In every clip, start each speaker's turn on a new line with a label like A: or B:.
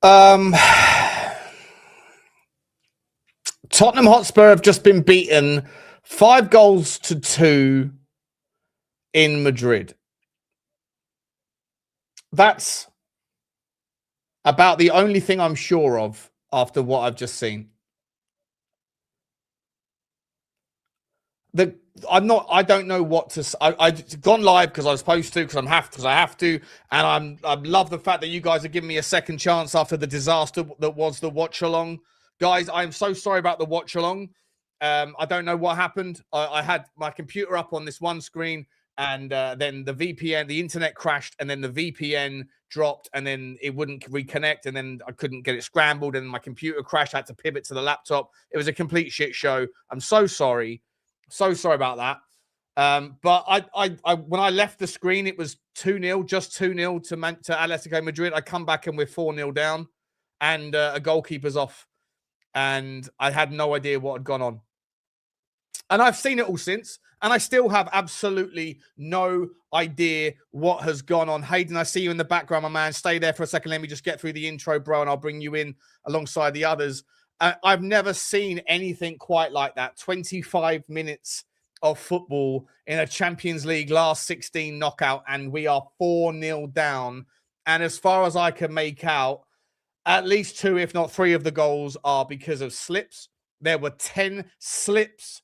A: Um, Tottenham Hotspur have just been beaten 5-2 in Madrid. That's about the only thing I'm sure of after what I've just seen. I don't know what to. I've gone live because I was supposed to, because I have to, and I love the fact that you guys are giving me a second chance after the disaster that was the watch along. Guys, I'm so sorry about the watch along. I don't know what happened. I had my computer up on this one screen, and then the VPN, the internet crashed, and then the VPN dropped, and then it wouldn't reconnect, and then I couldn't get it scrambled, and my computer crashed. I had to pivot to the laptop. It was a complete shit show. I'm so sorry. So sorry about that. But I when I left the screen, it was 2-0, just 2-0 to Atletico Madrid. I come back and we're 4-0 down, and a goalkeeper's off, and I had no idea what had gone on. And I've seen it all since, and I still have absolutely no idea what has gone on. Hayden, I see you in the background, my man. Stay there for a second. Let me just get through the intro, bro, and I'll bring you in alongside the others. I've never seen anything quite like that. 25 minutes of football in a Champions League last 16 knockout, and we are 4-0 down. And as far as I can make out, at least 2, if not 3 of the goals are because of slips. There were 10 slips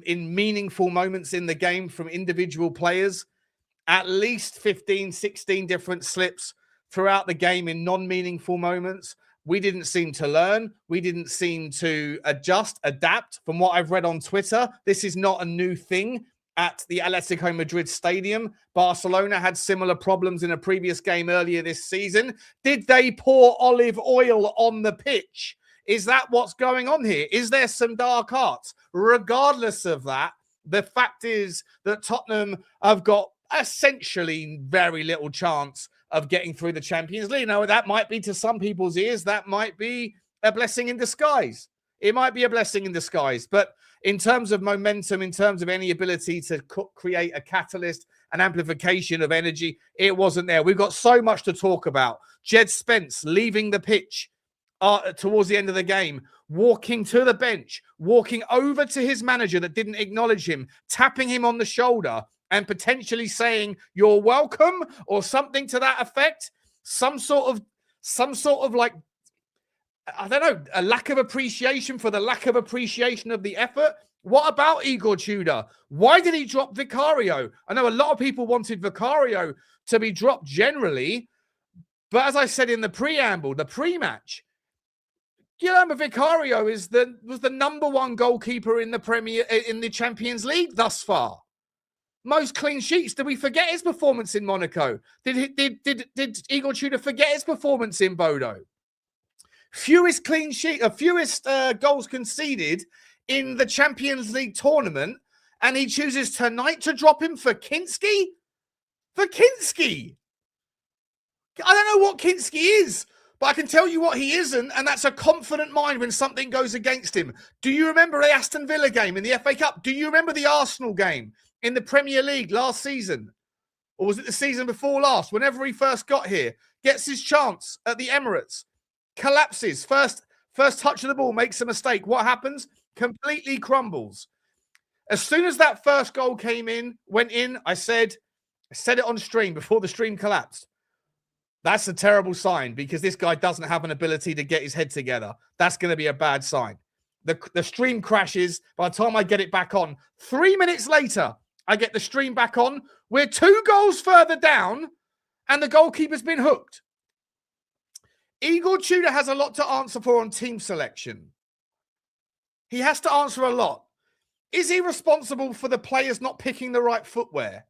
A: in meaningful moments in the game from individual players. At least 15, 16 different slips throughout the game in non-meaningful moments. We didn't seem to learn. We didn't seem to adjust, adapt. From what I've read on Twitter, this is not a new thing at the Atletico Madrid stadium. Barcelona had similar problems in a previous game earlier this season. Did they pour olive oil on the pitch? Is that what's going on here? Is there some dark arts? Regardless of that, the fact is that Tottenham have got essentially very little chance of getting through the Champions League. Now, that might be to some people's ears, that might be a blessing in disguise. It might be a blessing in disguise. But in terms of momentum, in terms of any ability to create a catalyst, an amplification of energy, it wasn't there. We've got so much to talk about. Jed Spence leaving the pitch towards the end of the game, walking to the bench, walking over to his manager that didn't acknowledge him, tapping him on the shoulder, and potentially saying "you're welcome" or something to that effect. Some sort of like, I don't know, a lack of appreciation for the lack of appreciation of the effort. What about Igor Tudor? Why did he drop Vicario? I know a lot of people wanted Vicario to be dropped generally, but as I said in the preamble, the pre-match, Guillermo Vicario was the number 1 goalkeeper in the Champions League thus far. Most clean sheets. Did we forget his performance in Monaco? Did Igor Tudor forget his performance in Bodo? Fewest goals conceded in the Champions League tournament, and he chooses tonight to drop him for Kinsky? For Kinsky? I don't know what Kinsky is, but I can tell you what he isn't, and that's a confident mind when something goes against him. Do you remember the Aston Villa game in the FA Cup? Do you remember the Arsenal game in the Premier League last season? Or was it the season before last? Whenever he first got here, gets his chance at the Emirates, collapses, first touch of the ball, makes a mistake. What happens? Completely crumbles. As soon as that first goal went in, I said it on stream before the stream collapsed. That's a terrible sign because this guy doesn't have an ability to get his head together. That's going to be a bad sign. The stream crashes. By the time I get it back on, 3 minutes later, I get the stream back on. We're 2 goals further down, and the goalkeeper's been hooked. Igor Tudor has a lot to answer for on team selection. He has to answer a lot. Is he responsible for the players not picking the right footwear?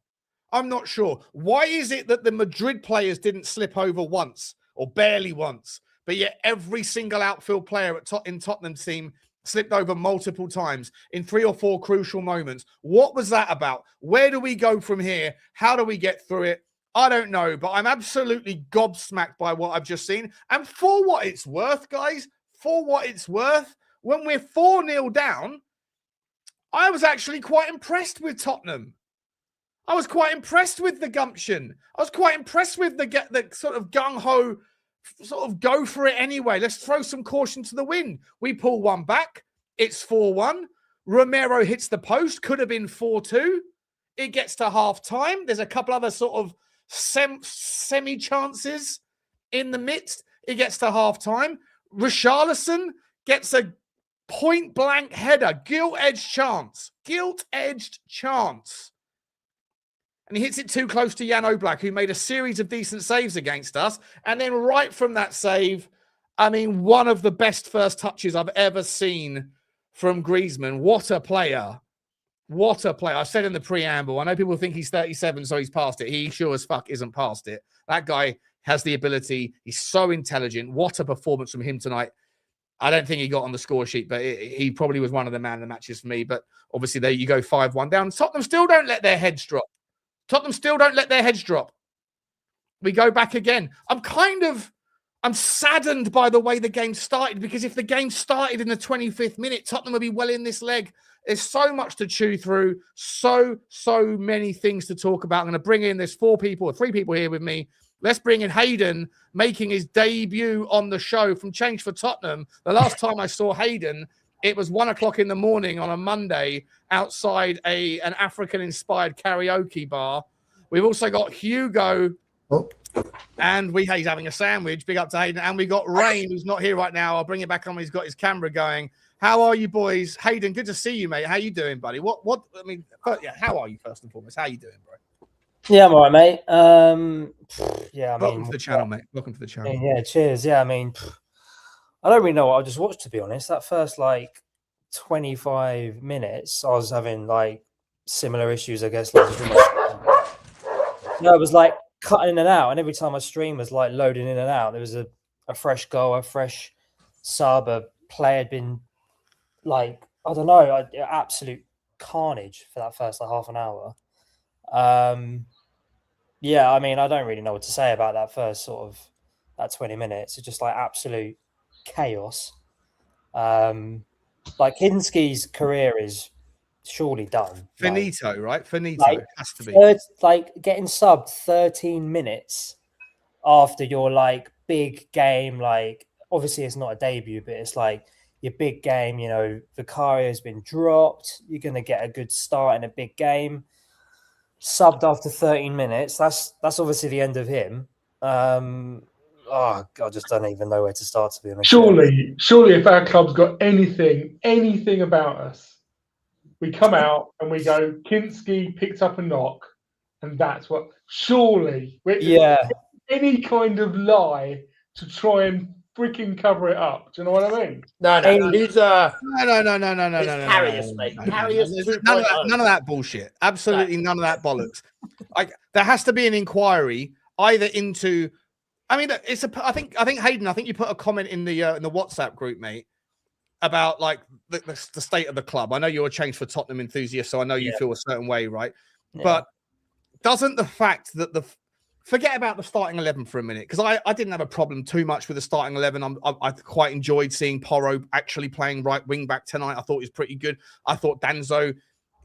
A: I'm not sure. Why is it that the Madrid players didn't slip over once or barely once, but yet every single outfield player in Tottenham's team slipped over multiple times in 3 or 4 crucial moments? What was that about? Where do we go from here? How do we get through it? I don't know, but I'm absolutely gobsmacked by what I've just seen. And for what it's worth, guys, for what it's worth, when we're 4-0 down, I was actually quite impressed with Tottenham. I was quite impressed with the gumption. I was quite impressed with the sort of gung-ho sort of go for it anyway. Let's throw some caution to the wind. We pull one back. It's 4-1. Romero hits the post. Could have been 4-2. It gets to half time. There's a couple other sort of semi chances in the midst. It gets to half time. Richalison gets a point blank header, gilt-edged chance. And he hits it too close to Jan Oblak, who made a series of decent saves against us. And then right from that save, I mean, one of the best first touches I've ever seen from Griezmann. What a player. What a player. I said in the preamble, I know people think he's 37, so he's past it. He sure as fuck isn't past it. That guy has the ability. He's so intelligent. What a performance from him tonight. I don't think he got on the score sheet, but he probably was one of the man of the matches for me. But obviously, there you go, 5-1 down. Tottenham still don't let their heads drop. We go back again. I'm saddened by the way the game started, because if the game started in the 25th minute, Tottenham would be well in this leg. There's so much to chew through, so many things to talk about. I'm going to bring in, there's 3 people here with me. Let's bring in Hayden, making his debut on the show from Change for Tottenham. The last time I saw Hayden, it was 1 o'clock in the morning on a Monday outside an African-inspired karaoke bar. We've also got Hugo, and he's having a sandwich. Big up to Hayden. And we got Rain, who's not here right now. I'll bring it back on when he's got his camera going. How are you, boys? Hayden, good to see you, mate. How you doing, buddy? How are you, first and foremost? How you doing, bro?
B: Yeah, I'm all right, mate.
A: Welcome to the channel, mate. Welcome to the channel.
B: Yeah, cheers. Yeah, I mean, I don't really know what I just watched, to be honest. That first, 25 minutes, I was having, similar issues, I guess. It was, cutting in and out, and every time my stream was, loading in and out, there was a fresh goal, a fresh sub, a play had been, I don't know, absolute carnage for that first, half an hour. Yeah, I mean, I don't really know what to say about that first that 20 minutes. It's just absolute chaos. Kinsky's career is surely done.
A: Finito, right? Finito has to be.
B: Getting subbed 13 minutes after your big game. Obviously it's not a debut, but it's your big game. Vicario has been dropped. You're going to get a good start in a big game. Subbed after 13 minutes. That's obviously the end of him. I just don't even know where to start, to be honest.
C: Surely, if our club's got anything about us, we come out and we go, Kinsky picked up a knock, and that's what. Surely, any kind of lie to try and freaking cover it up. Do you know what I mean?
D: No. He's
A: no.
D: Carriers, mate. Carriers.
A: None of that bullshit. Absolutely none of that bollocks. There has to be an inquiry either into. I mean, I think Hayden. I think you put a comment in the WhatsApp group, mate, about the state of the club. I know you're a Change for Tottenham enthusiast, so I know you feel a certain way, right? Yeah. But doesn't the fact that forget about the starting 11 for a minute, because I didn't have a problem too much with the starting 11. I quite enjoyed seeing Porro actually playing right wing back tonight. I thought he was pretty good. I thought Danzo,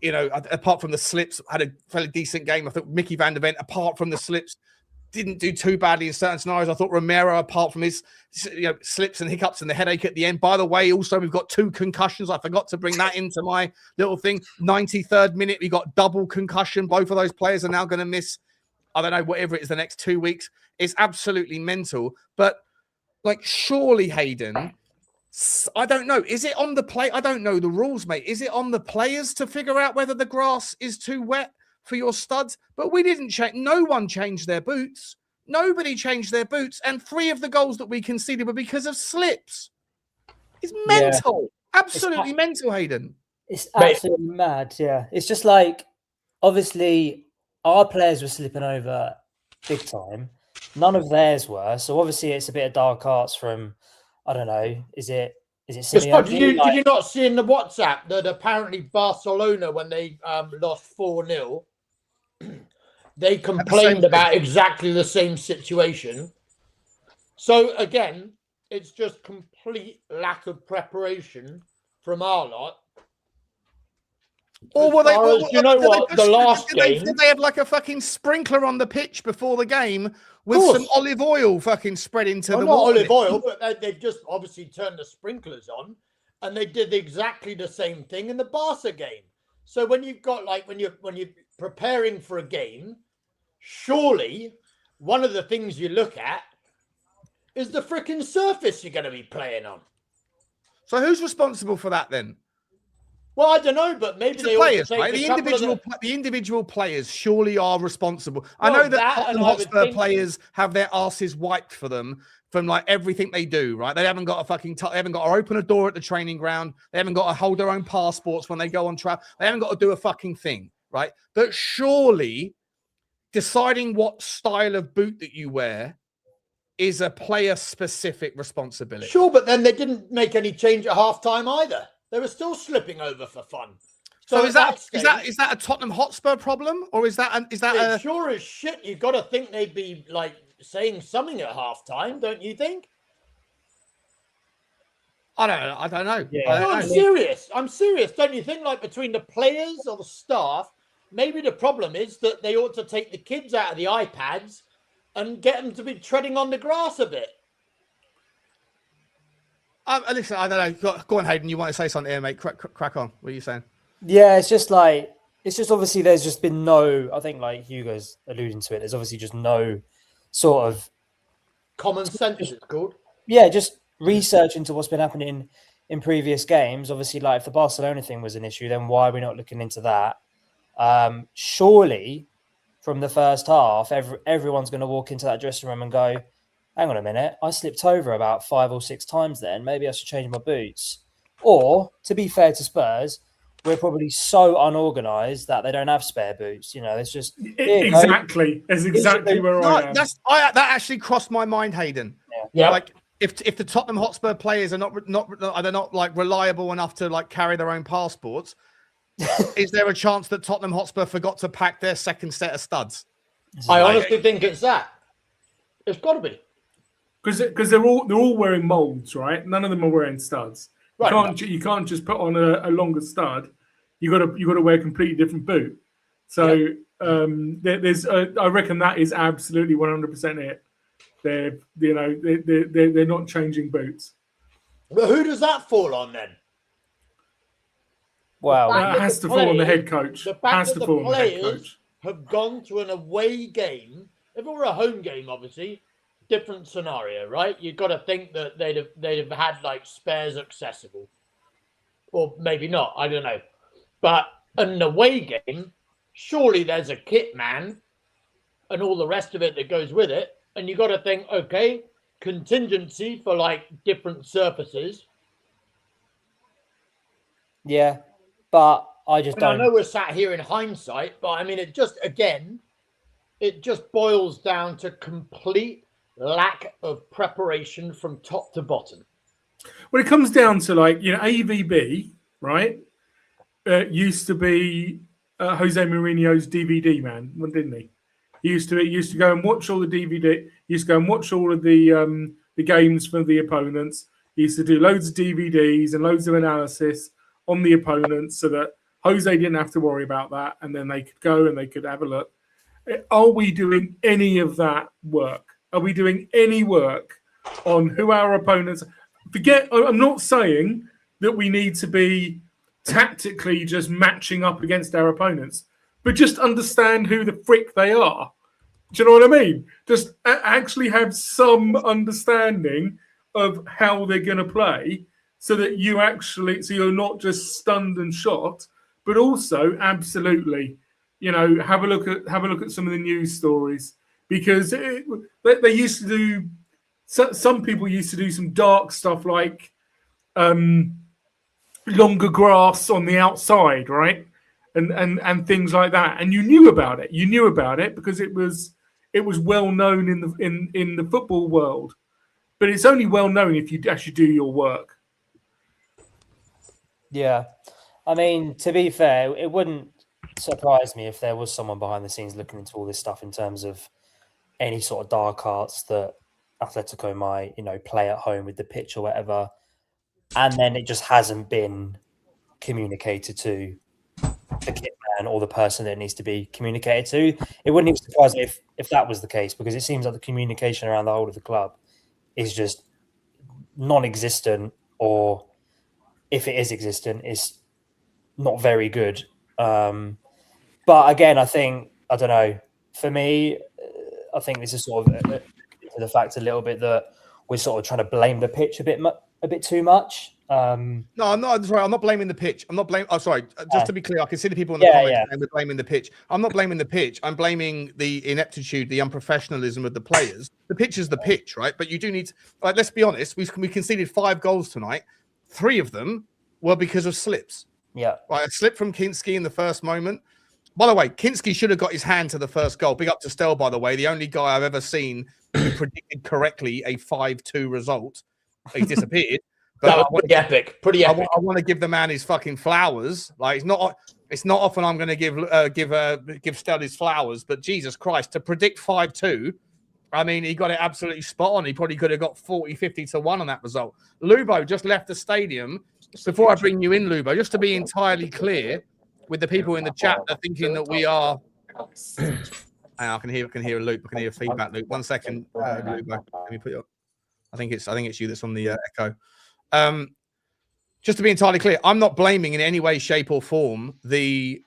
A: apart from the slips, had a fairly decent game. I thought Micky van der Ven, apart from the slips, didn't do too badly in certain scenarios. I thought Romero, apart from his slips and hiccups and the headache at the end. By the way, also, we've got 2 concussions. I forgot to bring that into my little thing. 93rd minute, we got double concussion. Both of those players are now going to miss, I don't know, whatever it is, the next 2 weeks. It's absolutely mental. But, surely, Hayden, I don't know. Is it on the play? I don't know the rules, mate. Is it on the players to figure out whether the grass is too wet for your studs? But we didn't change. No one changed their boots. Nobody changed their boots. And 3 of the goals that we conceded were because of slips. It's mental. Yeah. Absolutely mental, Hayden.
B: It's absolutely mad, yeah. It's just obviously, our players were slipping over big time. None of theirs were. So obviously it's a bit of dark arts from, I don't know, is it Simeone?
D: Did you not see in the WhatsApp that apparently Barcelona, when they lost 4-0, they complained about exactly the same situation. So again, it's just complete lack of preparation from our lot.
A: Or were they?
D: You know what? The last game,
A: did they have like a fucking sprinkler on the pitch before the game with some olive oil fucking spread into the water?
D: Not olive oil, but they've just obviously turned the sprinklers on, and they did exactly the same thing in the Barca game. So when you've got like when you're preparing for a game, surely one of the things you look at is the freaking surface you're going to be playing on.
A: So who's responsible for that then?
D: Well, I don't know, but maybe
A: the players, right? The individual players surely are responsible. Well, I know that Tottenham Hotspur players have their asses wiped for them from like everything they do, right? They haven't got they haven't got to open a door at the training ground. They haven't got to hold their own passports when they go on travel. They haven't got to do a fucking thing, right? But surely deciding what style of boot that you wear is a player-specific responsibility.
D: Sure, but then they didn't make any change at halftime either. They were still slipping over for fun.
A: So is that a Tottenham Hotspur problem, or is that
D: sure as shit? You've got to think they'd be like saying something at halftime, don't you think?
A: I don't know.
B: Yeah.
D: I'm serious. I'm serious. Don't you think, like, between the players or the staff, maybe the problem is that they ought to take the kids out of the iPads and get them to be treading on the grass a bit.
A: Listen, I don't know. Go on, Hayden. You want to say something here, mate? Crack on. What are you saying?
B: Yeah, it's just obviously there's just been no, I think like Hugo's alluding to it, there's obviously just no sort of
D: common sense, it's called.
B: Yeah, just research into what's been happening in previous games. Obviously, like if the Barcelona thing was an issue, then why are we not looking into that? Surely from the first half, everyone's going to walk into that dressing room and go, hang on a minute, I slipped over about 5 or 6 times then. Maybe I should change my boots. Or, to be fair to Spurs, we're probably so unorganised that they don't have spare boots. You know, it's just...
C: Exactly. That's exactly where I am.
A: That actually crossed my mind, Hayden.
D: Yeah.
A: Like, if the Tottenham Hotspur players are not like reliable enough to like carry their own passports, is there a chance that Tottenham Hotspur forgot to pack their second set of studs?
D: I honestly think it's that. It's got to be.
C: Because they're all wearing molds, right? None of them are wearing studs.
D: Right.
C: You can't just put on a longer stud. You got to wear a completely different boot. So I reckon that is absolutely 100% it. They're not changing boots.
D: But who does that fall on then?
B: Wow,
C: it has to fall on the head coach.
D: The fact that the players have gone to an away game. If it were a home game, obviously, different scenario, right? You've got to think that they'd have had like spares accessible, or maybe not. I don't know. But an away game, surely there's a kit man and all the rest of it that goes with it, and you got to think, okay, contingency for like different surfaces.
B: Yeah, but I just don't.
D: I know we're sat here in hindsight, but I mean, it just boils down to complete lack of preparation from top to bottom.
C: Well, it comes down to like, AVB, right? Used to be Jose Mourinho's DVD man, didn't he? He used to go and watch all the DVD. He used to go and watch all of the games for the opponents. He used to do loads of DVDs and loads of analysis on the opponents so that Jose didn't have to worry about that, and then they could go and they could have a look. Are we doing any of that work? Are we doing any work on who our opponents... I'm not saying that we need to be tactically just matching up against our opponents, but just understand who the frick they are. Do you know what I mean? Just actually have some understanding of how they're going to play so that you're not just stunned and shot, but also absolutely, have a look at some of the news stories, because they used to do. Some people used to do some dark stuff like longer grass on the outside, right, and things like that. And you knew about it. You knew about it because it was well known in the football world. But it's only well known if you actually do your work.
B: Yeah, I mean, to be fair, it wouldn't surprise me if there was someone behind the scenes looking into all this stuff in terms of any sort of dark arts that Atletico might, play at home with the pitch or whatever, and then it just hasn't been communicated to the kit man or the person that it needs to be communicated to. It wouldn't even surprise me if that was the case, because it seems like the communication around the whole of the club is just non-existent, or if it is existent, it's not very good. But again, I don't know. For me, I think this is sort of the fact a little bit that we're sort of trying to blame the pitch a bit too much.
A: No, I'm not. Sorry, I'm not blaming the pitch. I'm not blaming. Oh, sorry. Just to be clear, I can see the people in the comments saying we're blaming the pitch. I'm not blaming the pitch. I'm blaming the ineptitude, the unprofessionalism of the players. The pitch is the pitch, right? But you do need. Like, let's be honest. We conceded 5 goals tonight. 3 of them were because of slips.
B: Yeah.
A: Right, a slip from Kinsky in the first moment. By the way, Kinsky should have got his hand to the first goal. Big up to Stel, by the way, the only guy I've ever seen who predicted correctly a 5-2 result. He's disappeared. But
D: that was pretty epic. Pretty epic.
A: I want to give the man his fucking flowers. Like, it's not often I'm going to give Stel his flowers, but Jesus Christ, to predict 5-2, I mean, he got it absolutely spot on. He probably could have got 40-50 to 1 on that result. Lubo just left the stadium. Before I bring you in, Lubo, just to be entirely clear with the people in the chat, they're thinking that we are. I can hear a loop. I can hear a feedback loop. 1 second, Lubo. Let me put you up. I think it's you that's on the echo. Just to be entirely clear, I'm not blaming in any way, shape, or form the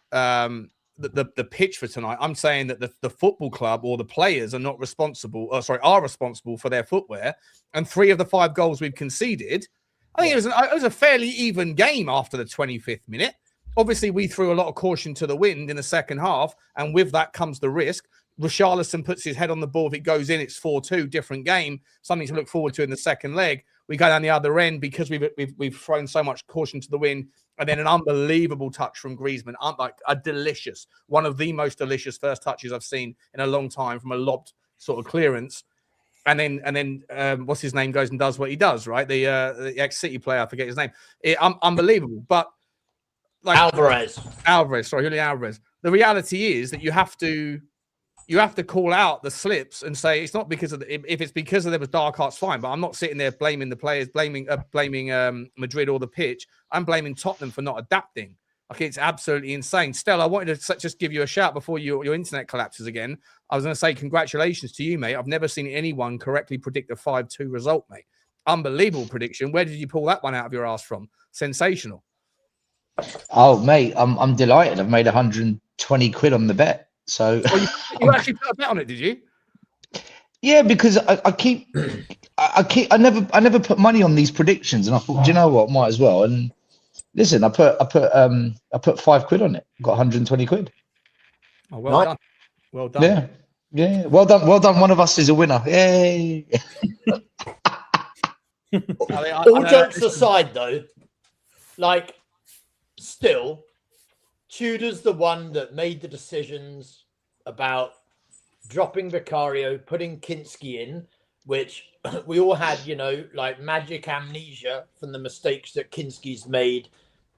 A: pitch for tonight. I'm saying that the football club or the players are not responsible. Are responsible for their footwear. And 3 of the 5 goals we've conceded. I think it was a fairly even game after the 25th minute. Obviously, we threw a lot of caution to the wind in the second half, and with that comes the risk. Richalison puts his head on the ball. If it goes in, it's 4-2, different game. Something to look forward to in the second leg. We go down the other end because we've thrown so much caution to the wind, and then an unbelievable touch from Griezmann, like a delicious, one of the most delicious first touches I've seen in a long time from a lobbed sort of clearance. And then what's his name goes and does what he does, right? The ex-City player, I forget his name. Unbelievable, but like
D: Alvarez,
A: Julian Alvarez. The reality is that you have to call out the slips and say it's not because of if it's because of there was dark arts, fine. But I'm not sitting there blaming the players, blaming Madrid or the pitch. I'm blaming Tottenham for not adapting. Okay, it's absolutely insane. Stella, I wanted to just give you a shout before your internet collapses again. I was going to say congratulations to you, mate. I've never seen anyone correctly predict a 5-2 result, mate. Unbelievable prediction. Where did you pull that one out of your ass from? Sensational.
E: Oh, mate, I'm delighted. I've made 120 quid on the bet. So
A: you actually put a bet on it, did you?
E: Yeah, because I never put money on these predictions, and I thought, do you know what, might as well. And listen, I put 5 quid on it. Got 120 quid.
A: Oh, well done. Well
E: done. Yeah. Well done. Well done. One of us is a winner. Yay.
D: All jokes aside, though, like, still, Tudor's the one that made the decisions about dropping Vicario, putting Kinsky in, which we all had, like magic amnesia from the mistakes that Kinsky's made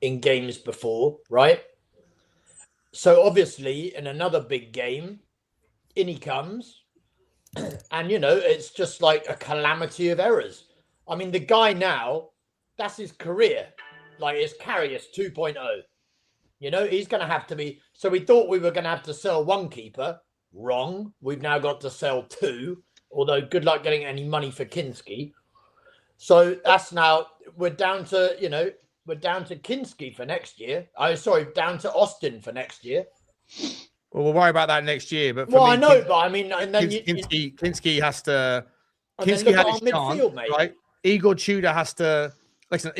D: in games before, right? So obviously, in another big game, in he comes, and it's just like a calamity of errors. I mean, the guy now, that's his career. Like, it's Karius 2.0. He's going to have to be. So we thought we were going to have to sell 1 keeper. Wrong. We've now got to sell 2. Although, good luck getting any money for Kinsky. So that's now we're down to Kinsky for next year. Down to Austin for next year.
A: Well, we'll worry about that next year. But
D: I know, but I mean, and then
A: Kinsky has to.
D: Kinsky
A: had his chance, mate. Right? Igor Tudor has to. Listen,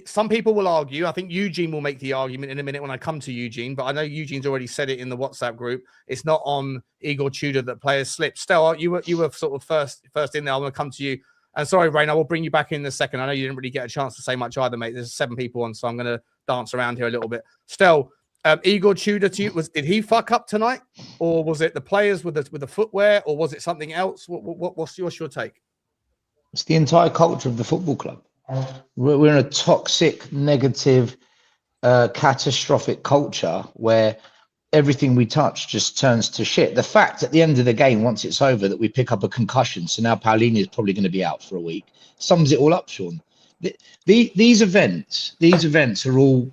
A: some people will argue. I think Eugene will make the argument in a minute when I come to Eugene, but I know Eugene's already said it in the WhatsApp group. It's not on Igor Tudor that players slip. Stella, you were sort of first in there. I'm going to come to you. And sorry, Rain, I will bring you back in a second. I know you didn't really get a chance to say much either, mate. There's 7 people on, so I'm going to dance around here a little bit. Stell, Igor Tudor, did he fuck up tonight, or was it the players with the footwear, or was it something else? What's your take?
E: It's the entire culture of the football club. We're in a toxic, negative, catastrophic culture where everything we touch just turns to shit. The fact at the end of the game, once it's over, that we pick up a concussion, so now Paulinho is probably going to be out for a week, sums it all up, Sean. These events are all.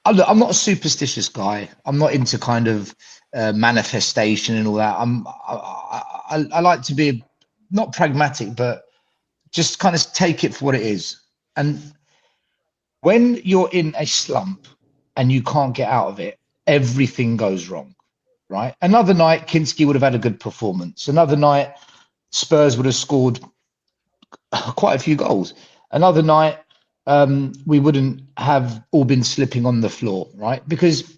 E: I'm not a superstitious guy. I'm not into kind of manifestation and all that. I like to be not pragmatic, but just kind of take it for what it is. And when you're in a slump and you can't get out of it, everything goes wrong, right? Another night, Kinsky would have had a good performance. Another night, Spurs would have scored quite a few goals. Another night, we wouldn't have all been slipping on the floor, right? Because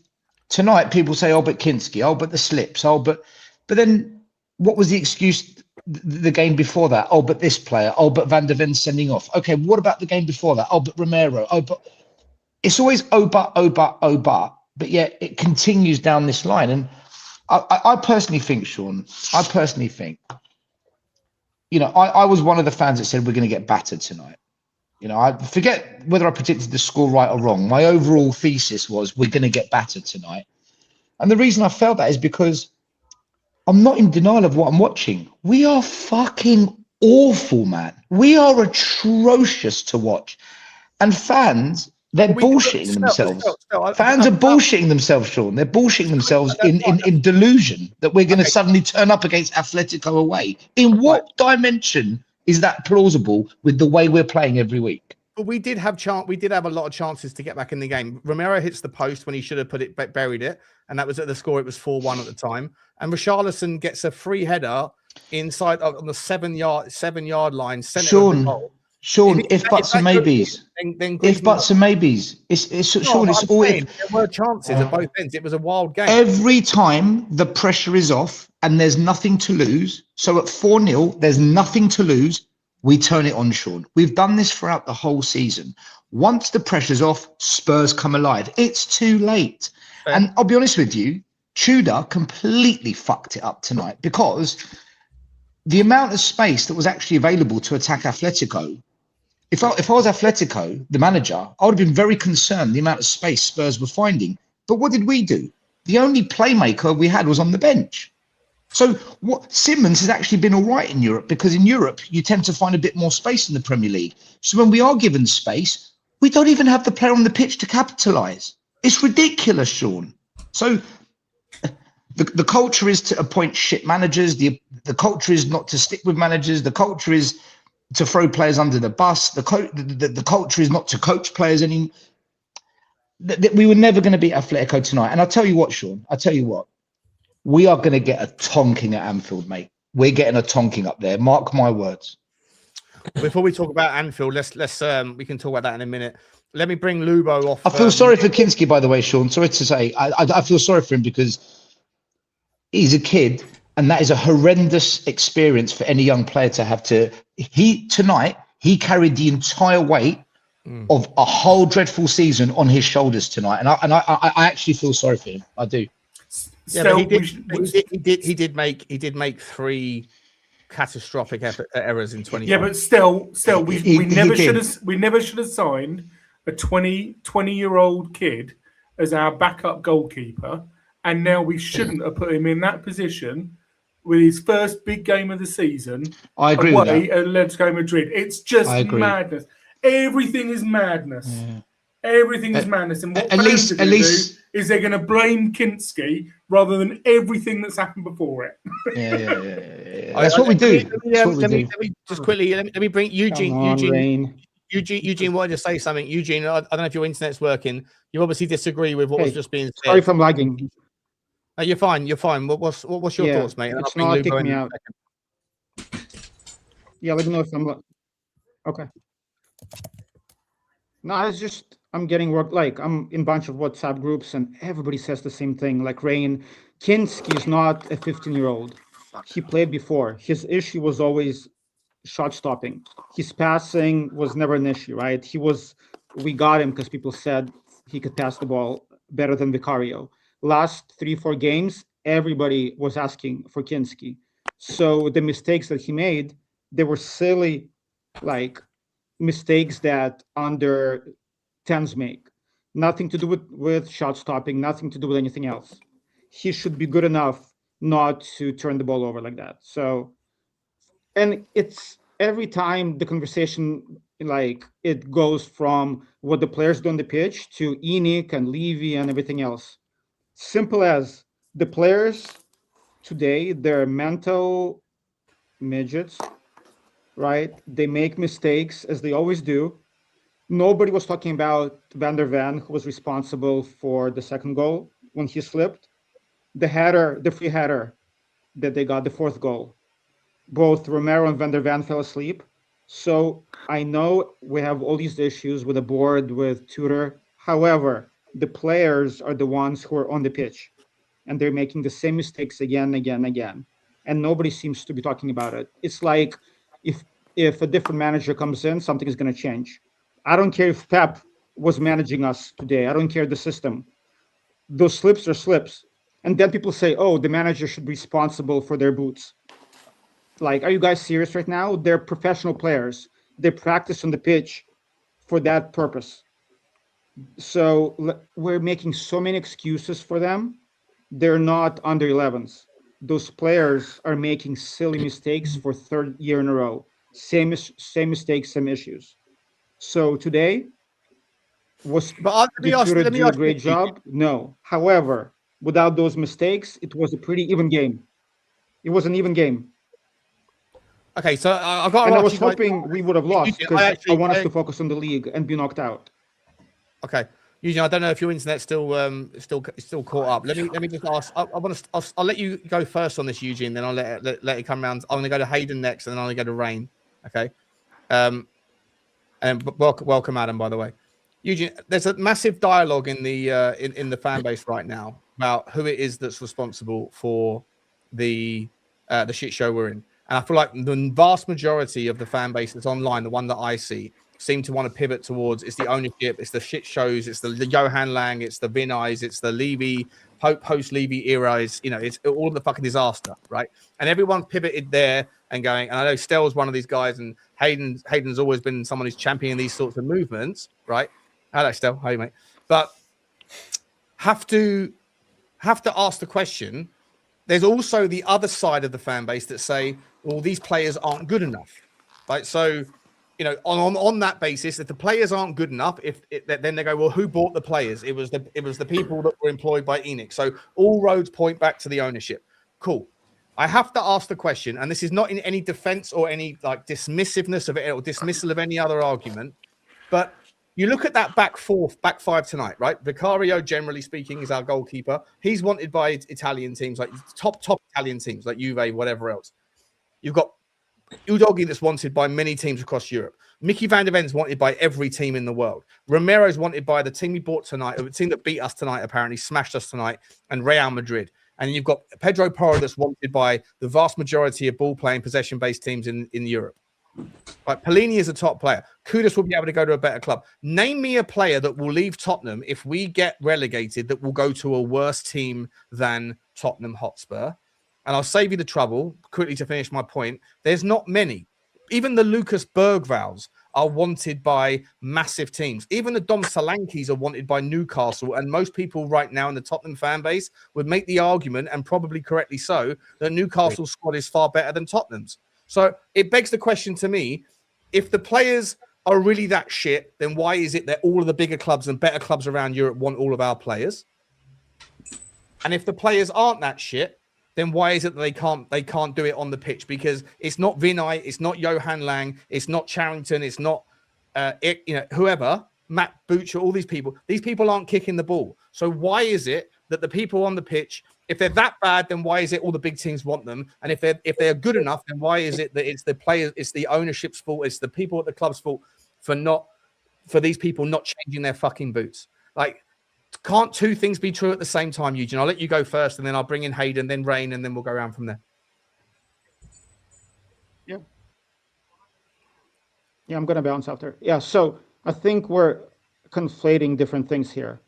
E: tonight people say, oh, but Kinsky, oh, but the slips, oh, but then what was the excuse the game before that? Oh, but this player, oh, but Van der Ven sending off. Okay, what about the game before that? Oh, but Romero, oh, but it's always oh, but yet it continues down this line. And I personally think, Sean, you know, I was one of the fans that said we're going to get battered tonight. You know, I forget whether I predicted the score right or wrong. My overall thesis was we're going to get battered tonight. And the reason I felt that is because I'm not in denial of what I'm watching. We are fucking awful, man. We are atrocious to watch. And fans, they're bullshitting themselves. Fans are bullshitting themselves, Sean. They're bullshitting themselves in delusion that we're going to suddenly turn up against Atletico away. In what dimension is that plausible with the way we're playing every week?
A: But we did have a lot of chances to get back in the game. Romero hits the post when he should have buried it, and that was at the score. It was 4-1 at the time. And Richalison gets a free header inside on the 7-yard line.
E: Sean, if buts and maybes. If buts and maybes. Sean, it's all.
A: There were chances at both ends. It was a wild game.
E: Every time the pressure is off and there's nothing to lose. So at 4-0, there's nothing to lose. We turn it on, Sean. We've done this throughout the whole season. Once the pressure's off, Spurs come alive. It's too late. And I'll be honest with you, Tudor completely fucked it up tonight because the amount of space that was actually available to attack Atletico, if I was Atletico, the manager, I would have been very concerned the amount of space Spurs were finding. But what did we do? The only playmaker we had was on the bench. So what Simmons has actually been all right in Europe because in Europe, you tend to find a bit more space in the Premier League. So when we are given space, we don't even have the player on the pitch to capitalise. It's ridiculous, Sean. So the culture is to appoint shit managers. The culture is not to stick with managers. The culture is to throw players under the bus. The culture is not to coach players anymore. We were never going to beat Atletico tonight. And I'll tell you what, Sean, we are going to get a tonking at Anfield, mate. We're getting a tonking up there. Mark my words.
A: Before we talk about Anfield, let's we can talk about that in a minute. Let me bring Lubo off.
E: I feel sorry for Kinsky, by the way, Sean. Sorry to say. I feel sorry for him because he's a kid and that is a horrendous experience for any young player to have to. Tonight, he carried the entire weight of a whole dreadful season on his shoulders tonight. And I actually feel sorry for him. I do.
A: Yeah, but he did make 3 catastrophic errors in 20.
C: Yeah, but still, we never should have signed a 20-year-old kid as our backup goalkeeper, and now we shouldn't have put him in that position with his first big game of the season.
E: I agree with that.
C: At Atletico Madrid, it's just madness. Everything is madness. Yeah. Everything is madness. And what at least is they're going to blame Kinsky rather than everything that's happened before it.
E: Yeah. That's what we do.
A: Let me just quickly. Let me bring Eugene. Eugene wanted to say something. Eugene, I don't know if your internet's working. You obviously disagree with what was just being said.
F: Sorry if I'm lagging.
A: No, you're fine. What's your thoughts, mate?
F: It's not kicking me out. Yeah, let me know if I'm. Okay. No, it's just I'm getting work. Like I'm in a bunch of WhatsApp groups, and everybody says the same thing. Like Rain, Kinsky is not a 15-year-old. He played before. His issue was always shot stopping. His passing was never an issue, right? We got him because people said he could pass the ball better than Vicario. Last 3-4 games, everybody was asking for Kinsky. So the mistakes that he made, they were silly, like mistakes that under 10s make. Nothing to do with shot stopping, nothing to do with anything else. He should be good enough not to turn the ball over like that. So, and it's every time the conversation, like, it goes from what the players do on the pitch to Enoch and Levy and everything else. Simple as the players today, they're mental midgets, right? They make mistakes as they always do. Nobody was talking about Van der Ven, who was responsible for the second goal when he slipped. The header, the free header that they got, the fourth goal. Both Romero and Van der Ven fell asleep. So I know we have all these issues with the board, with Tudor. However, the players are the ones who are on the pitch, and they're making the same mistakes again, again, again. And nobody seems to be talking about it. It's like if a different manager comes in, something is going to change. I don't care if Pep was managing us today. I don't care the system. Those slips are slips. And then people say, oh, the manager should be responsible for their boots. Like, are you guys serious right now? They're professional players. They practice on the pitch for that purpose. So we're making so many excuses for them. They're not under 11s. Those players are making silly mistakes for third year in a row. Same mistakes, same issues. So today, did Tudor do a great job? No. However, without those mistakes, it was a pretty even game. It was an even game.
A: Okay, so I got.
F: And I was hoping we would have lost because I want us to focus on the league and be knocked out.
A: Okay, Eugene, I don't know if your internet's still caught up. Let me just ask. I'll let you go first on this, Eugene. Then I'll let it come around. I'm going to go to Hayden next, and then I'm going to go to Rain. Okay. And welcome, Adam. By the way, Eugene, there's a massive dialogue in the fan base right now about who it is that's responsible for the shit show we're in. And I feel like the vast majority of the fan base that's online, the one that I see, seem to want to pivot towards it's the ownership, it's the shit shows, it's the Johan Lang, it's the Vinais, it's the Levy, post-Levy eras, it's all the fucking disaster, right? And everyone pivoted there and going, and I know Stel's one of these guys, and Hayden's always been someone who's championing these sorts of movements, right? Hello, Stel. How are you, mate? But have to ask the question, there's also the other side of the fan base that say, well, these players aren't good enough, right? So, on that basis, if the players aren't good enough, then they go, well, who bought the players? It was the people that were employed by Enoch. So all roads point back to the ownership. Cool. I have to ask the question, and this is not in any defense or any like dismissiveness of it or dismissal of any other argument, but you look at that back five tonight, right? Vicario, generally speaking, is our goalkeeper. He's wanted by Italian teams, like top Italian teams, like Juve, whatever else. You've got Udogie that's wanted by many teams across Europe. Micky van der Ven's wanted by every team in the world. Romero's wanted by the team we bought tonight, the team that beat us tonight, apparently smashed us tonight, and Real Madrid. And you've got Pedro Porro that's wanted by the vast majority of ball-playing, possession-based teams in Europe. Like Pellini is a top player. Kudus will be able to go to a better club. Name me a player that will leave Tottenham if we get relegated that will go to a worse team than Tottenham Hotspur. And I'll save you the trouble, quickly to finish my point. There's not many. Even the Lucas Berghvalls are wanted by massive teams. Even the Dom Solankis are wanted by Newcastle. And most people right now in the Tottenham fan base would make the argument, and probably correctly so, that Newcastle's squad is far better than Tottenham's. So it begs the question to me, if the players are really that shit, then why is it that all of the bigger clubs and better clubs around Europe want all of our players? And if the players aren't that shit, then why is it that they can't do it on the pitch? Because it's not Vinay, it's not Johan Lang, it's not Charrington, it's not whoever, Matt Butcher, all these people aren't kicking the ball. So why is it that the people on the pitch, if they're that bad, then why is it all the big teams want them? And if they're good enough, then why is it that it's the players, it's the ownership's fault, it's the people at the club's fault for these people not changing their fucking boots? Like, can't two things be true at the same time, Eugene? I'll let you go first, and then I'll bring in Hayden, then Rain, and then we'll go around from there.
F: Yeah, I'm going to bounce after. Yeah, so I think we're conflating different things here.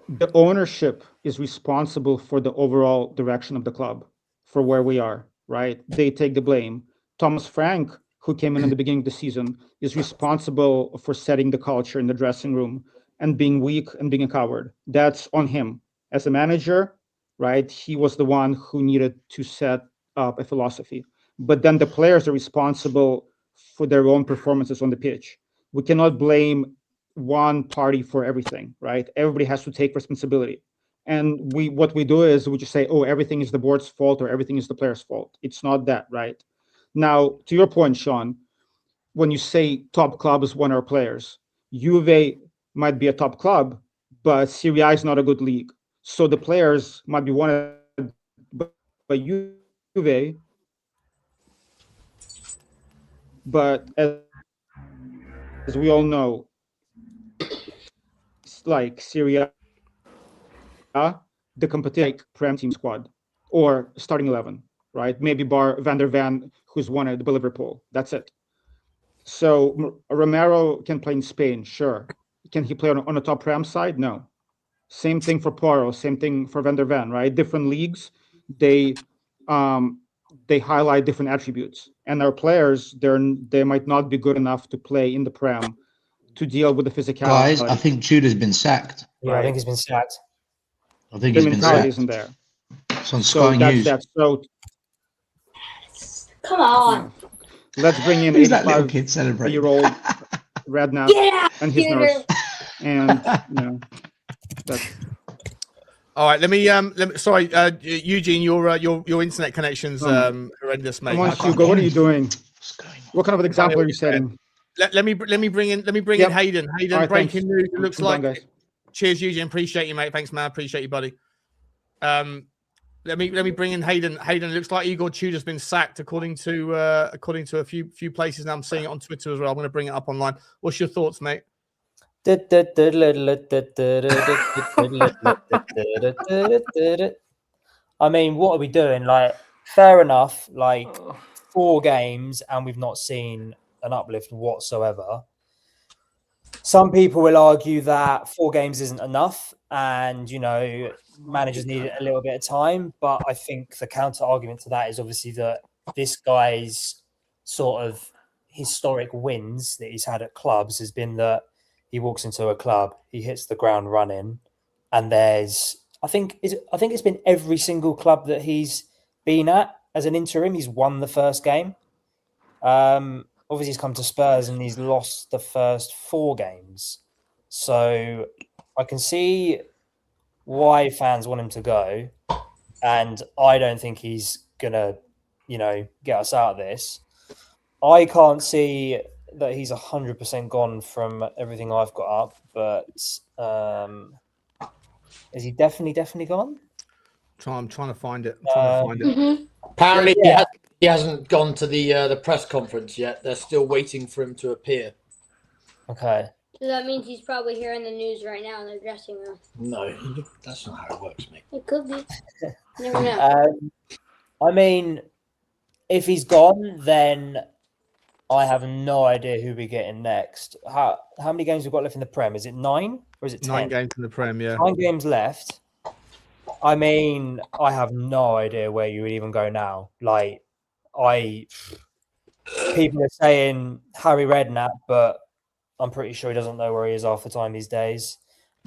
F: The ownership is responsible for the overall direction of the club, for where we are, right? They take the blame. Thomas Frank, who came in the beginning of the season, is responsible for setting the culture in the dressing room and being weak and being a coward. That's on him. As a manager, right, he was the one who needed to set up a philosophy. But then the players are responsible for their own performances on the pitch. We cannot blame one party for everything, right? Everybody has to take responsibility. And what we do is we just say, oh, everything is the board's fault or everything is the player's fault. It's not that, right? Now, to your point, Sean, when you say top clubs want our players, Juve might be a top club, but Serie A is not a good league. So the players might be wanted by Juve, but as we all know, it's like Serie A, the competition like Prem team squad or starting 11, right? Maybe bar Van der Van, who's won it by Liverpool. That's it. So Romero can play in Spain, sure. Can he play on a top Prem side? No. Same thing for Porro, same thing for Van der Van, right? Different leagues, they highlight different attributes. And our players, they might not be good enough to play in the Prem to deal with the physicality.
E: Guys, I think Tudor's been sacked.
B: Yeah, right. I think he's been sacked.
E: I think
F: the
E: he's been
F: mentality
E: sacked.
F: isn't there.
E: It's on Sky News.
F: So
G: come on.
F: Let's bring in
E: Who's that little kid celebrating?
F: 8-year-old Redknapp and his nurse. And that's...
A: All right, let me sorry, Eugene, your internet connection's horrendous, mate.
F: What are you doing? What kind of an example are you setting?
A: Let me bring in Hayden. Hayden,
F: right,
A: breaking
F: thanks.
A: news. It looks like
F: guys.
A: Cheers, Eugene. Appreciate you, mate. Thanks, man. Appreciate you, buddy. Let me bring in Hayden. Hayden, it looks like Igor Tudor's been sacked, according to a few places. Now I'm seeing it on Twitter as well. I'm going to bring it up online. What's your thoughts, mate?
B: I mean, what are we doing? Like, fair enough. Like, 4 games and we've not seen an uplift whatsoever. Some people will argue that 4 games isn't enough and, managers need a little bit of time. But I think the counter argument to that is obviously that this guy's sort of historic wins that he's had at clubs has been that he walks into a club, he hits the ground running, and I think it's been every single club that he's been at as an interim, he's won the first game. Obviously, he's come to Spurs and he's lost the first 4 games. So I can see why fans want him to go, and I don't think he's gonna, get us out of this. I can't see that he's 100% gone from everything I've got up, but is he definitely gone?
A: I'm trying to find it.
D: Apparently, he hasn't gone to the press conference yet. They're still waiting for him to appear.
B: Okay.
G: So that means he's probably hearing the news right now in the dressing room.
D: No, that's not how it works, mate.
G: It could be. Never know.
B: I mean, if he's gone, then I have no idea who we're getting next. How many games we've got left in the Prem? Is it 9 or is it 10?
A: 9 games in the Prem, yeah.
B: 9 games left. I mean, I have no idea where you would even go now. Like, people are saying Harry Redknapp, but I'm pretty sure he doesn't know where he is half the time these days.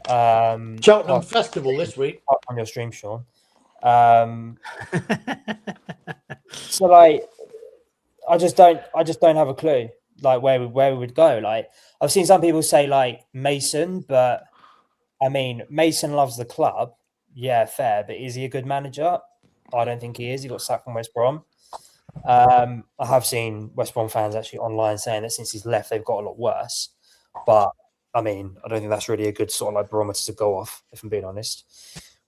D: Cheltenham Festival this week.
B: On your stream, Sean. So, like, I just don't have a clue, like, where we would go. Like, I've seen some people say, like, Mason, but I mean, Mason loves the club. Yeah, fair. But is he a good manager? I don't think he is. He got sacked from West Brom. I have seen West Brom fans actually online saying that since he's left, they've got a lot worse. But I mean, I don't think that's really a good sort of like barometer to go off, if I'm being honest.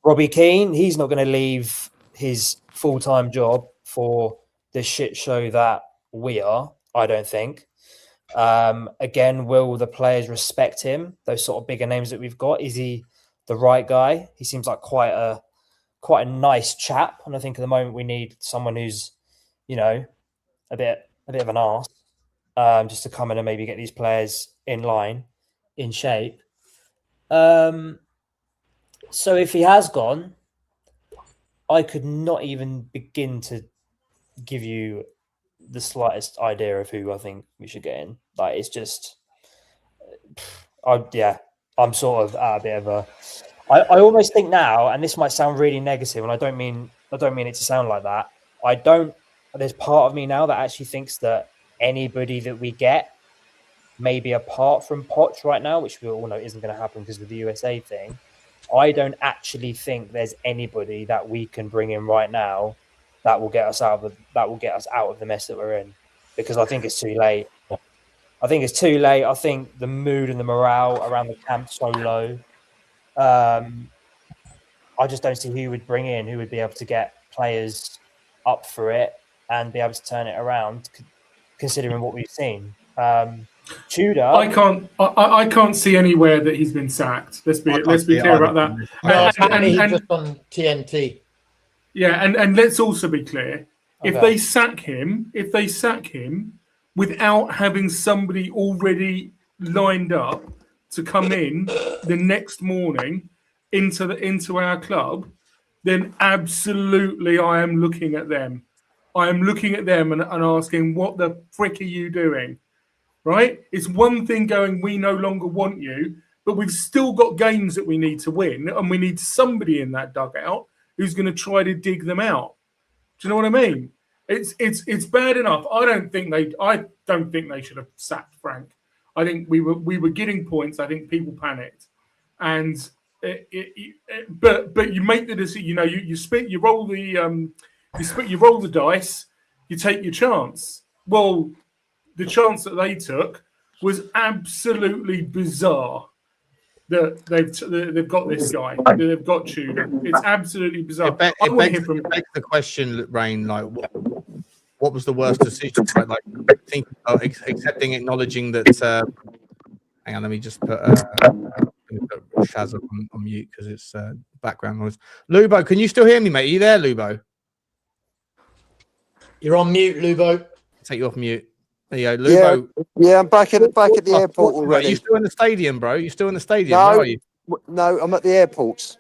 B: Robbie Keane, he's not going to leave his full-time job for the shit show that we are, I don't think. Again, will the players respect him? Those sort of bigger names that we've got. Is he the right guy? He seems like quite a nice chap, and I think at the moment we need someone who's, a bit of an arse, just to come in and maybe get these players in line, in shape. So if he has gone, I could not even begin to give you the slightest idea of who I think we should get in. Like, it's just, I'm sort of at a bit of a. I almost think now, and this might sound really negative, and I don't mean it to sound like that. There's part of me now that actually thinks that anybody that we get, maybe apart from Poch right now, which we all know isn't going to happen because of the USA thing, I don't actually think there's anybody that we can bring in right now that will get us out of the mess that we're in, because I think it's too late. I think the mood and the morale around the camp's so low. I just don't see who would bring in, who would be able to get players up for it and be able to turn it around, considering what we've seen. Tudor,
C: I can't see anywhere that he's been sacked. Let's be clear about that.
D: No, apparently he's just on TNT.
C: Yeah, and let's also be clear.
B: Okay.
C: If they sack him without having somebody already lined up to come in the next morning into our club, then absolutely I am looking at them. I am looking at them and asking, what the frick are you doing? Right? It's one thing going, we no longer want you, but we've still got games that we need to win, and we need somebody in that dugout who's going to try to dig them out. Do you know what I mean? It's bad enough. I don't think they should have sacked Frank. I think we were getting points. I think people panicked, and but you make the decision. You know, you roll the dice. You take your chance. Well, the chance that they took was absolutely bizarre. That they've got this guy. They've got Tudor. It's absolutely bizarre.
A: It begs the question, Rain. Like, what was the worst decision? Right? Like, accepting, acknowledging that. Hang on, let me just put Shaz up on mute because it's background noise. Lubo, can you still hear me, mate? Are you there, Lubo?
D: You're on mute, Lubo.
A: Take you off mute. There you go, Lubo.
H: Yeah, I'm back at the airport already.
A: Are you still in the stadium, bro? You still in the stadium?
H: No,
A: Where are you?
H: No, I'm at the airports.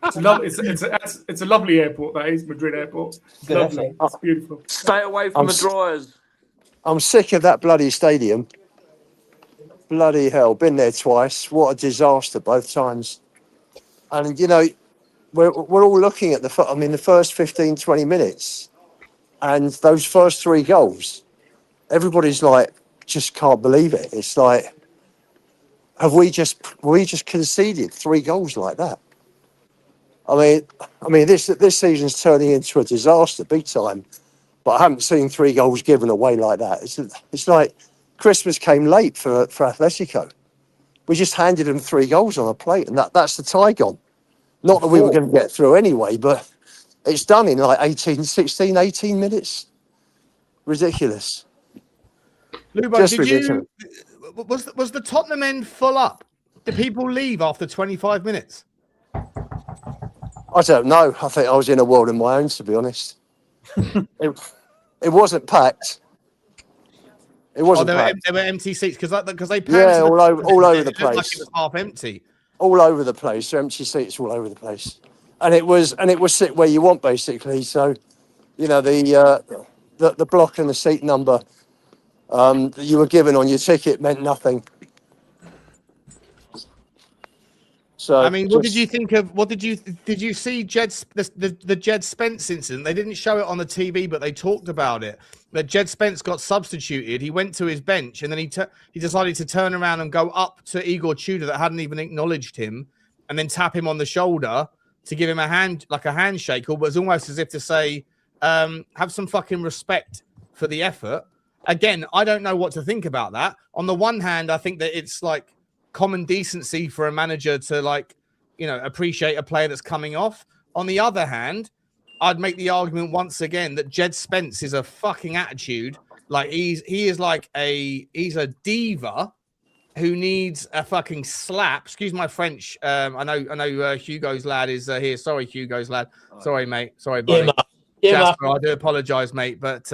C: It's a lovely airport, that is, Madrid Airport. It's lovely. It's beautiful.
I: Stay away from the dryers.
H: I'm sick of that bloody stadium. Bloody hell, been there twice. What a disaster both times. And, you know, we're all looking at the first 15, 20 minutes. And those first 3 goals, everybody's like, just can't believe it. It's like, we just conceded 3 goals like that? I mean, this season's turning into a disaster, big time. But I haven't seen 3 goals given away like that. It's like Christmas came late for Atletico. We just handed them 3 goals on a plate, and that's the tie gone. Not that we were going to get through anyway, but it's done in like 18 minutes. Ridiculous.
A: Lubo,
H: Just ridiculous.
A: Was the Tottenham end full up? Did people leave after 25 minutes?
H: I don't know. I think I was in a world of my own, to be honest. It wasn't packed. It wasn't packed.
A: There were empty seats because they
H: yeah, all over the place.
A: Like it was half empty.
H: All over the place. Empty seats all over the place. And it was sit where you want, basically. So, you know, the block and the seat number that you were given on your ticket meant nothing. So,
A: I mean, what did you think of? Did you see the Jed Spence incident? They didn't show it on the TV, but they talked about it. That Jed Spence got substituted. He went to his bench, and then he decided to turn around and go up to Igor Tudor that hadn't even acknowledged him, and then tap him on the shoulder to give him a handshake, or was almost as if to say, have some fucking respect for the effort. Again, I don't know what to think about that. On the one hand, I think that it's like common decency for a manager to, like, you know, appreciate a player that's coming off. On the other hand, I'd make the argument once again that Jed Spence is a fucking attitude. Like he's a diva who needs a fucking slap. Excuse my French. I know Hugo's lad is here. Sorry, Hugo's lad. Sorry, mate. Sorry, buddy. Jasper, I do apologise, mate. But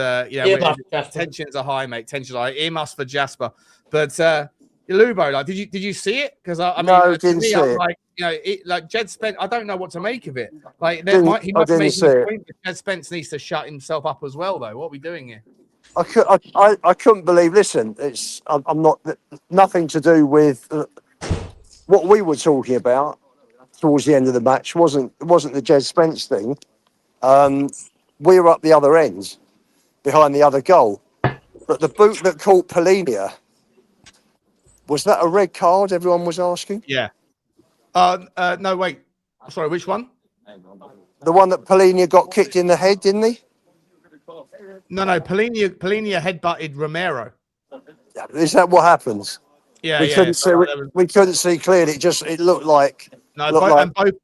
A: tensions are high, mate. Tensions are high. Earmuffs for Jasper. But Lubo, like, did you see it? Because I mean,
H: no, didn't see it.
A: Like, you know, like Jed Spence, I don't know what to make of it. Like, he might be making a point that Jed Spence needs to shut himself up as well, though. What are we doing here?
H: I couldn't believe. Listen, I'm not nothing to do with what we were talking about towards the end of the match. Wasn't the Jed Spence thing. We were up the other end, behind the other goal. But the boot that caught Polinia, was that a red card? Everyone was asking.
A: Yeah. No, wait. Sorry, which one?
H: The one that Polinia got kicked in the head, didn't he?
A: No. Polinia headbutted Romero.
H: Is that what happens?
A: Yeah,
H: we couldn't see. We couldn't see clearly. It looked like.
A: No,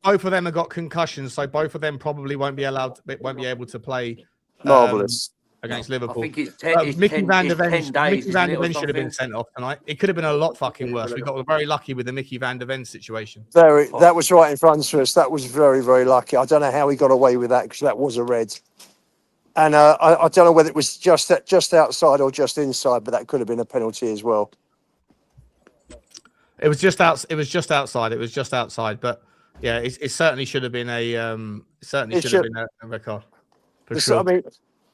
A: both of them have got concussions, so both of them probably won't be able to play.
H: Marvelous.
A: Against Liverpool.
I: I think it's
A: Mickey Van der Ven
I: days,
A: should have been sent off tonight. It could have been a lot fucking worse. We got very lucky with the Mickey Van der Ven situation.
H: That was right in front of us. That was very, very lucky. I don't know how he got away with that because that was a red. And I don't know whether it was just outside or just inside, but that could have been a penalty as well.
A: It was just outside. It was just outside. But yeah, it certainly should have been a red card. For sure.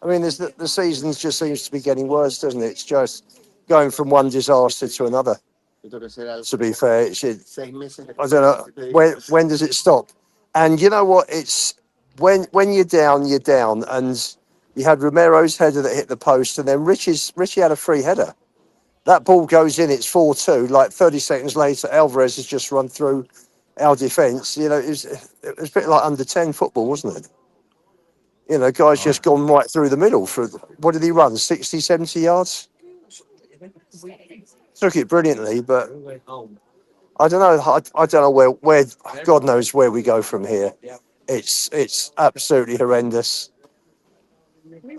H: I mean, the season just seems to be getting worse, doesn't it? It's just going from one disaster to another. To be fair, I don't know when does it stop. And you know what? It's when you're down, and you had Romero's header that hit the post, and then Richie had a free header. That ball goes in, it's 4-2. Like 30 seconds later, Alvarez has just run through our defence. You know, it was a bit like under 10 football, wasn't it? You know, guys just gone right through the middle. What did he run? 60, 70 yards? Took it brilliantly, but I don't know. I don't know where. God knows where we go from here. It's absolutely horrendous.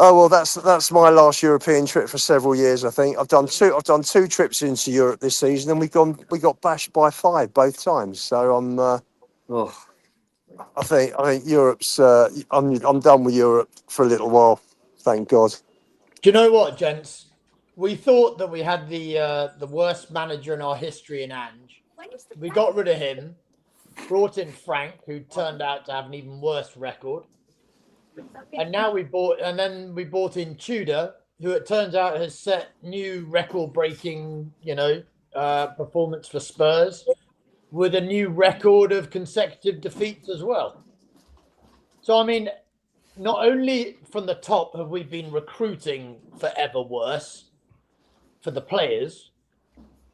H: Oh well, that's my last European trip for several years. I think I've done two trips into Europe this season, and we got bashed by 5 both times. So I'm. I think Europe's. I'm done with Europe for a little while. Thank God.
D: Do you know what, gents? We thought that we had the worst manager in our history in Ange. We got rid of him, brought in Frank, who turned out to have an even worse record. And now we bought in Tudor, who it turns out has set new record-breaking, performance for Spurs, with a new record of consecutive defeats as well. So, I mean, not only from the top have we been recruiting forever worse for the players,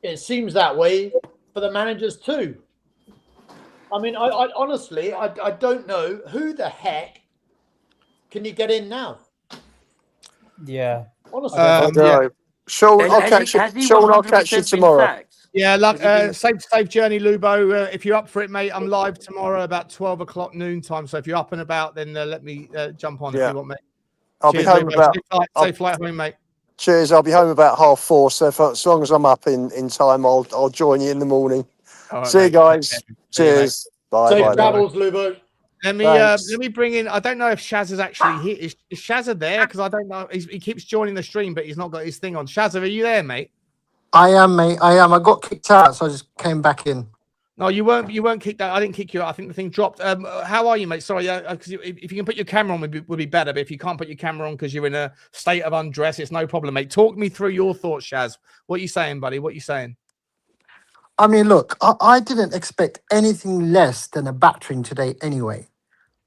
D: it seems that way for the managers too. I mean, I honestly, I don't know who the heck can you get in now?
B: Yeah.
D: Honestly.
H: Sean, I'll catch you tomorrow.
A: Yeah, safe journey, Lubo. If you're up for it, mate, I'm live tomorrow about 12 o'clock noon time. So if you're up and about, then let me jump on if you want, mate.
H: I'll be home about.
A: Safe flight home, mate.
H: Cheers. I'll be home about 4:30. So as long as I'm up in time, I'll join you in the morning. Right, see you guys. Okay. Cheers. Bye.
D: Safe travels, Lubo.
A: Let me bring in. I don't know if Shaz is actually here. Is Shazza there? Because I don't know. He keeps joining the stream, but he's not got his thing on. Shazza, are you there, mate?
J: I am, mate. I am. I got kicked out, so I just came back in.
A: No, you weren't kicked out. I didn't kick you out. I think the thing dropped. How are you, mate? Sorry, because if you can put your camera on, would be better. But if you can't put your camera on because you're in a state of undress, it's no problem, mate. Talk me through your thoughts, Shaz. What are you saying, buddy? What are you saying?
J: I mean, look, I didn't expect anything less than a battering today anyway.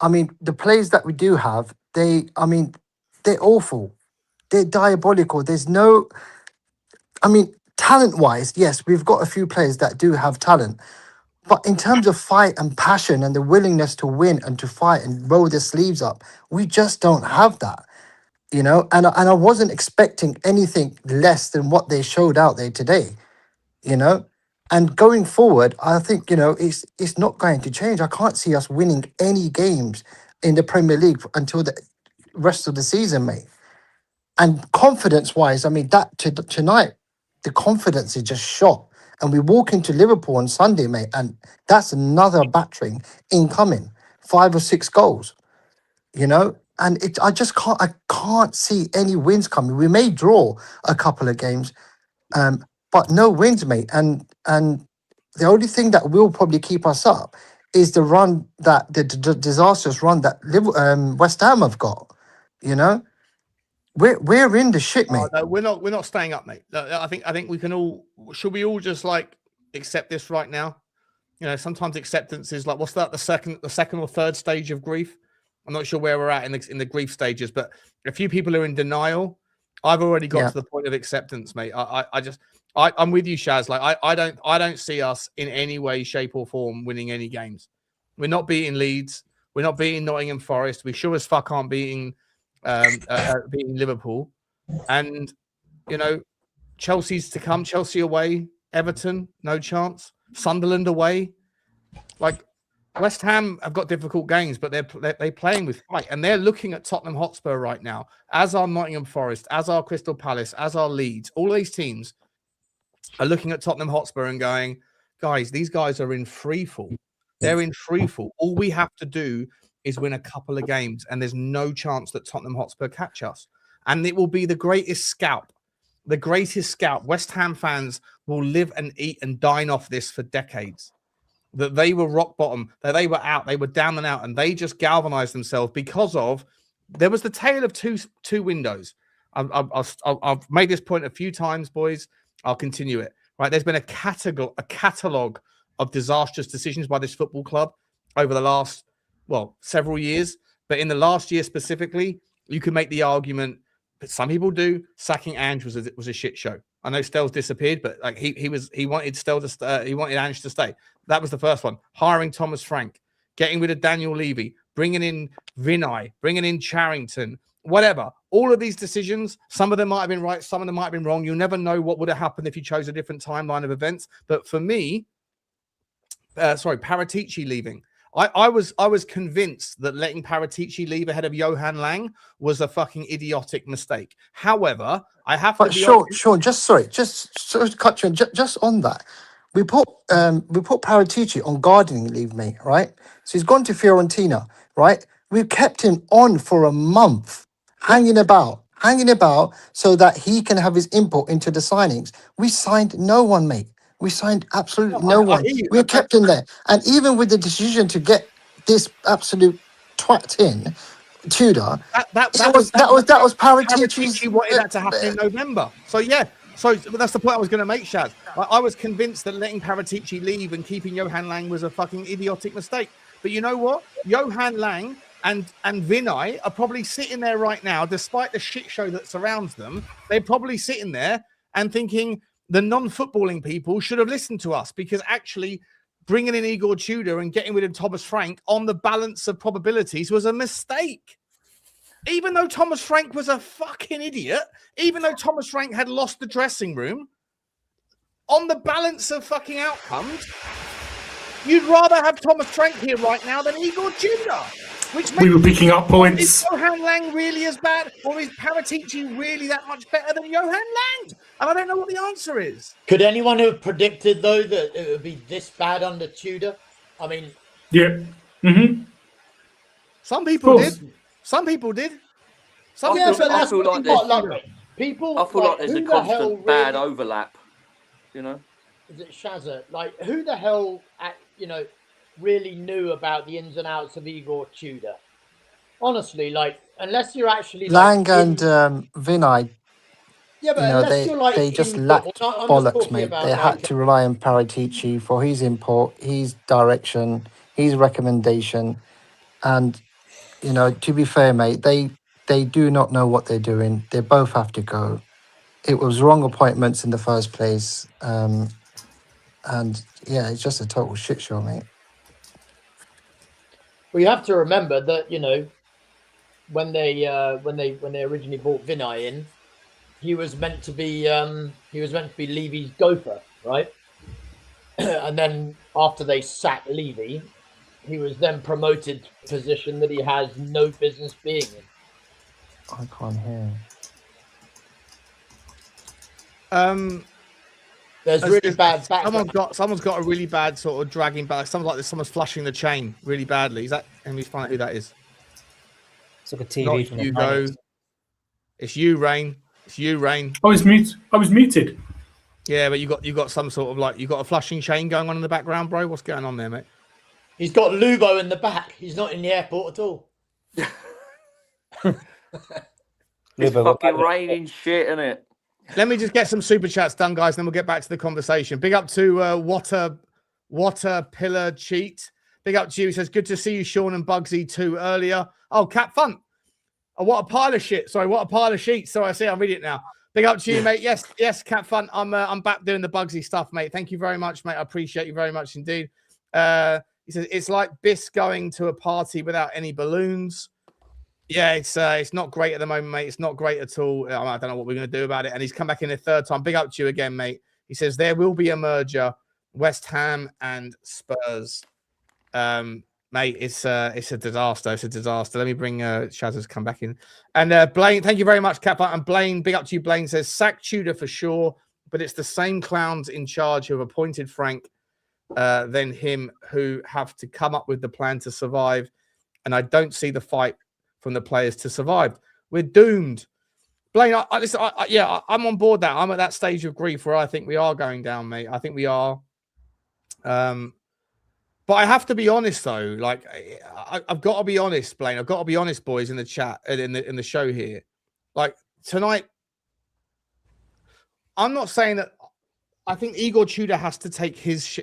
J: I mean, the players that we do have, they're awful. They're diabolical. There's no... I mean, talent-wise, yes, we've got a few players that do have talent. But in terms of fight and passion and the willingness to win and to fight and roll their sleeves up, we just don't have that, And I wasn't expecting anything less than what they showed out there today, And going forward, I think, it's not going to change. I can't see us winning any games in the Premier League until the rest of the season, mate. And confidence-wise, I mean, that tonight, the confidence is just shot. And we walk into Liverpool on Sunday, mate, and that's another battering incoming, 5 or 6 goals, And I can't see any wins coming. We may draw a couple of games, but no wins, mate. And the only thing that will probably keep us up is the run that the disastrous run that West Ham have got. We're in the shit, mate.
A: No, we're not staying up, mate. I think we can all. Should we all just accept this right now? Sometimes acceptance is what's that? The second or third stage of grief. I'm not sure where we're at in the grief stages, but a few people are in denial. I've already got to the point of acceptance, mate. I'm with you, Shaz. Like I don't see us in any way, shape, or form winning any games. We're not beating Leeds. We're not beating Nottingham Forest. We sure as fuck aren't beating Liverpool. And you know, Chelsea's to come. Chelsea away. Everton, no chance. Sunderland away. Like West Ham have got difficult games, but they're playing with fight, and they're looking at Tottenham Hotspur right now, as are Nottingham Forest, as are Crystal Palace, as are Leeds. All of these teams are looking at Tottenham Hotspur and going, guys, these guys are in free fall. They're in free fall. All we have to do is win a couple of games, and there's no chance that Tottenham Hotspur catch us. And it will be the greatest scalp. The greatest scalp. West Ham fans will live and eat and dine off this for decades. That they were rock bottom, that they were out, they were down and out, and they just galvanized themselves because of there was the tale of two windows. I've made this point a few times, boys. I'll continue it. Right, there's been a catalog of disastrous decisions by this football club over the last several years, but in the last year specifically, you can make the argument. But some people do. Sacking Ange was a shit show. I know Stell's disappeared, but like he wanted Stel to he wanted Ange to stay. That was the first one. Hiring Thomas Frank, getting rid of Daniel Levy, bringing in Vinay, bringing in Charrington, whatever. All of these decisions, some of them might have been right, some of them might have been wrong. You'll never know what would have happened if you chose a different timeline of events. But for me, Paratici leaving. I was convinced that letting Paratici leave ahead of Johan Lang was a fucking idiotic mistake. However, I have to be
J: Sean, just to cut you on, just on that. We put Paratici on gardening leave, mate, right? So he's gone to Fiorentina, right? We've kept him on for a month, hanging about so that he can have his input into the signings. We signed no one, mate. We signed absolutely no one. We kept him there. And even with the decision to get this absolute twat in, Tudor, that was Paratici's.
A: He wanted that to happen in November. So yeah. So that's the point I was going to make, Shaz. I was convinced that letting Paratici leave and keeping Johan Lang was a fucking idiotic mistake. But you know what? Johan Lang and Vinay are probably sitting there right now, despite the shit show that surrounds them. They're probably sitting there and thinking the non-footballing people should have listened to us, because actually bringing in Igor Tudor and getting rid of Thomas Frank on the balance of probabilities was a mistake. Even though Thomas Frank was a fucking idiot, even though Thomas Frank had lost the dressing room, on the balance of fucking outcomes, you'd rather have Thomas Frank here right now than Igor Tudor.
C: We were picking up points.
A: Is Johan Lang really as bad, or is Paratici really that much better than Johan Lang? And I don't know what the answer is.
D: Could anyone have predicted, though, that it would be this bad under Tudor? I mean...
C: Yeah. Mm-hmm.
A: Some people did. Some people did.
I: I feel like there's a constant bad overlap, you know?
D: Is it Shazza? Like, who the hell, really knew about the ins and outs of Igor Tudor? Honestly, like, unless you're actually...
J: Lang and Vinay,
D: yeah, but
J: they just lacked bollocks, mate. They had to rely on Paratici for his input, his direction, his recommendation. And, to be fair, mate, they do not know what they're doing. They both have to go. It was wrong appointments in the first place. And, yeah, it's just a total shit show, mate.
D: Well, you have to remember that, when they originally brought Vinay in, he was meant to be Levy's gopher, right? And then after they sacked Levy, he was then promoted to a position that he has no business being in.
J: I can't hear.
D: There's really bad back.
A: Someone's got a really bad sort of dragging back. Someone's flushing the chain really badly. Is that? Let me find out who that is.
B: It's like a TV from
A: Hugo. It's you, Rain. It's you, Rain.
C: I was muted.
A: Yeah, but you got some sort of you got a flushing chain going on in the background, bro. What's going on there, mate?
D: He's got Lubo in the back. He's not in the airport at all.
I: It's fucking raining shit, isn't it?
A: Let me just get some super chats done, guys, and then we'll get back to the conversation. Big up to What a Pillar Cheat. Big up to you. He says, good to see you, Sean and Bugsy too earlier. Oh, Cap Fun. Oh, what a pile of shit. Sorry, what a pile of sheets. Sorry, I see. I'll read it now. Big up to you, mate. Yes, Cap Fun. I'm back doing the Bugsy stuff, mate. Thank you very much, mate. I appreciate you very much indeed. He says, it's like Biss going to a party without any balloons. Yeah, it's not great at the moment, mate. It's not great at all. I don't know what we're going to do about it. And he's come back in the third time. Big up to you again, mate. He says, there will be a merger, West Ham and Spurs. Mate, it's a disaster. It's a disaster. Let me bring Shazza's come back in. And Blaine, thank you very much, Cap. And Blaine, big up to you, Blaine, says, sack Tudor for sure, but it's the same clowns in charge who have appointed Frank than him who have to come up with the plan to survive. And I don't see the fight from the players to survive. We're doomed. Blaine, I'm on board that. I'm at that stage of grief where I think we are going down, mate. I think we are. But I have to be honest, though. Like, I've got to be honest, Blaine. I've got to be honest, boys, in the chat, in the show here. Like, tonight, I'm not saying that. I think Igor Tudor has to take his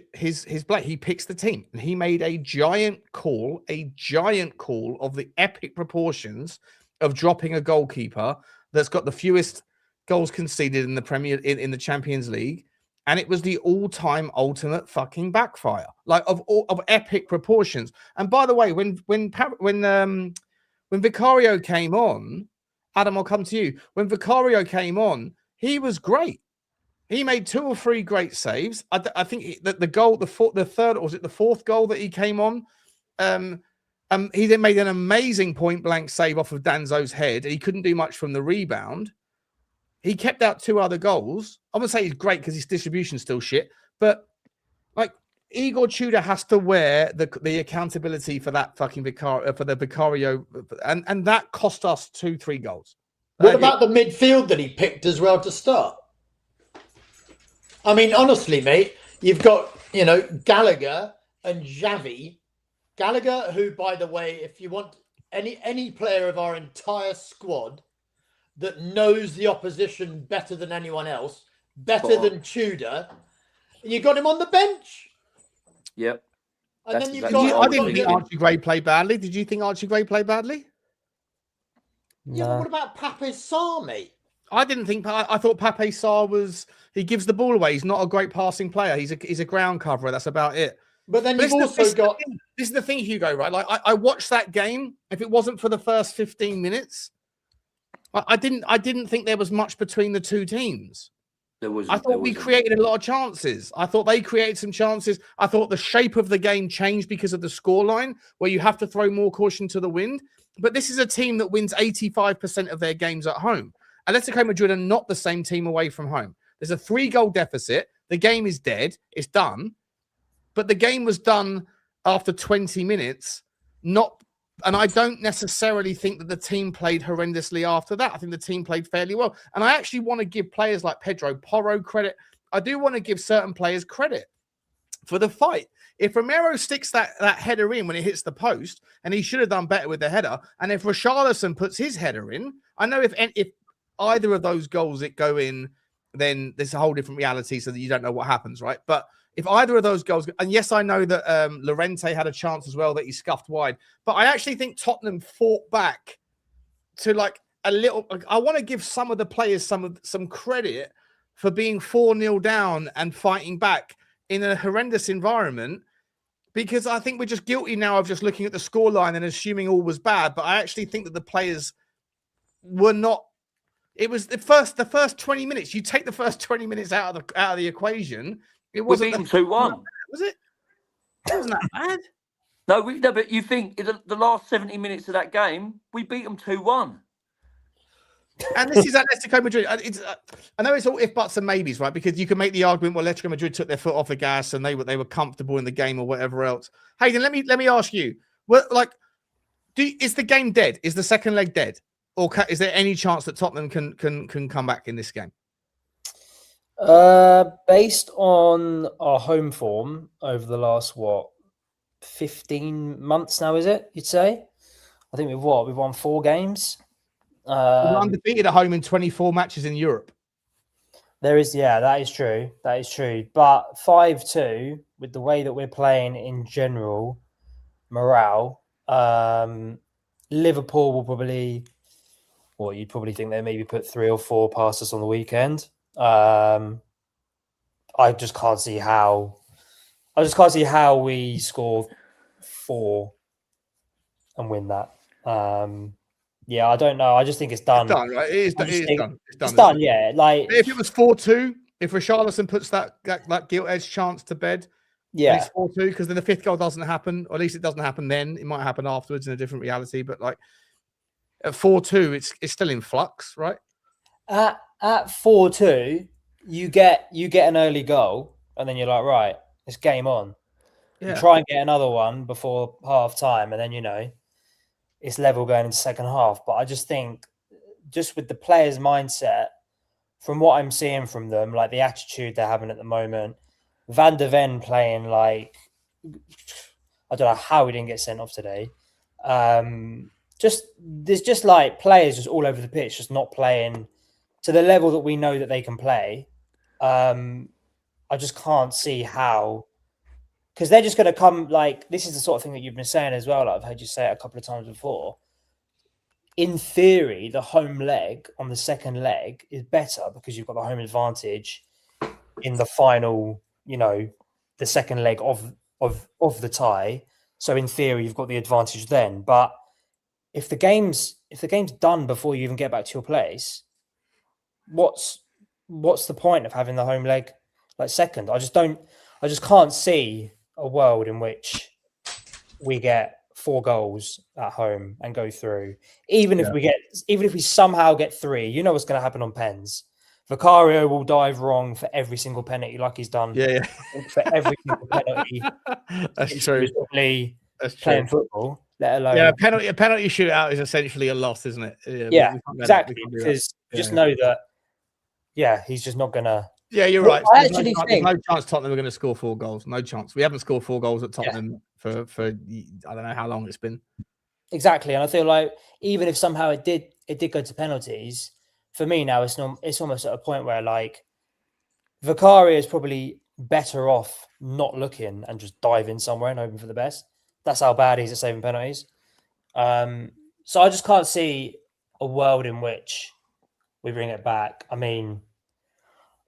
A: blame. He picks the team, and he made a giant call of the epic proportions of dropping a goalkeeper that's got the fewest goals conceded in the in the Champions League. And it was the all-time ultimate fucking backfire, like of epic proportions. And by the way, when Vicario came on, Adam, I'll come to you. When Vicario came on, he was great. He made 2 or 3 great saves. I think that the goal, the third, or was it the fourth goal that he came on? He then made an amazing point-blank save off of Danzo's head. He couldn't do much from the rebound. He kept out 2 other goals. I'm going to say he's great because his distribution's still shit. But, like, Igor Tudor has to wear the accountability for that fucking Vicario. And that cost us 2-3 goals.
D: What about the midfield that he picked as well to start? I mean, honestly, mate, you've got, Gallagher and Xavi. Gallagher, who, by the way, if you want any player of our entire squad that knows the opposition better than anyone else, better than Tudor, you got him on the bench.
I: Yep.
D: And then you've
A: I didn't think Archie Gray played badly. Did you think Archie Gray played badly?
D: Yeah, but what about Pape Sarr, mate?
A: I didn't think. I thought Pape Sarr he gives the ball away. He's not a great passing player. He's a ground coverer. That's about it.
D: But then you've also got.
A: This is the thing, Hugo. Right? Like I watched that game. If it wasn't for the first 15 minutes, I didn't think there was much between the two teams. I thought we created a lot of chances. I thought they created some chances. I thought the shape of the game changed because of the scoreline, where you have to throw more caution to the wind. But this is a team that wins 85% of their games at home. Atletico Madrid are not the same team away from home. There's a 3-goal deficit. The game is dead. It's done. But the game was done after 20 minutes. And I don't necessarily think that the team played horrendously after that. I think the team played fairly well. And I actually want to give players like Pedro Porro credit. I do want to give certain players credit for the fight. If Romero sticks that header in when it hits the post, and he should have done better with the header, and if Richalison puts his header in, I know if either of those goals go in, then there's a whole different reality so that you don't know what happens, right? But if either of those goals, and yes, I know that Llorente had a chance as well that he scuffed wide, but I actually think Tottenham fought back to like a little. I want to give some of the players some credit for being 4-0 down and fighting back in a horrendous environment, because I think we're just guilty now of just looking at the scoreline and assuming all was bad. But I actually think that the players were not. It was the first 20 minutes. You take the first 20 minutes out of the equation. It wasn't
I: 2-1.
A: Was it? It wasn't that bad.
I: No, but you think in the last 70 minutes of that game, we beat them 2-1.
A: And this is Atletico Madrid. I know it's all if, buts, and maybes, right? Because you can make the argument, well, Atletico Madrid took their foot off the gas and they were comfortable in the game or whatever else. Hayden, let me ask you, is the game dead? Is the second leg dead, or is there any chance that Tottenham can come back in this game?
B: Based on our home form over the last 15 months now, is it? You'd say? I think we've won 4 games.
A: We're undefeated at home in 24 matches in Europe.
B: That is true. But 5-2 with the way that we're playing in general, morale. Liverpool will probably, well, you'd probably think they maybe put 3 or 4 past us on the weekend. I just can't see how. I just can't see how we score 4 and win that. Yeah, I don't know. I just think it's done.
A: It's done, right? It is done.
B: It's done. Yeah, like
A: if it was 4-2, if Richarlison puts that gilt edge chance to bed,
B: yeah,
A: it's 4-2 because then the 5th goal doesn't happen, or at least it doesn't happen then. It might happen afterwards in a different reality, but like at 4-2, it's still in flux, right?
B: At 4-2, you get an early goal, and then you're like, right, it's game on. Yeah. You try and get another one before half time, and then it's level going into second half. But I just think, just with the players' mindset, from what I'm seeing from them, like the attitude they're having at the moment, Van der Ven playing like, I don't know how he didn't get sent off today. There's just like players just all over the pitch, just not playing to the level that we know that they can play. I just can't see how, because they're just going to come, like, this is the sort of thing that you've been saying as well. Like, I've heard you say it a couple of times before. In theory, the home leg on the second leg is better because you've got the home advantage in the final, the second leg of the tie. So in theory, you've got the advantage then. But if the game's done before you even get back to your place, what's the point of having the home leg like second? I just can't see a world in which we get 4 goals at home and go through. Even if we somehow get 3, you know what's going to happen on pens. Vicario will dive wrong for every single penalty, like he's done.
A: Yeah.
B: For every single penalty.
A: That's true.
B: That's playing football, let alone.
A: Yeah, a penalty shootout is essentially a loss, isn't it?
B: Yeah, exactly. Because just know that. Yeah, he's just not gonna.
A: Yeah, you're right.
B: I actually think
A: there's no chance Tottenham are going to score 4 goals. No chance. We haven't scored 4 goals at Tottenham for I don't know how long it's been.
B: Exactly, and I feel like even if somehow it did go to penalties, for me now it's almost at a point where like Vicario is probably better off not looking and just diving somewhere and hoping for the best. That's how bad he is at saving penalties. So I just can't see a world in which we bring it back. I mean,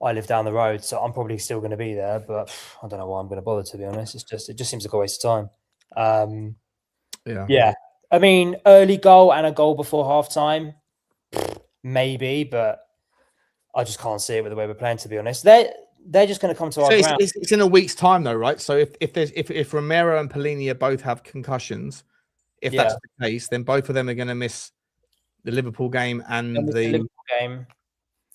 B: I live down the road, so I'm probably still going to be there, but I don't know why I'm going to bother, to be honest. It just seems like a waste of time. Yeah. I mean, early goal and a goal before half time, maybe, but I just can't see it with the way we're playing, to be honest. They're just going to come to our ground.
A: It's in a week's time, though, right? So if Romero and Palhinha both have concussions, if that's the case, then both of them are going to miss the Liverpool game and the
B: Liverpool game.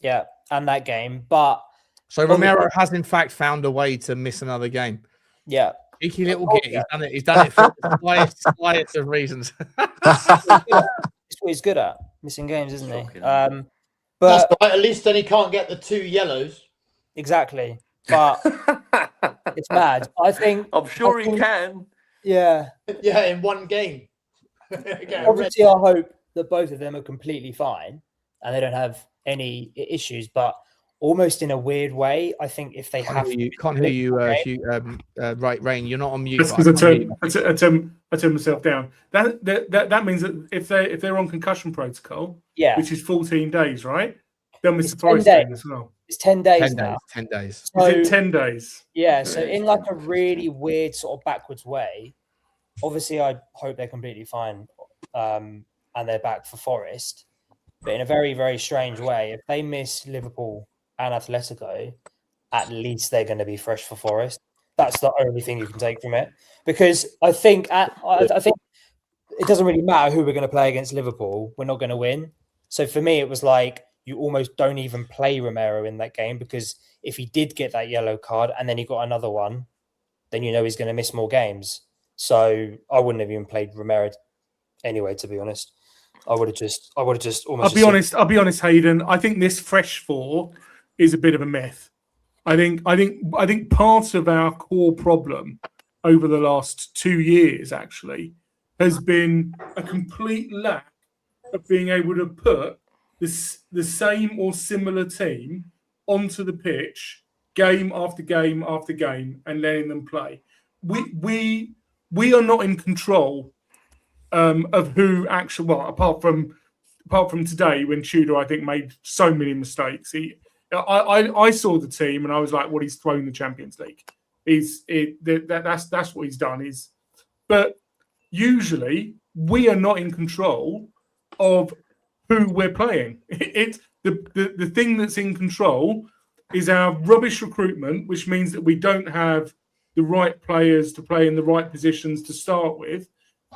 B: Yeah, and that game. But
A: so Romero has in fact found a way to miss another game.
B: Yeah.
A: Cheeky little git. He's done it for the slightest of reasons.
B: That's what he's good at, missing games, isn't he? But
D: that's right. At least then he can't get the 2 yellows.
B: Exactly. But it's mad. I'm
I: sure he can.
B: Yeah.
D: Yeah, in one game.
B: Obviously, I hope that both of them are completely fine and they don't have any issues, but almost in a weird way, I think if they
A: can't hear you, right, Rain, you're not on mute.
C: That's because I turned myself down. That means that if they're on concussion protocol, which is 14 days, right? They'll miss the Forest game as well.
B: It's 10 days now.
A: 10 days.
C: So, is it 10 days?
B: Yeah, so in like a really weird sort of backwards way, obviously I hope they're completely fine and they're back for Forest. But in a very, very strange way, if they miss Liverpool and Atletico, at least they're going to be fresh for Forest. That's the only thing you can take from it. Because I think it doesn't really matter who we're going to play against Liverpool. We're not going to win. So for me, it was like you almost don't even play Romero in that game because if he did get that yellow card and then he got another one, then you know he's going to miss more games. So I wouldn't have even played Romero anyway, to be honest. I would have just almost.
C: I'll be honest, Hayden. I think this fresh 4 is a bit of a myth. I think part of our core problem over the last 2 years actually has been a complete lack of being able to put the same or similar team onto the pitch game after game after game and letting them play. We we are not in control of who actually. Well, apart from today when Tudor, I think, made so many mistakes. I saw the team and I was like, "Well, he's thrown the Champions League. That's what he's done." But usually we are not in control of who we're playing. It's the thing that's in control is our rubbish recruitment, which means that we don't have the right players to play in the right positions to start with,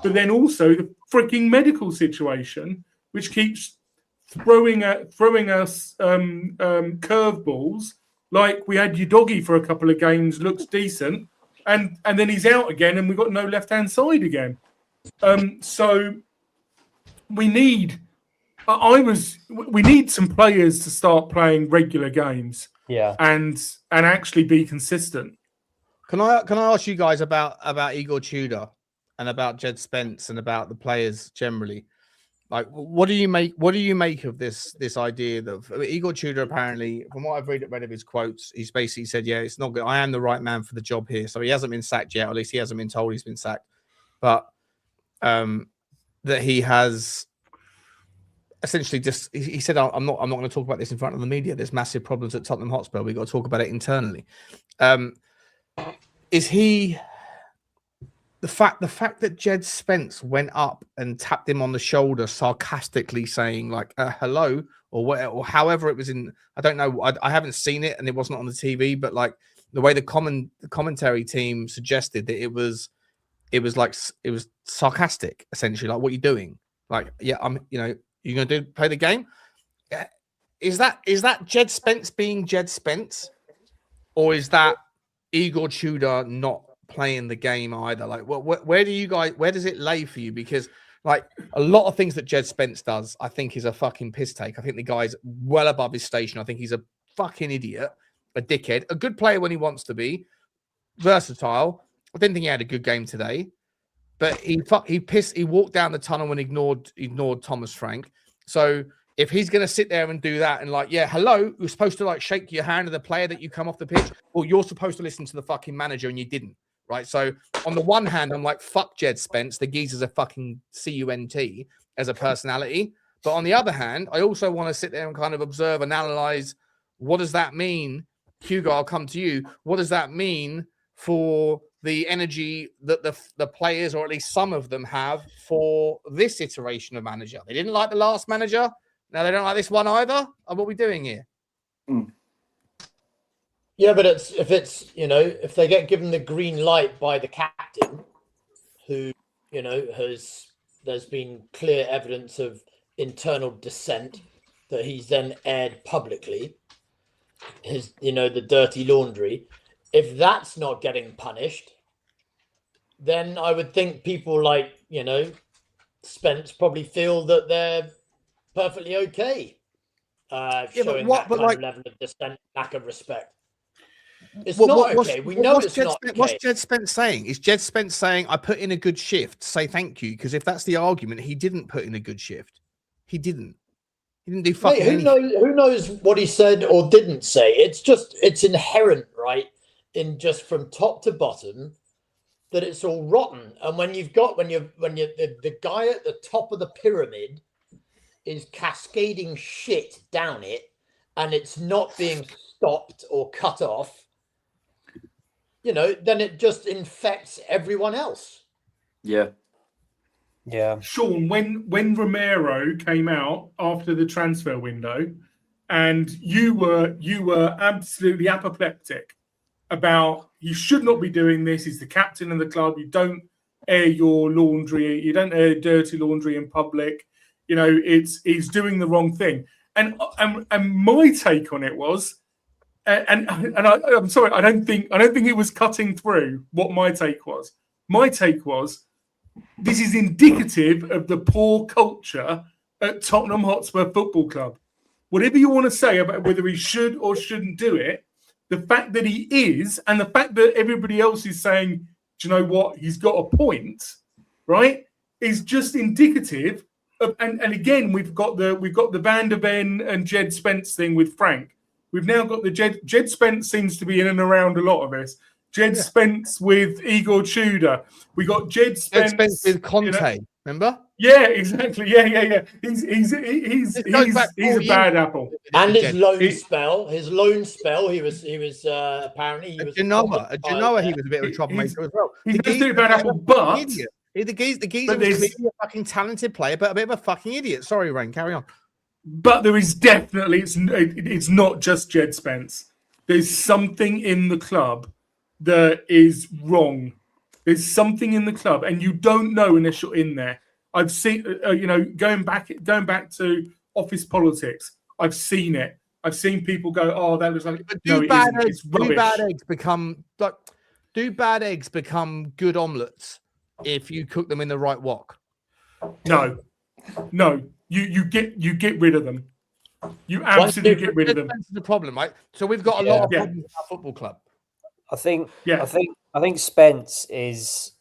C: but then also the freaking medical situation, which keeps throwing us curveballs. Like we had Udogie for a couple of games, looks decent, and then he's out again, and we've got no left-hand side again. So we need some players to start playing regular games, and actually be consistent.
A: Can I ask you guys about Igor Tudor and about Jed Spence and about the players generally? Like, what do you make of this idea that Igor Tudor, apparently, from what I've read of his quotes, he's basically said, "Yeah, it's not good. I am the right man for the job here." So he hasn't been sacked yet, or at least he hasn't been told he's been sacked, but that he has essentially just he said, "I'm not going to talk about this in front of the media. There's massive problems at Tottenham Hotspur. We've got to talk about it internally." Is he? The fact that Jed Spence went up and tapped him on the shoulder, sarcastically saying like "hello" or however it was in, I don't know, I haven't seen it and it wasn't on the TV, but like the way the commentary team suggested that it was sarcastic, essentially, like, "What are you doing?" Like, "Yeah, you're gonna play the game." Is that Jed Spence being Jed Spence, or is that Igor Tudor not playing the game either? Like, where does it lay for you? Because like a lot of things that Jed Spence does, I think is a fucking piss take. I think the guy's well above his station. I think he's a fucking idiot, a dickhead, a good player when he wants to be, versatile. I didn't think he had a good game today, but he walked down the tunnel and ignored Thomas Frank. So if he's going to sit there and do that and like, "Yeah, hello," you're supposed to like shake your hand to the player that you come off the pitch. Well, you're supposed to listen to the fucking manager and you didn't. Right. So on the one hand, I'm like, fuck Jed Spence. The geezer's a fucking cunt as a personality. But on the other hand, I also want to sit there and kind of observe and analyze, what does that mean? Hugo, I'll come to you. What does that mean for the energy that the players, or at least some of them, have for this iteration of manager? They didn't like the last manager. Now they don't like this one either. What are we doing here?
D: Yeah, but if they get given the green light by the captain, who, there's been clear evidence of internal dissent that he's then aired publicly, the dirty laundry. If that's not getting punished, then I would think people like, Spence probably feel that they're perfectly okay. Showing that level of dissent, lack of respect. It's not okay. We know it's not okay.
A: What's Jed Spence saying? Is Jed Spence saying, "I put in a good shift, say thank you"? Because if that's the argument, he didn't put in a good shift. He didn't do fucking anything.
D: Who knows what he said or didn't say? It's inherent, right? In just from top to bottom, that it's all rotten. And when you're the guy at the top of the pyramid is cascading shit down it, and it's not being stopped or cut off, then it just infects everyone else.
I: Yeah.
C: Sean, when Romero came out after the transfer window, and you were absolutely apoplectic about, you should not be doing this. He's the captain of the club. You don't air your laundry. You don't air dirty laundry in public. He's doing the wrong thing. And my take on it was, and I'm sorry, I don't think it was cutting through what my take was. My take was, this is indicative of the poor culture at Tottenham Hotspur Football Club. Whatever you want to say about whether he should or shouldn't do it, the fact that he is, and the fact that everybody else is saying, "Do you know what? He's got a point," right? Is just indicative of, and again, we've got the Van der Ven and Jed Spence thing with Frank. We've now got the Jed Spence seems to be in and around a lot of this. Jed Spence with Igor Tudor. We got Jed Spence
A: with Conte. Remember?
C: Yeah, exactly. Yeah. He's a bad apple.
D: And his loan spell. He was apparently he was
A: Genoa, he was a bit of a troublemaker as well.
C: He's a bad apple, but
A: the geezer was clearly a fucking talented player, but a bit of a fucking idiot. Sorry, Rain, carry on.
C: But there is definitely it's not just Jed Spence. There's something in the club that is wrong. There's something in the club, and you don't know unless you're in there. I've seen, going back to office politics. I've seen it. I've seen people go, "Oh, that looks like."
A: But
C: do
A: bad eggs become good omelets if you cook them in the right wok?
C: No. You get rid of them. You absolutely get rid of them.
A: That's the problem, right? So we've got a lot of problems in our football club.
B: I think Spence is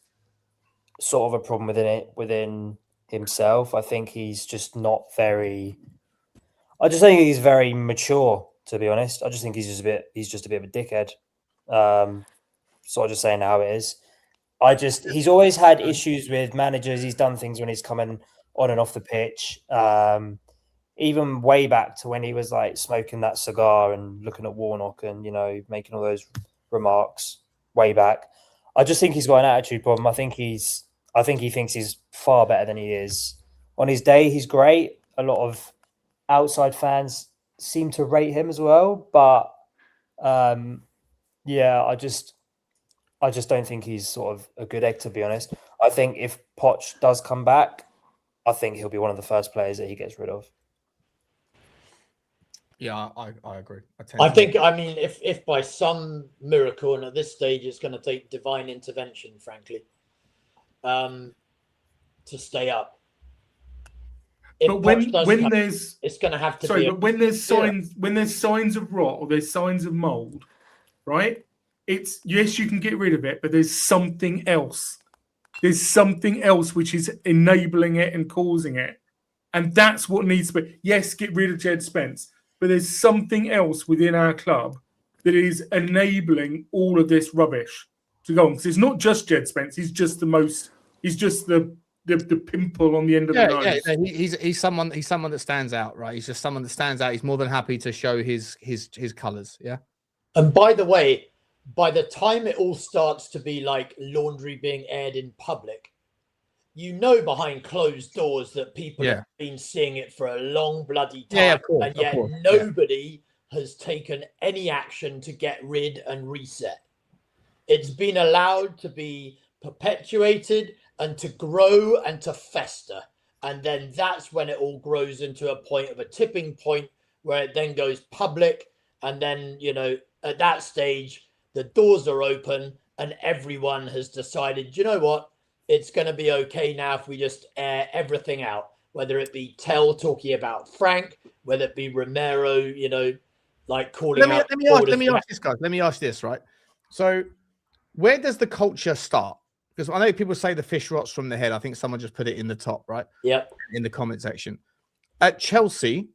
B: sort of a problem within himself. I think he's just not very. I just think he's very mature, to be honest. I just think he's just a bit of a dickhead. So I'm just saying how it is. He's always had issues with managers. He's done things when he's coming on and off the pitch. Even way back to when he was like smoking that cigar and looking at Warnock and making all those remarks way back. I just think he's got an attitude problem. I think he thinks he's far better than he is. On his day, he's great. A lot of outside fans seem to rate him as well, but I just don't think he's sort of a good egg, to be honest. I think if Poch does come back, I think he'll be one of the first players that he gets rid of.
A: Yeah, I agree.
D: If by some miracle, and at this stage it's going to take divine intervention, frankly, to stay up.
C: But when there's
D: it's going to have to be.
C: But when there's signs of rot or there's signs of mold, right? It's yes, you can get rid of it, but there's something else. There's something else which is enabling it and causing it, and that's what needs to be. Yes, get rid of Jed Spence. But there's something else within our club that is enabling all of this rubbish to go on. Because it's not just Jed Spence. He's just the pimple on the end of the nose.
A: Yeah, he's someone that stands out, right? He's just someone that stands out. He's more than happy to show his colours. Yeah.
D: And by the way, by the time it all starts to be like laundry being aired in public, behind closed doors that people have been seeing it for a long bloody time, and yet nobody has taken any action to get rid and reset. It's been allowed to be perpetuated and to grow and to fester. And then that's when it all grows into a point of a tipping point where it then goes public. And then, at that stage, the doors are open and everyone has decided, you know what? It's going to be okay now if we just air everything out, whether it be Tel talking about Frank, whether it be Romero, calling out.
A: Let me ask this, guys. Let me ask this, right? So where does the culture start? Because I know people say the fish rots from the head. I think someone just put it in the top, right?
D: Yeah.
A: In the comment section. At Chelsea,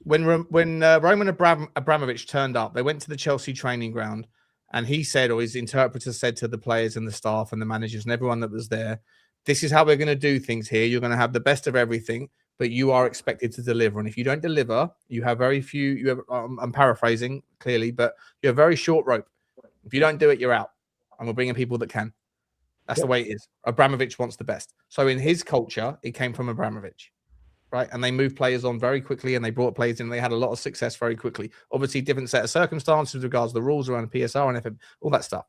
A: when Roman Abramovich turned up, they went to the Chelsea training ground. And he said, or his interpreter said to the players and the staff and the managers and everyone that was there, this is how we're going to do things here. You're going to have the best of everything, but you are expected to deliver. And if you don't deliver, you have very few, I'm paraphrasing clearly, but you have very short rope. If you don't do it, you're out. And we're bringing people that can. That's the way it is. Abramovich wants the best. So in his culture, it came from Abramovich. Right, and they moved players on very quickly, and they brought players in. And they had a lot of success very quickly. Obviously, different set of circumstances with regards to the rules around PSR and FM, all that stuff.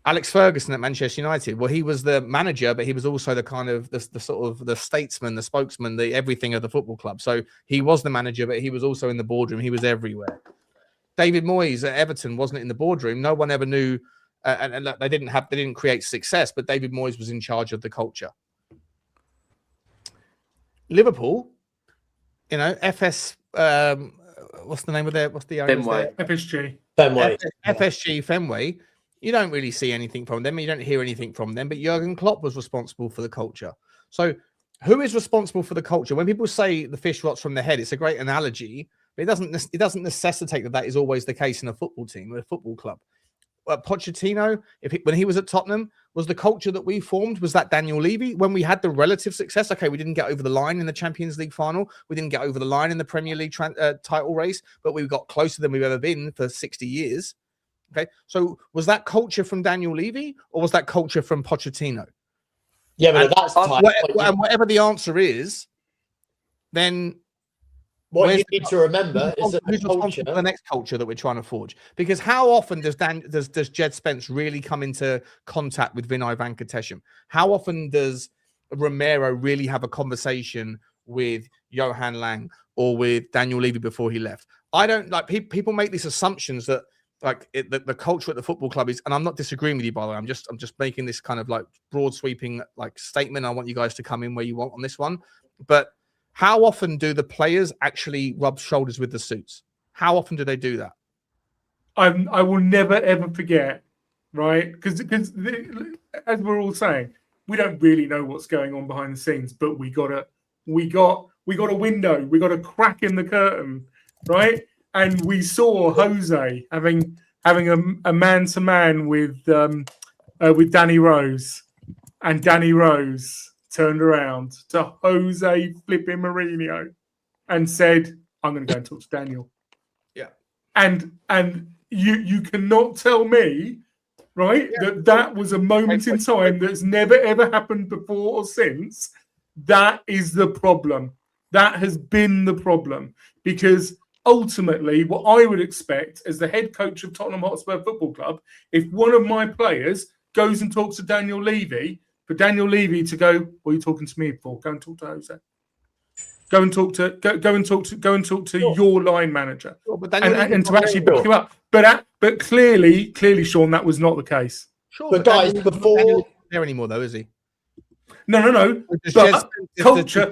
A: Alex Ferguson at Manchester United. Well, he was the manager, but he was also the kind of the sort of the statesman, the spokesman, the everything of the football club. So he was the manager, but he was also in the boardroom. He was everywhere. David Moyes at Everton wasn't in the boardroom. No one ever knew, and they didn't create success. But David Moyes was in charge of the culture. Liverpool, FS, what's the name of what's the
I: Fenway.
C: FSG.
A: FSG Fenway. You don't really see anything from them. You don't hear anything from them. But Jurgen Klopp was responsible for the culture. So who is responsible for the culture? When people say the fish rots from the head, it's a great analogy, but it doesn't necessitate that is always the case in a football team or a football club. Pochettino, when he was at Tottenham, was the culture that we formed, was that Daniel Levy? When we had the relative success, okay, we didn't get over the line in the Champions League final. We didn't get over the line in the Premier League title race, but we got closer than we've ever been for 60 years. Okay, so was that culture from Daniel Levy or was that culture from Pochettino?
D: Yeah, but that's
A: whatever the answer is, then
D: what you need to remember is that
A: who's responsible for the next culture that we're trying to forge. Because how often does Jed Spence really come into contact with Vinay Venkatesham? How often does Romero really have a conversation with Johan Lang or with Daniel Levy before he left? I don't like people make these assumptions that the culture at the football club is, and I'm not disagreeing with you, by the way. I'm just making this kind of like broad sweeping like statement. I want you guys to come in where you want on this one. But how often do the players actually rub shoulders with the suits? How often do they do that?
C: I will never ever forget, right? Because as we're all saying, we don't really know what's going on behind the scenes, but we got a window, we got a crack in the curtain, right? And we saw Jose having a man-to-man with Danny Rose, and Danny Rose turned around to Jose flipping Mourinho and said, "I'm going to go and talk to Daniel."
A: Yeah,
C: and you cannot tell me, right, that was a moment in time that's never ever happened before or since. That is the problem. That has been the problem, because ultimately, what I would expect as the head coach of Tottenham Hotspur Football Club, if one of my players goes and talks to Daniel Levy, for Daniel Levy to go, "What are you talking to me for? Go and talk to Jose. Go and talk to your line manager, and to actually back you up." But clearly, Sean, that was not the case.
A: Sure,
D: but guys, before
A: Daniel's not there anymore, though, is he?
C: No. But culture.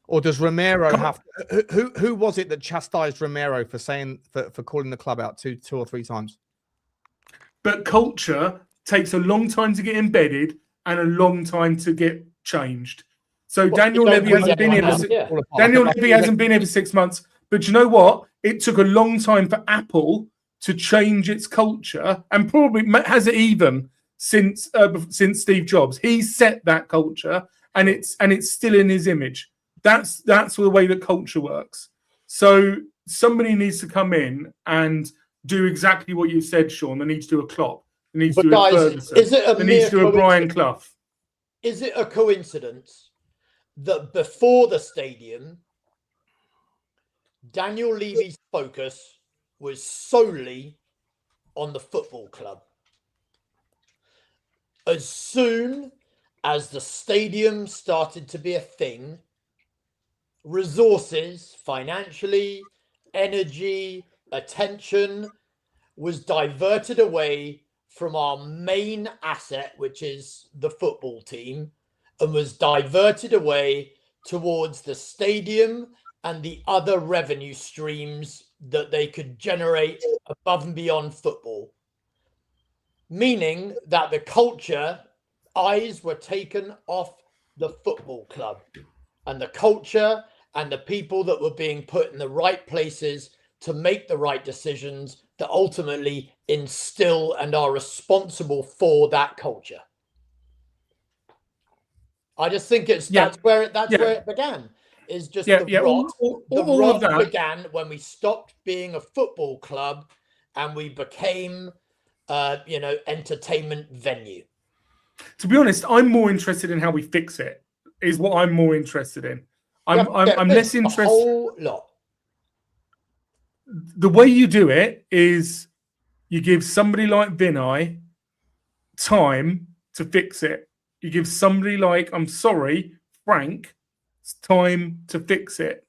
A: Or does Romero have? Who was it that chastised Romero for saying for calling the club out two or three times?
C: But culture takes a long time to get embedded and a long time to get changed. So Daniel Levy hasn't been here. Daniel Levy hasn't been here for 6 months. But you know what? It took a long time for Apple to change its culture, and probably has it even since Steve Jobs. He set that culture, and it's still in his image. That's the way that culture works. So somebody needs to come in and do exactly what you said, Sean. They need to do a Klopp. They need to do a Ferguson. They need to do a Brian Clough.
D: Is it a coincidence that before the stadium, Daniel Levy's focus was solely on the football club? As soon as the stadium started to be a thing, resources, financially, energy, attention was diverted away from our main asset, which is the football team, and was diverted away towards the stadium and the other revenue streams that they could generate above and beyond football. Meaning that the culture eyes were taken off the football club, and the culture and the people that were being put in the right places to make the right decisions that ultimately instill and are responsible for that culture. I just think that's where it began. Is just the rot began when we stopped being a football club and we became entertainment venue.
C: To be honest, I'm more interested in how we fix it. Is what I'm more interested in. I'm less interested.
D: A whole lot.
C: The way you do it is you give somebody like Vinay time to fix it. You give somebody like, I'm sorry, Frank, time to fix it.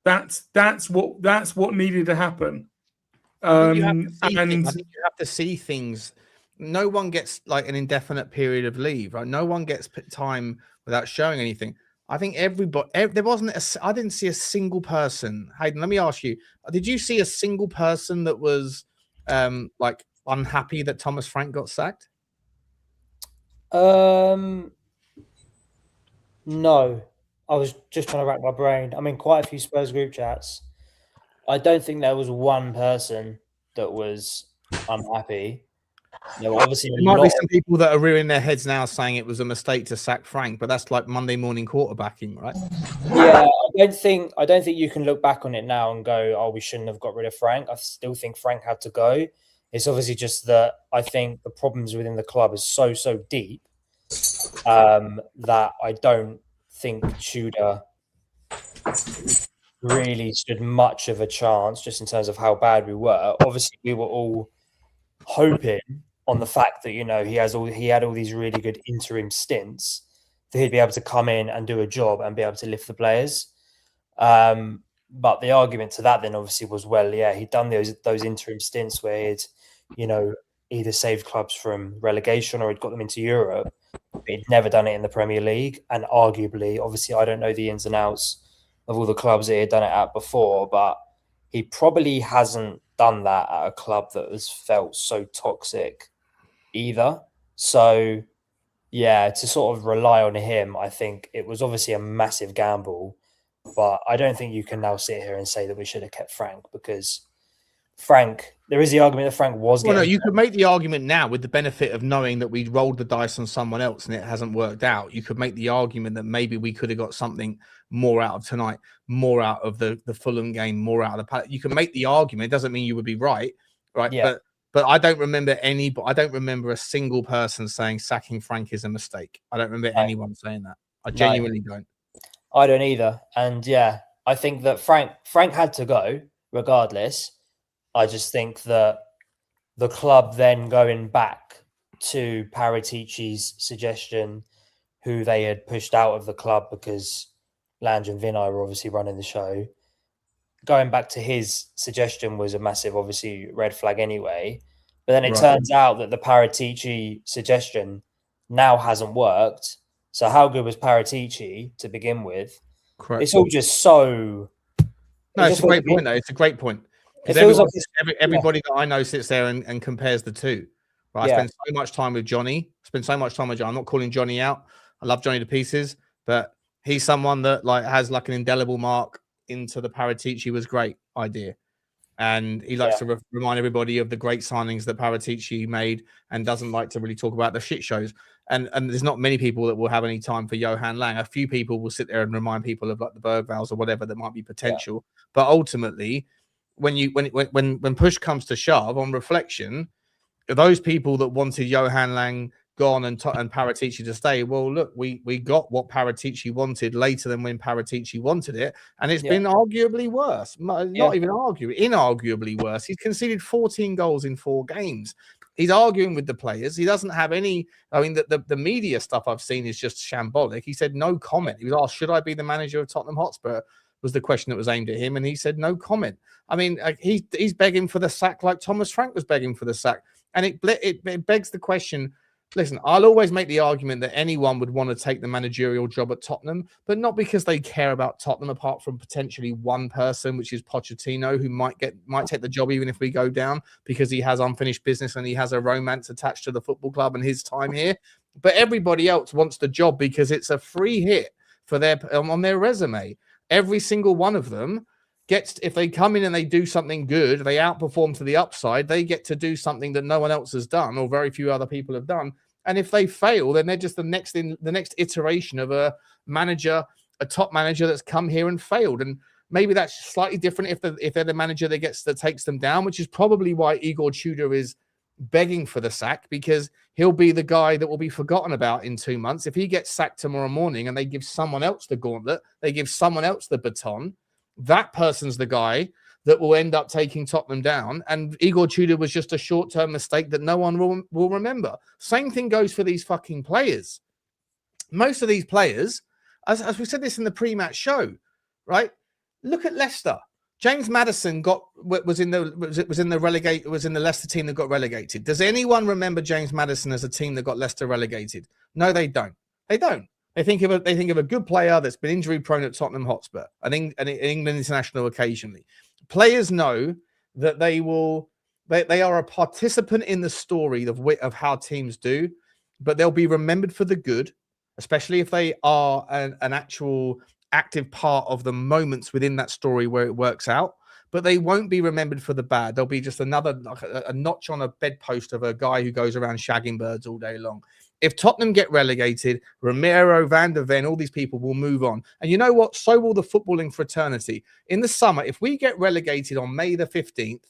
C: That's what needed to happen.
A: I think you have to see things. No one gets like an indefinite period of leave, right? No one gets time without showing anything. I think there wasn't I didn't see a single person. Hayden, let me ask you, did you see a single person that was like unhappy that Thomas Frank got sacked?
B: No. I was just trying to rack my brain. I'm in quite a few Spurs group chats. I don't think there was one person that was unhappy. There were obviously
A: there might be some people that are rearing their heads now saying it was a mistake to sack Frank, but that's like Monday morning quarterbacking, right?
B: Yeah, I don't think you can look back on it now and go, "Oh, we shouldn't have got rid of Frank." I still think Frank had to go. It's obviously just that I think the problems within the club is so deep that I don't think Tudor really stood much of a chance, just in terms of how bad we were. Obviously, we were all hoping on the fact that, you know, he had all these really good interim stints, that he'd be able to come in and do a job and be able to lift the players. But the argument to that then obviously was, well, yeah, he'd done those interim stints where he'd, you know, either saved clubs from relegation or he'd got them into Europe. But he'd never done it in the Premier League. And arguably, obviously, I don't know the ins and outs of all the clubs that he'd done it at before, but he probably hasn't done that at a club that has felt so toxic either. So, yeah, to sort of rely on him, I think it was obviously a massive gamble. But I don't think you can now sit here and say that we should have kept Frank, because Frank, there is the argument that Frank was
A: Well, no, you could make the argument now with the benefit of knowing that we rolled the dice on someone else and it hasn't worked out. You could make the argument that maybe we could have got something more out of tonight, more out of the Fulham game, more out of the Palace. You can make the argument. It doesn't mean you would be right?
B: Yeah.
A: But I don't remember I don't remember a single person saying sacking Frank is a mistake. I don't remember anyone saying that. I genuinely don't.
B: I don't either. And yeah, I think that Frank had to go regardless. I just think that the club then going back to Paratici's suggestion, who they had pushed out of the club because Lange and Vinay were obviously running the show, going back to his suggestion was a massive, obviously, red flag anyway. But then it turns out that the Paratici suggestion now hasn't worked. So how good was Paratici to begin with?
A: Correct.
B: It's all just so...
A: No, it's a great point, though. It's a great point. Because everybody that I know sits there and compares the two. Right? I spend so much time with Johnny. I'm not calling Johnny out. I love Johnny to pieces, but he's someone that has an indelible mark into the Paratici was great idea. And he likes to remind everybody of the great signings that Paratici made and doesn't like to really talk about the shit shows. And there's not many people that will have any time for Johan Lang. A few people will sit there and remind people of the Berghvalls or whatever that might be potential. Yeah. But ultimately, when push comes to shove, on reflection, those people that wanted Johan Lang gone and Paratici to stay, well, look, we got what Paratici wanted later than when Paratici wanted it, and it's been arguably worse. Not even inarguably worse. He's conceded 14 goals in 4 games. He's arguing with the players. He doesn't have any. I mean, the media stuff I've seen is just shambolic. He said no comment. He was asked, "Should I be the manager of Tottenham Hotspur?" was the question that was aimed at him, and he said no comment. I mean, he's begging for the sack like Thomas Frank was begging for the sack, and it begs the question. Listen, I'll always make the argument that anyone would want to take the managerial job at Tottenham, but not because they care about Tottenham, apart from potentially one person, which is Pochettino, who might take the job even if we go down, because he has unfinished business and he has a romance attached to the football club and his time here. But everybody else wants the job because it's a free hit for on their resume. Every single one of them gets, if they come in and they do something good, they outperform to the upside, they get to do something that no one else has done or very few other people have done. And if they fail, then they're just the next iteration of a top manager that's come here and failed. And maybe that's slightly different if they're the manager that takes them down, which is probably why Igor Tudor is begging for the sack, because he'll be the guy that will be forgotten about in 2 months. If he gets sacked tomorrow morning and they give someone else the gauntlet, they give someone else the baton, that person's the guy that will end up taking Tottenham down. And Igor Tudor was just a short-term mistake that no one will remember. Same thing goes for these fucking players. Most of these players, as we said this in the pre-match show, right? Look at Leicester. James Maddison was in the Leicester team that got relegated. Does anyone remember James Maddison as a team that got Leicester relegated? No, they don't. They don't. They think of a good player that's been injury prone at Tottenham Hotspur, an England international occasionally. Players know that they are a participant in the story of how teams do, but they'll be remembered for the good, especially if they are an actual active part of the moments within that story where it works out. but they won't be remembered for the bad. They'll be just another like a notch on a bedpost of a guy who goes around shagging birds all day long. If Tottenham get relegated, Romero, Van der Ven, all these people will move on. And you know what? So will the footballing fraternity. In the summer, if we get relegated on May the 15th,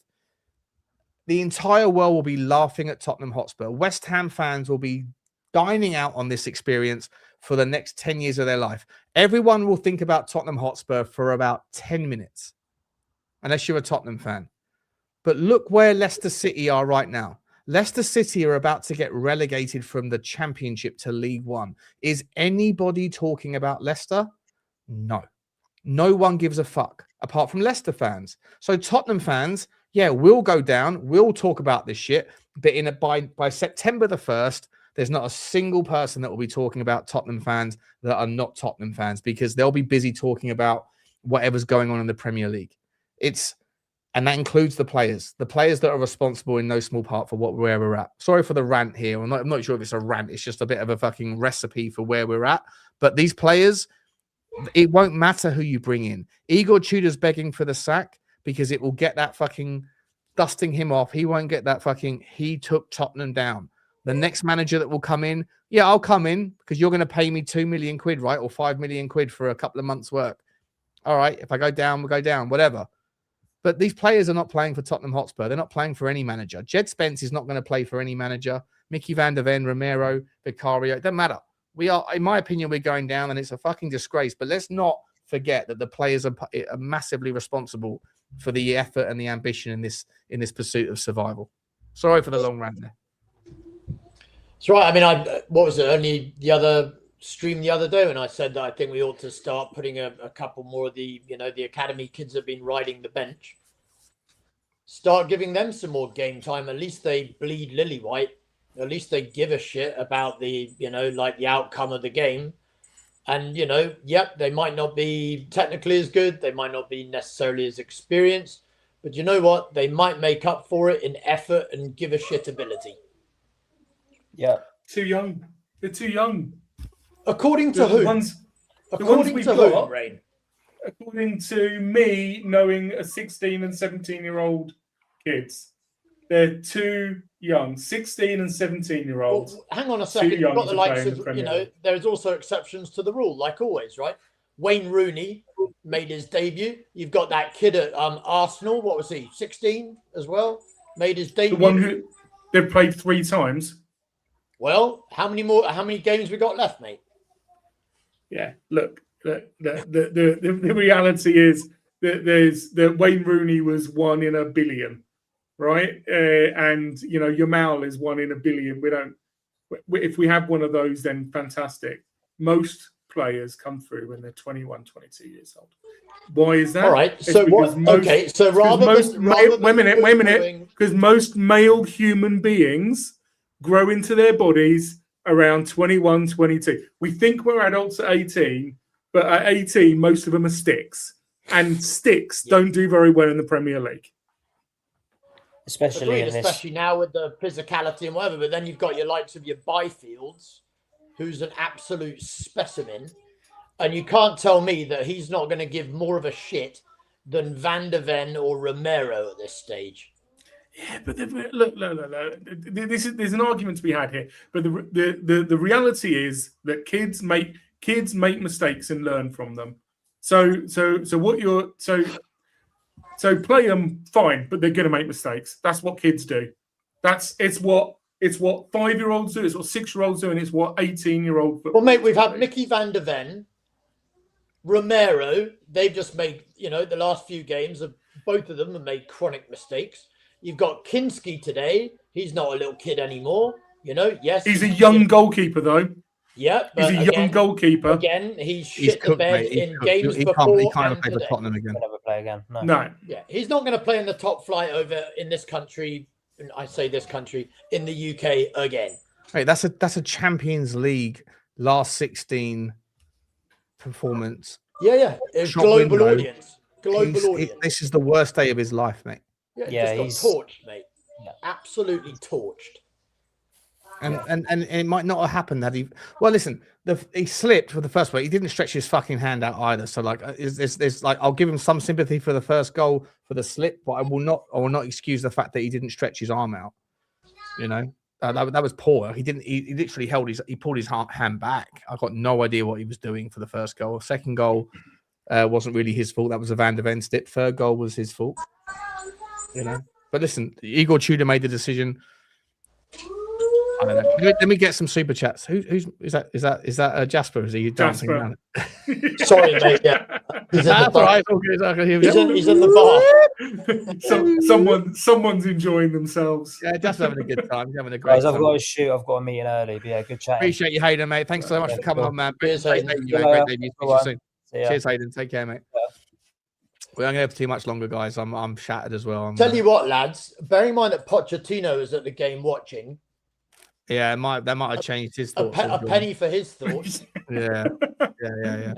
A: the entire world will be laughing at Tottenham Hotspur. West Ham fans will be dining out on this experience for the next 10 years of their life. Everyone will think about Tottenham Hotspur for about 10 minutes, unless you're a Tottenham fan. But look where Leicester City are right now. Leicester City are about to get relegated from the Championship to League One. Is anybody talking about Leicester? No. No one gives a fuck, apart from Leicester fans. So Tottenham fans, yeah, we'll go down. We'll talk about this shit. But by September the 1st, there's not a single person that will be talking about Tottenham fans that are not Tottenham fans, because they'll be busy talking about whatever's going on in the Premier League. And that includes the players that are responsible in no small part for where we're at. Sorry for the rant here. I'm not sure if it's a rant. It's just a bit of a fucking recipe for where we're at. But these players, it won't matter who you bring in. Igor Tudor's begging for the sack because it will get that fucking dusting him off. He won't get that fucking, he took Tottenham down. The next manager that will come in, yeah, I'll come in because you're going to pay me 2 million quid, right? Or 5 million quid for a couple of months' work. All right, if I go down, we'll go down, whatever. But these players are not playing for Tottenham Hotspur. They're not playing for any manager. Jed Spence is not going to play for any manager. Micky van der Ven, Romero, Vicario, it doesn't matter. We are, in my opinion, we're going down and it's a fucking disgrace. But let's not forget that the players are massively responsible for the effort and the ambition in this pursuit of survival. Sorry for the long rant there.
D: That's right. I mean, what was it? Only the other stream the other day when I said that I think we ought to start putting a couple more of the academy kids have been riding the bench. Start giving them some more game time. At least they bleed lily white. At least they give a shit about the outcome of the game. And yep, they might not be technically as good. They might not be necessarily as experienced. But you know what? They might make up for it in effort and give a shit ability.
B: Yeah.
C: Too young. They're too young.
D: According to who? According to who, Rain?
C: According to me, knowing a 16 and 17-year-old kids. They're too young. 16 and 17-year-olds.
D: Well, hang on a second. You've got the likes of, there's also exceptions to the rule, like always, right? Wayne Rooney made his debut. You've got that kid at Arsenal. What was he? 16 as well? Made his debut.
C: The one who they've played 3 times.
D: Well, how many games we got left, mate?
C: Yeah, look, the reality is that Wayne Rooney was 1 in a billion, right? And Yamal is 1 in a billion. If we have one of those, then fantastic. Most players come through when they're 21, 22 years old. Why is that?
D: All right. So what? So
C: wait a minute, because most male human beings grow into their bodies around 21, 22. We think we're adults at 18, but at 18, most of them are sticks. And sticks don't do very well in the Premier League.
D: Especially now with the physicality and whatever. But then you've got your likes of your Byfields, who's an absolute specimen. And you can't tell me that he's not going to give more of a shit than Van der Ven or Romero at this stage.
C: Yeah, but look. There's an argument to be had here. But the reality is that kids make mistakes and learn from them. So play them fine, but they're going to make mistakes. That's what kids do. It's what 5-year-olds do. It's what 6-year-olds do, and it's what 18-year-old.
D: Well, mate, we've had Micky van der Ven, Romero. They've just made the last few games of both of them have made chronic mistakes. You've got Kinsky today. He's not a little kid anymore. Yes.
C: He's a young goalkeeper, though.
D: Yeah.
C: He's a young goalkeeper.
D: Again, he's shit the bed in games before.
A: He can't play for Tottenham again.
B: He'll never play again.
C: No.
D: Yeah. He's not going to play in the top flight over in this country. And I say this country, in the UK again.
A: Hey, that's a Champions League last 16 performance.
D: Yeah. It's global audience.
A: This is the worst day of his life, mate.
D: Yeah, he's got torched, mate. Yeah. Absolutely torched.
A: And it might not have happened that he. Well, listen, he slipped for the first one. He didn't stretch his fucking hand out either. So like, there's like, I'll give him some sympathy for the first goal for the slip, but I will not excuse the fact that he didn't stretch his arm out. You know, that was poor. He didn't. He literally he pulled his hand back. I got no idea what he was doing for the first goal. Second goal wasn't really his fault. That was a Van der Ven stip. Third goal was his fault. You know, but listen, Igor Tudor made the decision. I don't know. Let me get some super chats. Who's is that Jasper? Is he dancing around?
D: Sorry, mate. Yeah, he's in the bar. He's in the bar.
C: Someone's enjoying themselves.
A: Yeah, Jasper's having a good time. He's having a great time.
B: I've got to shoot. I've got a meeting early. But yeah, good chat.
A: Appreciate you, Hayden, mate. Thanks so much for coming on, man.
D: Cheers,
A: Great
D: Hayden.
A: debut, mate. Great debut. Speak to you soon.
B: See ya.
A: Cheers, Hayden. Take care, mate. We aren't going to have too much longer, guys. I'm shattered as well.
D: Tell you what, lads. Bear in mind that Pochettino is at the game watching.
A: Yeah, that might have changed his thoughts.
D: A penny for his thoughts.
A: Yeah.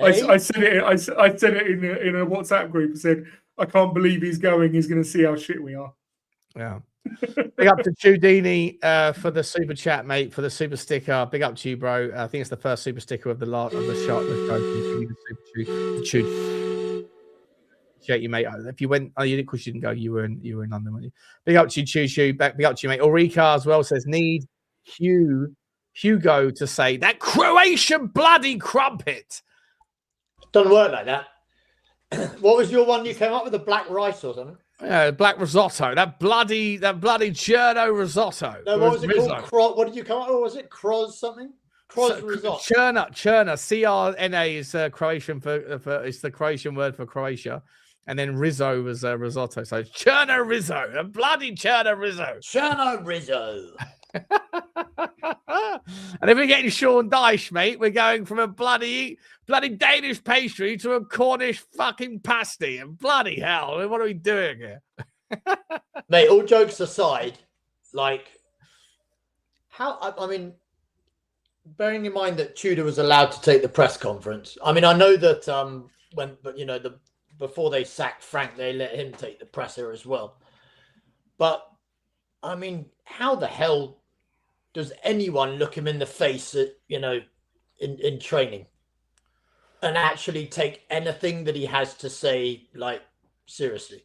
C: I said it in a WhatsApp group. I said, I can't believe he's going. He's going to see how shit we are.
A: Yeah. Big up to Chudini for the super chat, mate, for the super sticker. Big up to you, bro. I think it's the first super sticker of the shot. The Chud. You, mate. If you went, you didn't, because you didn't go. You were in London, weren't you? Big up to you, Choo. Big up to you, mate. Ulrika as well says need Hugo to say that Croatian bloody crumpet.
D: Doesn't work like that. What was your one you came up with? The black rice or something?
A: Yeah, black risotto. That bloody Cherno risotto.
D: No, what was it called? What did you come up with? Was it Kroz something? Kroz risotto.
A: Cherna. CRNA is Croatian for it's the Croatian word for Croatia. And then Rizzo was risotto. So Cherno Rizzo. A bloody Cherno Rizzo.
D: Cherno Rizzo.
A: And if we're getting Sean Dyche, mate, we're going from a bloody Danish pastry to a Cornish fucking pasty. And bloody hell, what are we doing here?
D: Mate, all jokes aside, like, I mean, bearing in mind that Tudor was allowed to take the press conference. I mean, I know that before they sacked Frank, they let him take the presser as well. But I mean, how the hell does anyone look him in the face at, in training and actually take anything that he has to say, like, seriously?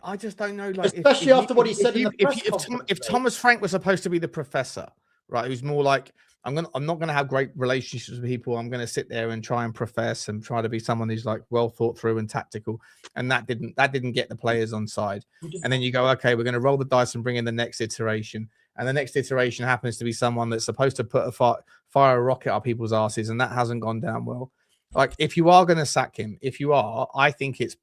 A: I just don't know. Like,
D: especially after what he said in the press conference.
A: If Thomas Frank was supposed to be the professor, right, who's more like, I'm not gonna have great relationships with people. I'm gonna sit there and try and profess and try to be someone who's like well thought through and tactical. And that didn't get the players on side. And then you go, okay, we're gonna roll the dice and bring in the next iteration. And the next iteration happens to be someone that's supposed to put fire a rocket up people's asses, and that hasn't gone down well. Like, if you are gonna sack him, I think it's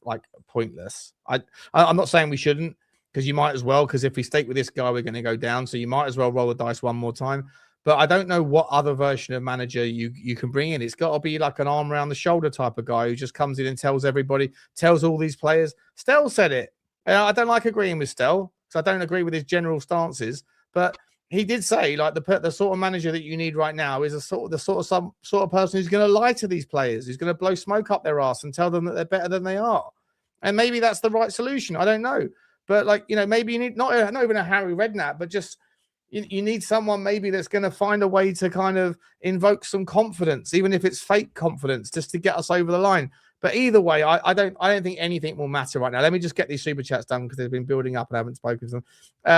A: like pointless. I'm not saying we shouldn't, because you might as well, because if we stake with this guy, we're gonna go down. So you might as well roll the dice one more time. But I don't know what other version of manager you can bring in. It's got to be like an arm around the shoulder type of guy who just comes in and tells everybody, tells all these players. Stel said it. I don't like agreeing with Stel, because I don't agree with his general stances. But he did say, like, the sort of manager that you need right now is the sort of person who's going to lie to these players, who's going to blow smoke up their ass and tell them that they're better than they are. And maybe that's the right solution. I don't know. But, like, maybe you need not even a Harry Redknapp, but just you need someone maybe that's going to find a way to kind of invoke some confidence, even if it's fake confidence, just to get us over the line. But either way, I don't think anything will matter right now. Let me just get these super chats done, because they've been building up and I haven't spoken to them.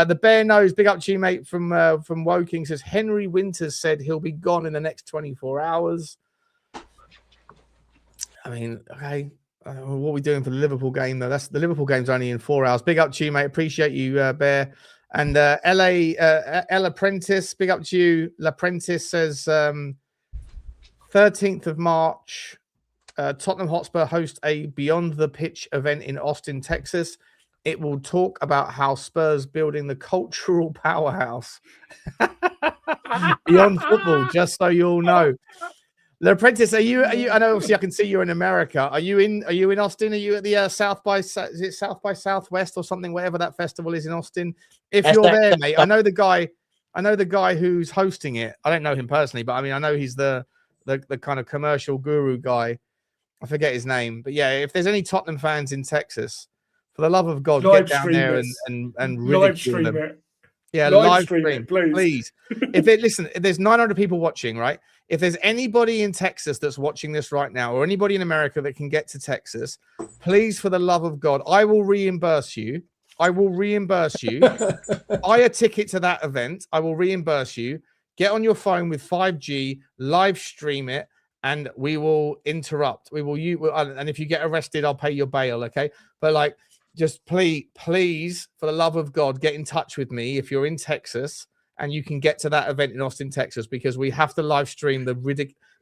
A: The Bear Nose, big up to you, mate, from Woking, says Henry Winters said he'll be gone in the next 24 hours. I mean, okay. What are we doing for the Liverpool game, though? The Liverpool game's only in 4 hours. Big up to you, mate. Appreciate you, Bear. And Ella Prentice, big up to you. La Prentice says 13th of March, Tottenham Hotspur host a Beyond the Pitch event in Austin, Texas. It will talk about how Spurs building the cultural powerhouse beyond football, just so you all know. The Apprentice, are you? I know, obviously, I can see you're in America. Are you in Austin? Are you at the South by Southwest or something? Whatever that festival is in Austin. If you're there, mate, I know the guy who's hosting it. I don't know him personally, but I mean, I know he's the kind of commercial guru guy. I forget his name, but yeah, if there's any Tottenham fans in Texas, for the love of God, get down there and ridicule them. Yeah, live stream, please. If there's 900 people watching, right? If there's anybody in Texas that's watching this right now, or anybody in America that can get to Texas, please, for the love of God, I will reimburse you. Buy a ticket to that event. I will reimburse you. Get on your phone with 5G, live stream it, and we will interrupt. And if you get arrested, I'll pay your bail. Okay, but like, just please, for the love of God, get in touch with me if you're in Texas and you can get to that event in Austin, Texas, because we have to live stream the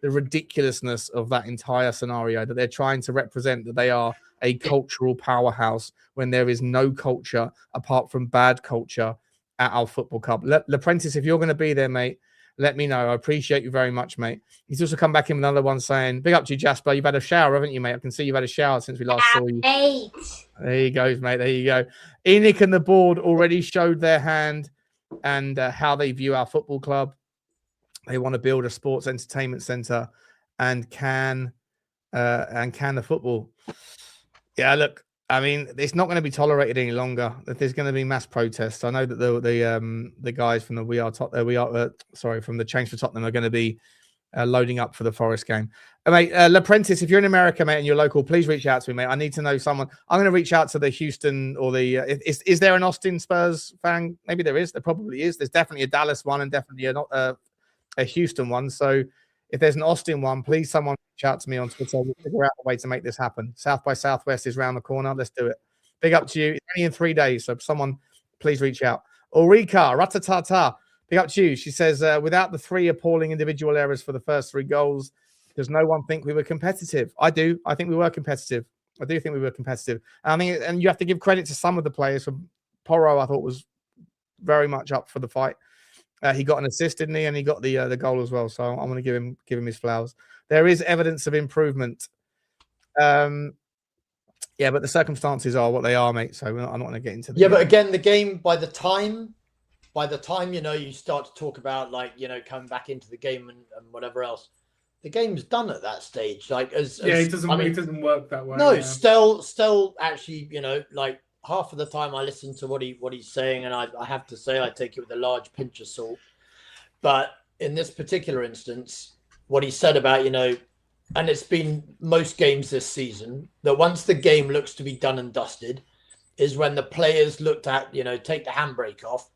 A: ridiculousness of that entire scenario, that they're trying to represent that they are a cultural powerhouse when there is no culture apart from bad culture at our football club. L'Apprentice, if you're going to be there, mate, let me know. I appreciate you very much, mate. He's also come back in with another one saying, big up to you, Jasper. You've had a shower, haven't you, mate? I can see you've had a shower since we last saw you. There you go, mate. There you go. Enoch and the board already showed their hand and how they view our football club. They want to build a sports entertainment center and can the football. Yeah, look, I mean, it's not going to be tolerated any longer. There's going to be mass protests. I know that the guys from the from the Change for Tottenham are going to be loading up for the Forest game. Mate, L'Apprentice, if you're in America, mate, and you're local, please reach out to me, mate. I need to know someone. I'm going to reach out to the Houston or the. Is there an Austin Spurs fan? Maybe there is. There probably is. There's definitely a Dallas one and definitely a Houston one. So if there's an Austin one, please someone reach out to me on Twitter. We'll figure out a way to make this happen. South by Southwest is round the corner. Let's do it. Big up to you. It's only in 3 days, so someone please reach out. Ulrika, ratatata. Big up to you. She says, without the 3 appalling individual errors for the first 3 goals, does no one think we were competitive? I do. I think we were competitive. I do think we were competitive. I mean, and you have to give credit to some of the players. From Porro, I thought was very much up for the fight. He got an assist, didn't he? And he got the goal as well. So I'm going to give him his flowers. There is evidence of improvement. Yeah, but the circumstances are what they are, mate. So I'm not going to get into that.
D: Yeah, but again, the game, by the time, you start to talk about, like, coming back into the game and whatever else, the game's done at that stage. Like, it
C: doesn't work that way.
D: No, yeah. Still actually, like, half of the time I listen to what he's saying, and I have to say I take it with a large pinch of salt. But in this particular instance, what he said about, and it's been most games this season, that once the game looks to be done and dusted is when the players looked at, take the handbrake off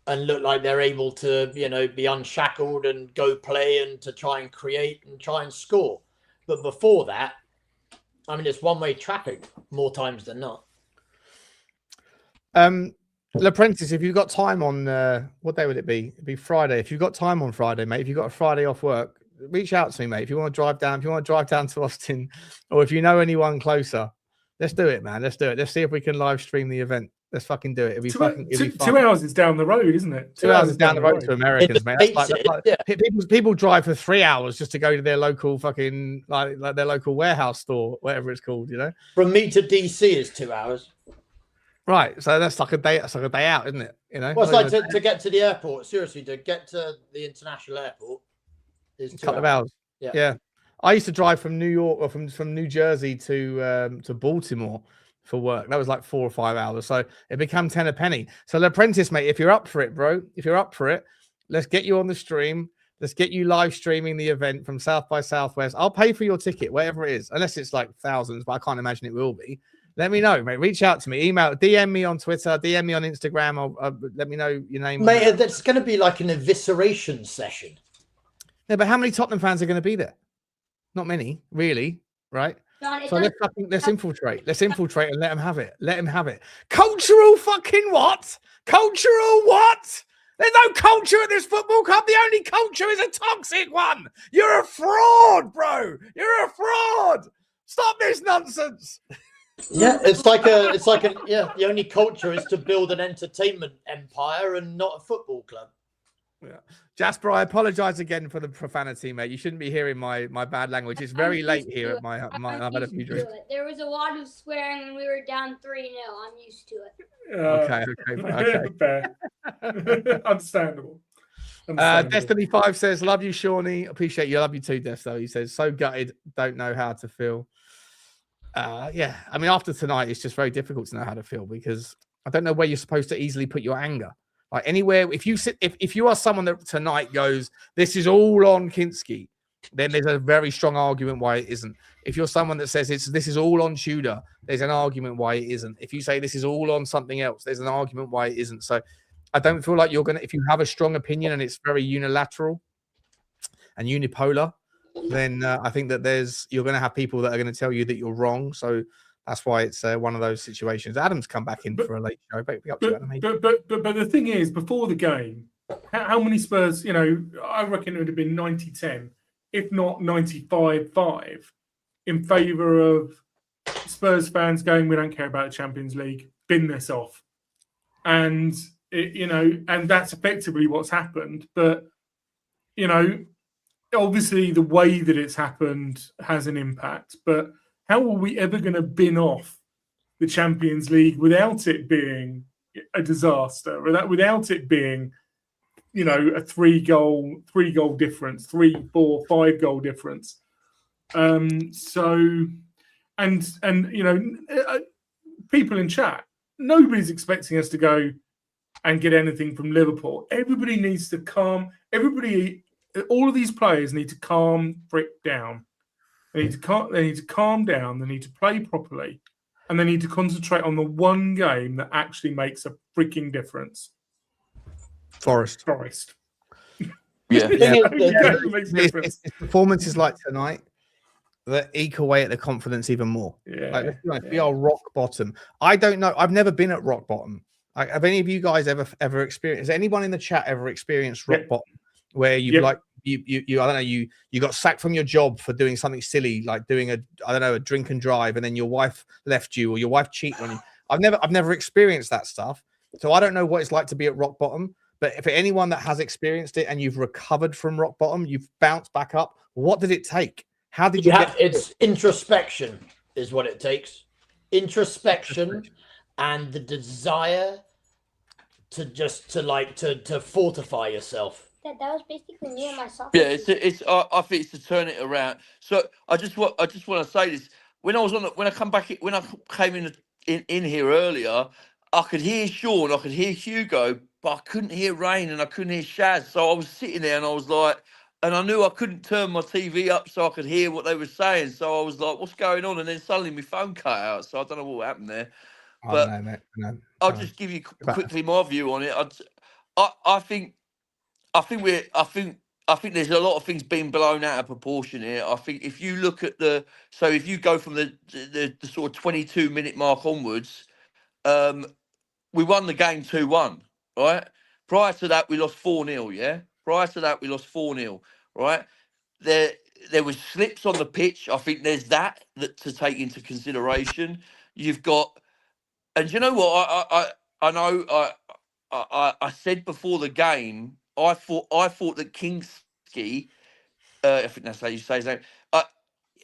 D: and look like they're able to, be unshackled and go play and to try and create and try and score. But before that, I mean, it's one-way traffic more times than not.
A: L'Apprentice, if you've got time on what day would it be? It'd be Friday. If you've got time on Friday, mate, if you've got a Friday off work, reach out to me, mate. If you want to drive down to Austin, or if you know anyone closer, let's do it, man. Let's do it. Let's see if we can live stream the event. Let's fucking do it. It'll be fucking
C: 2 hours is down the road, isn't it?
A: 2 hours is down the road to Americans, man. People drive for 3 hours just to go to their local fucking like their local warehouse store, whatever it's called,
D: From me to DC is 2 hours.
A: Right, so that's like a day. That's like a day out, isn't it?
D: Well, it's like to get to the airport. Seriously, to get to the international airport is 2
A: couple of hours. Yeah. I used to drive from New York or from New Jersey to Baltimore for work. That was like 4 or 5 hours. So it became 10 a penny. So L'Apprentice, mate, if you're up for it, bro, let's get you on the stream. Let's get you live streaming the event from South by Southwest. I'll pay for your ticket, whatever it is, unless it's like thousands, but I can't imagine it will be. Let me know, mate. Reach out to me. Email, DM me on Twitter, DM me on Instagram. Or let me know your name.
D: Mate, that's going to be like an evisceration session.
A: Yeah, but how many Tottenham fans are going to be there? Not many, really, right? So let's infiltrate. Let's infiltrate and let them have it. Let them have it. Cultural fucking what? Cultural what? There's no culture at this football club. The only culture is a toxic one. You're a fraud, bro. You're a fraud. Stop this nonsense.
D: Yeah, it's like the only culture is to build an entertainment empire and not a football club.
A: Yeah. Jasper, I apologize again for the profanity, mate. You shouldn't be hearing my bad language. It's very late here at my I've had a few drinks.
G: There was a lot of swearing when we were down 3-0. I'm used to it.
A: Okay.
C: Fair. Understandable.
A: Destiny 5 says, love you, Shawnee. Appreciate you. I love you too, Des, though. He says, so gutted, don't know how to feel. Yeah, I mean, after tonight, it's just very difficult to know how to feel because I don't know where you're supposed to easily put your anger. Like anywhere, if you are someone that tonight goes, this is all on Kinsky, then there's a very strong argument why it isn't. If you're someone that says this is all on Tudor, there's an argument why it isn't. If you say this is all on something else, there's an argument why it isn't. So I don't feel like you're going to, if you have a strong opinion and it's very unilateral and unipolar, then I think that you're going to have people that are going to tell you that you're wrong. So that's why it's one of those situations. Adam's come back in for a late show. But
C: the thing is, before the game, how many Spurs, I reckon it would have been 90-10, if not 95-5, in favour of Spurs fans going, we don't care about the Champions League, bin this off. And, and that's effectively what's happened. But, obviously the way that it's happened has an impact. But how are we ever going to bin off the Champions League without it being a disaster, or without it being, a three goal difference, 3, 4, 5 goal difference? People in chat, nobody's expecting us to go and get anything from Liverpool. Everybody needs to calm. All of these players need to calm Frick down. They need to calm down. They need to play properly, and they need to concentrate on the one game that actually makes a freaking difference.
A: Forest.
I: Yeah.
A: It's performances like tonight that eke away at the confidence even more.
C: Yeah.
A: We are rock bottom. I don't know. I've never been at rock bottom. Have any of you guys ever experienced? Has anyone in the chat ever experienced rock bottom, where you I don't know, you got sacked from your job for doing something silly, like doing a drink and drive, and then your wife left you, or your wife cheated on you? I've never experienced that stuff, so I don't know what it's like to be at rock bottom. But for anyone that has experienced it and you've recovered from rock bottom, you've bounced back up, what did it take? How did you get?
D: It's introspection is what it takes. Introspection and the desire to fortify yourself.
G: That was basically me and myself.
I: Yeah, I think it's to turn it around. So I just want to say this. When I came in here earlier, I could hear Sean, I could hear Hugo, but I couldn't hear Rain and I couldn't hear Shaz. So I was sitting there and I was like, and I knew I couldn't turn my TV up so I could hear what they were saying. So I was like, what's going on? And then suddenly my phone cut out. So I don't know what happened there. But I'll just give you quickly my view on it. I think there's a lot of things being blown out of proportion here. I think if you look at if you go from the sort of 22-minute mark onwards, we won the game 2-1, right? Prior to that, we lost 4-0, yeah? Prior to that, we lost 4-0, right? There was slips on the pitch. I think there's that to take into consideration. You've got, and you know what? I know I said before the game, I thought that Kinsky, I think that's how you say his name.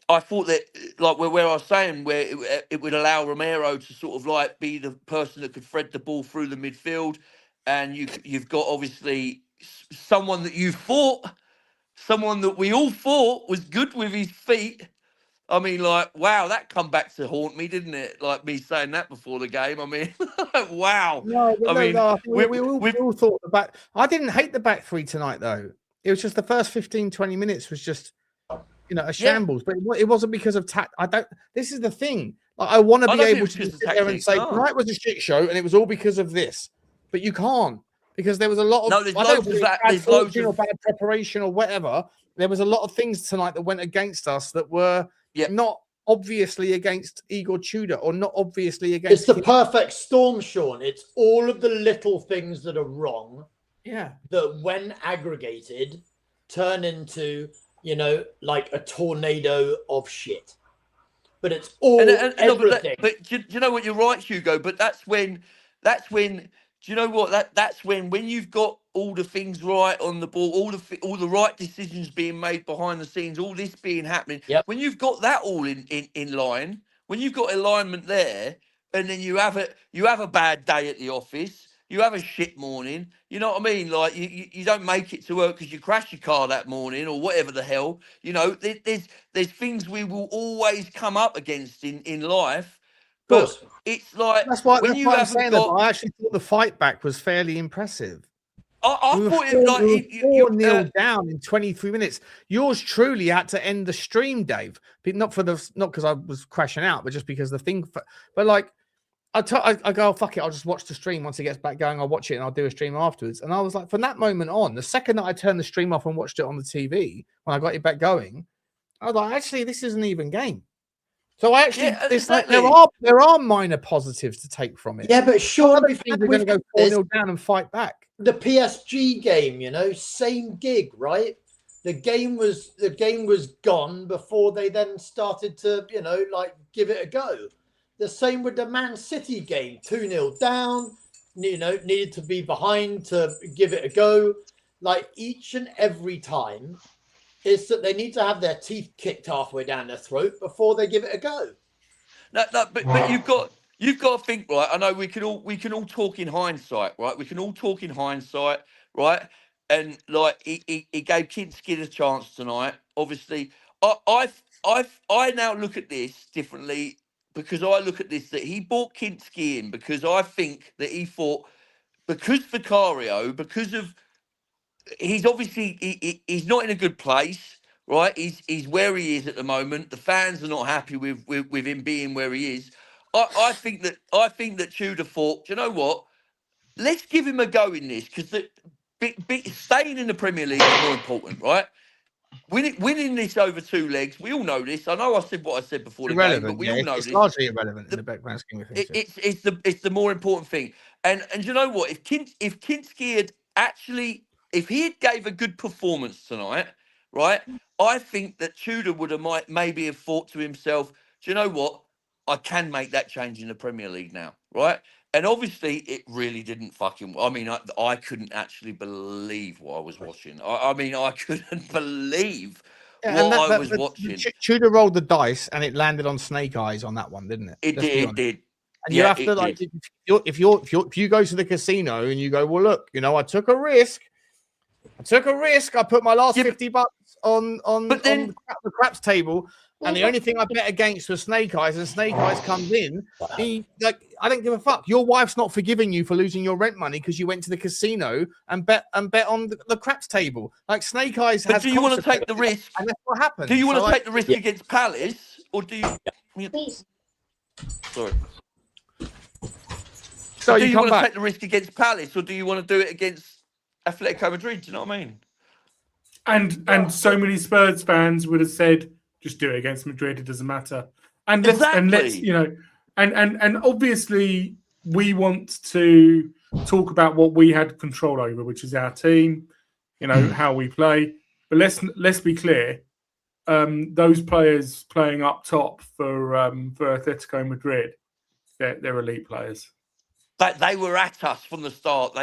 I: I thought that, like where I was saying, where it would allow Romero to sort of like be the person that could thread the ball through the midfield, and you've got obviously someone that someone that we all thought was good with his feet. I mean, like, wow, that come back to haunt me, didn't it? Like me saying that before the game. I mean, wow.
A: We all thought the back. I didn't hate the back three tonight, though. It was just the first 15, 20 minutes was just, a shambles. But it wasn't because of this is the thing. Like, I want to be able to sit there and say, tonight was a shit show, and it was all because of this. But you can't, because there was a lot of...
I: No, there's loads of that. There's loads of
A: bad preparation or whatever. There was a lot of things tonight that went against us that were not obviously against Igor Tudor, or not obviously against...
D: It's the perfect storm, Sean. It's all of the little things that are wrong.
A: Yeah.
D: That when aggregated turn into, like a tornado of shit. But it's all everything.
I: But do you know what? You're right, Hugo. But that's when. Do you know what? That's when you've got all the things right on the ball, all the right decisions being made behind the scenes, all this being happening.
D: Yep.
I: When you've got that all in line, when you've got alignment there, and then you have a bad day at the office, you have a shit morning. You know what I mean? Like you don't make it to work because you crashed your car that morning or whatever the hell. There's things we will always come up against in life.
D: course.
I: But it's like
A: That's why
I: when
A: that's
I: you
A: why I'm
I: haven't
A: saying that.
I: got.
A: I actually thought the fight back was fairly impressive.
I: I
A: We were
I: thought it like
A: we were 4-0 down in 23 minutes. Yours truly had to end the stream, Dave. Not because I was crashing out, but just because the thing. But like, I go, oh, fuck it. I'll just watch the stream once it gets back going. I'll watch it and I'll do a stream afterwards. And I was like, from that moment on, the second that I turned the stream off and watched it on the TV, when I got it back going, I was like, actually, this is an even game. So I actually, there are minor positives to take from it.
D: Yeah, but Sean,
A: they're going to go 4-0 down and fight back.
D: The PSG game, same gig, right? The game was gone before they then started to, give it a go. The same with the Man City game, 2-0 down, needed to be behind to give it a go. Like each and every time, is that they need to have their teeth kicked halfway down their throat before they give it a go.
I: No, but you've got to think, right? I know we can all talk in hindsight, right? We can all talk in hindsight, right? And like he gave Kinsky a chance tonight. Obviously, I now look at this differently because I look at this that he brought Kinsky in because I think that he thought because Vicario, because of he's obviously he's not in a good place, right? He's where he is at the moment. The fans are not happy with him being where he is. I think that Tudor thought, do you know what? Let's give him a go in this because staying in the Premier League is more important, right? Winning this over 2 legs, we all know this. I know I said what I said before the game, but we all know
A: it's
I: this.
A: largely irrelevant in the background scheme of things.
I: It's the more important thing. And you know what? If Kinsky had actually, if he had gave a good performance tonight, right? I think that Tudor would have maybe have thought to himself, do you know what? I can make that change in the Premier League now, right? And obviously, it really didn't fucking. I mean, I couldn't actually believe what I was watching. I mean, I couldn't believe what I was watching.
A: Tudor rolled the dice, and it landed on snake eyes on that one, didn't it?
I: It did.
A: And you have to like, if you go to the casino and you go, well, look, I took a risk. I put my last $50 on the craps table, and the only thing I bet against was Snake Eyes, and Snake Eyes comes in. I don't give a fuck. Your wife's not forgiving you for losing your rent money because you went to the casino and bet on the craps table. Like Snake Eyes has.
I: But do you want to take the risk?
A: And that's what happened.
I: Do you want to take the risk against Palace, or do you? Sorry. So do you want to take the risk against Palace, or do you want to do it against Atletico Madrid? Do you know what I mean?
C: And so many Spurs fans would have said, just do it against Madrid. It doesn't matter. And let's and obviously we want to talk about what we had control over, which is our team, how we play. But let's be clear. Those players playing up top for Atletico Madrid, they're elite players.
I: But they were at us from the start. Do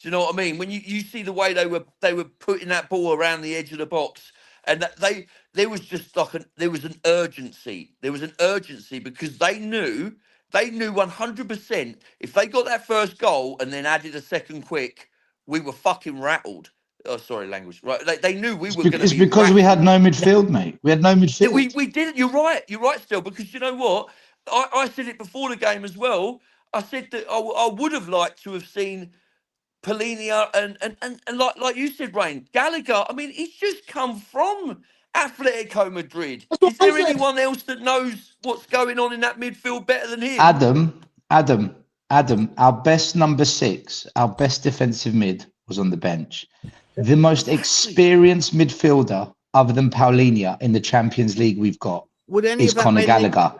I: you know what I mean? When you see the way they were putting that ball around the edge of the box, and that there was just like there was an urgency. There was an urgency because they knew 100% if they got that first goal and then added a second quick, we were fucking rattled. Oh, sorry, language. Right? They knew we were going to be.
E: It's because we had no midfield, mate. We had no midfield.
I: We didn't. You're right, still, because you know what? I said it before the game as well. I said that I would have liked to have seen Polinia and like you said, Rain, Gallagher. I mean, he's just come from Atletico Madrid. Is there anyone else that knows what's going on in that midfield better than him?
E: Adam, our best number 6, our best defensive mid was on the bench. The most experienced midfielder other than Paulinho in the Champions League we've got is Conor Gallagher.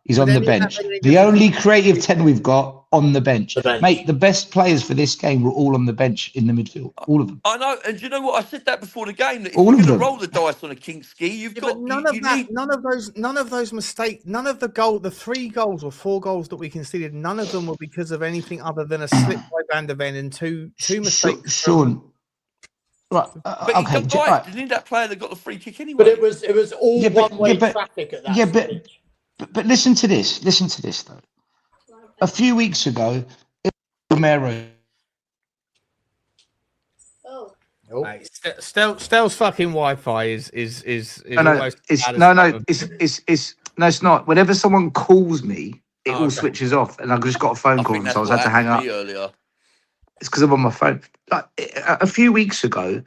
E: He's on the bench. The only creative 10 we've got on the bench. Mate, the best players for this game were all on the bench in the midfield. All of them.
I: I know, and you know what? I said that before the game. That if you're going to roll the dice on a Kinsky, you've got
A: none of those mistakes, none of the 3 goals or 4 goals that we conceded, none of them were because of anything other than a slip by Van der Ven and two mistakes.
E: Sean. Right,
I: but
E: okay.
I: Didn't that player that got the free kick anyway?
D: But it was all one-way traffic at that stage.
E: But listen to this. Listen to this though. A few weeks ago, Romero.
A: Mate, Stel's fucking Wi-Fi is
E: no. No, it's not. Whenever someone calls me, it
A: Oh,
E: all
A: okay.
E: switches off, and I've just got a phone
I: I
E: call,
I: think
E: so
I: that's
E: I was
I: what
E: had to hang
I: happened
E: up.
I: to me earlier.
E: It's because I'm on my phone. Like, a few weeks ago,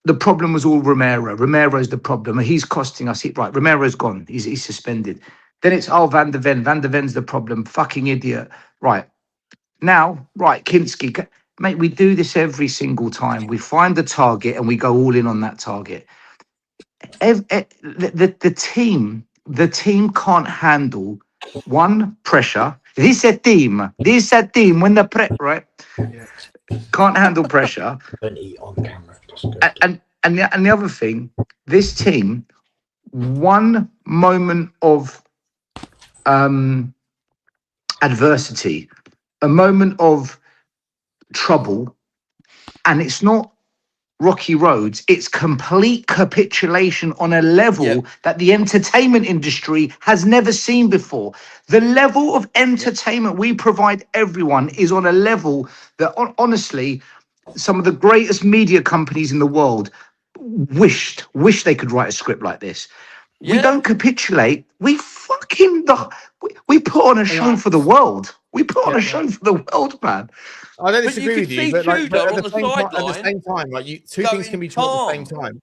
E: the problem was all Romero. Romero's the problem. He's costing us. Right, Romero's gone. He's suspended. Then it's Van der Ven. Van der Ven's the problem. Fucking idiot. Right. Now, right, Kinsky. Mate, we do this every single time. We find the target and we go all in on that target. The team can't handle one pressure. This a team. When the right can't handle pressure.
D: Don't eat on camera.
E: And the other thing, this team, one moment of adversity, a moment of trouble, and it's not rocky roads, it's complete capitulation on a level that the entertainment industry has never seen before. The level of entertainment we provide everyone is on a level that honestly some of the greatest media companies in the world wish they could write a script like this. We don't capitulate. We fucking we put on a show for the world. We put on a show for the world, man.
A: I don't
I: But you
A: disagree
I: could
A: with
I: see
A: you, but like,
I: Tudor
A: at
I: on
A: the
I: the
A: same time, at the
I: sideline
A: same time, like two
I: going
A: things can be true at the same
I: calm.
A: time.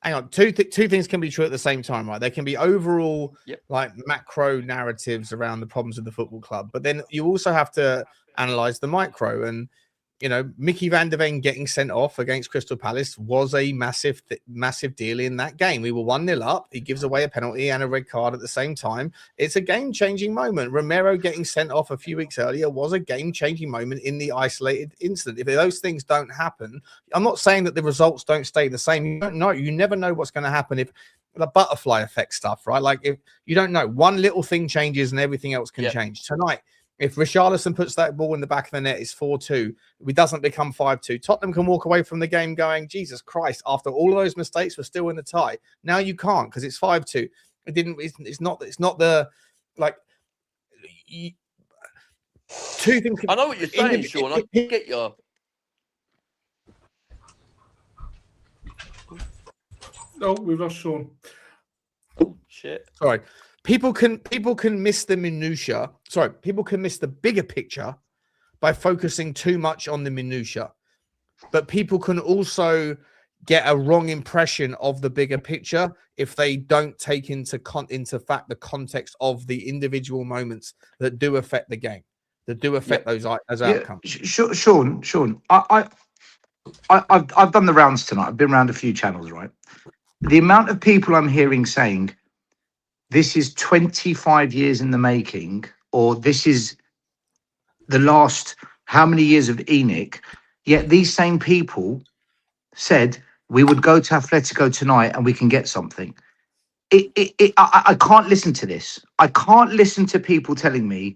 A: Hang on, two things can be true at the same time, right? There can be overall like macro narratives around the problems of the football club, but then you also have to analyze the micro. And you know, Micky van der Ven getting sent off against Crystal Palace was a massive deal in that game. We were 1-0 up. He gives away a penalty and a red card at the same time. It's a game-changing moment. Romero getting sent off a few weeks earlier was a game-changing moment in the isolated incident. If those things don't happen, I'm not saying that the results don't stay the same. You don't know. You never know what's going to happen if the butterfly effect stuff, right? Like if you don't know, one little thing changes and everything else can change. Tonight, if Richalison puts that ball in the back of the net, it's 4-2. It doesn't become 5-2. Tottenham can walk away from the game going, Jesus Christ, after all of those mistakes, we're still in the tie. Now you can't because it's 5-2. It's not the, like, two things.
I: I know what you're saying, Sean. I get you.
C: Oh, we've lost Sean.
I: Oh, shit.
A: Sorry. People can miss the minutia. Sorry, people can miss the bigger picture by focusing too much on the minutia. But people can also get a wrong impression of the bigger picture if they don't take into fact the context of the individual moments that do affect the game, that do affect those outcomes.
E: Sean, I've done the rounds tonight. I've been around a few channels, right? The amount of people I'm hearing saying this is 25 years in the making, or this is the last how many years of Enoch, yet these same people said we would go to Atletico tonight and we can get something. I can't listen to this. I can't listen to people telling me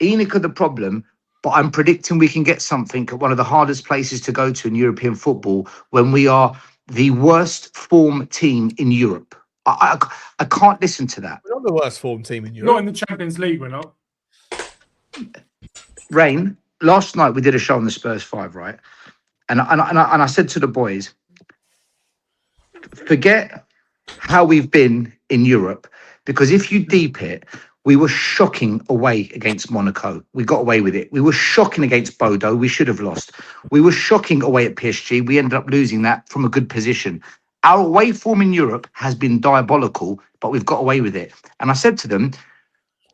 E: Enoch are the problem, but I'm predicting we can get something at one of the hardest places to go to in European football when we are the worst form team in Europe. I can't listen to that.
A: We're not the worst form team in Europe.
C: Not in the Champions League, we're not.
E: Rain, last night we did a show on the Spurs 5, right? And I said to the boys, forget how we've been in Europe, because if you deep it, we were shocking away against Monaco. We got away with it. We were shocking against Bodo. We should have lost. We were shocking away at PSG. We ended up losing that from a good position. Our away form in Europe has been diabolical, but we've got away with it. And I said to them,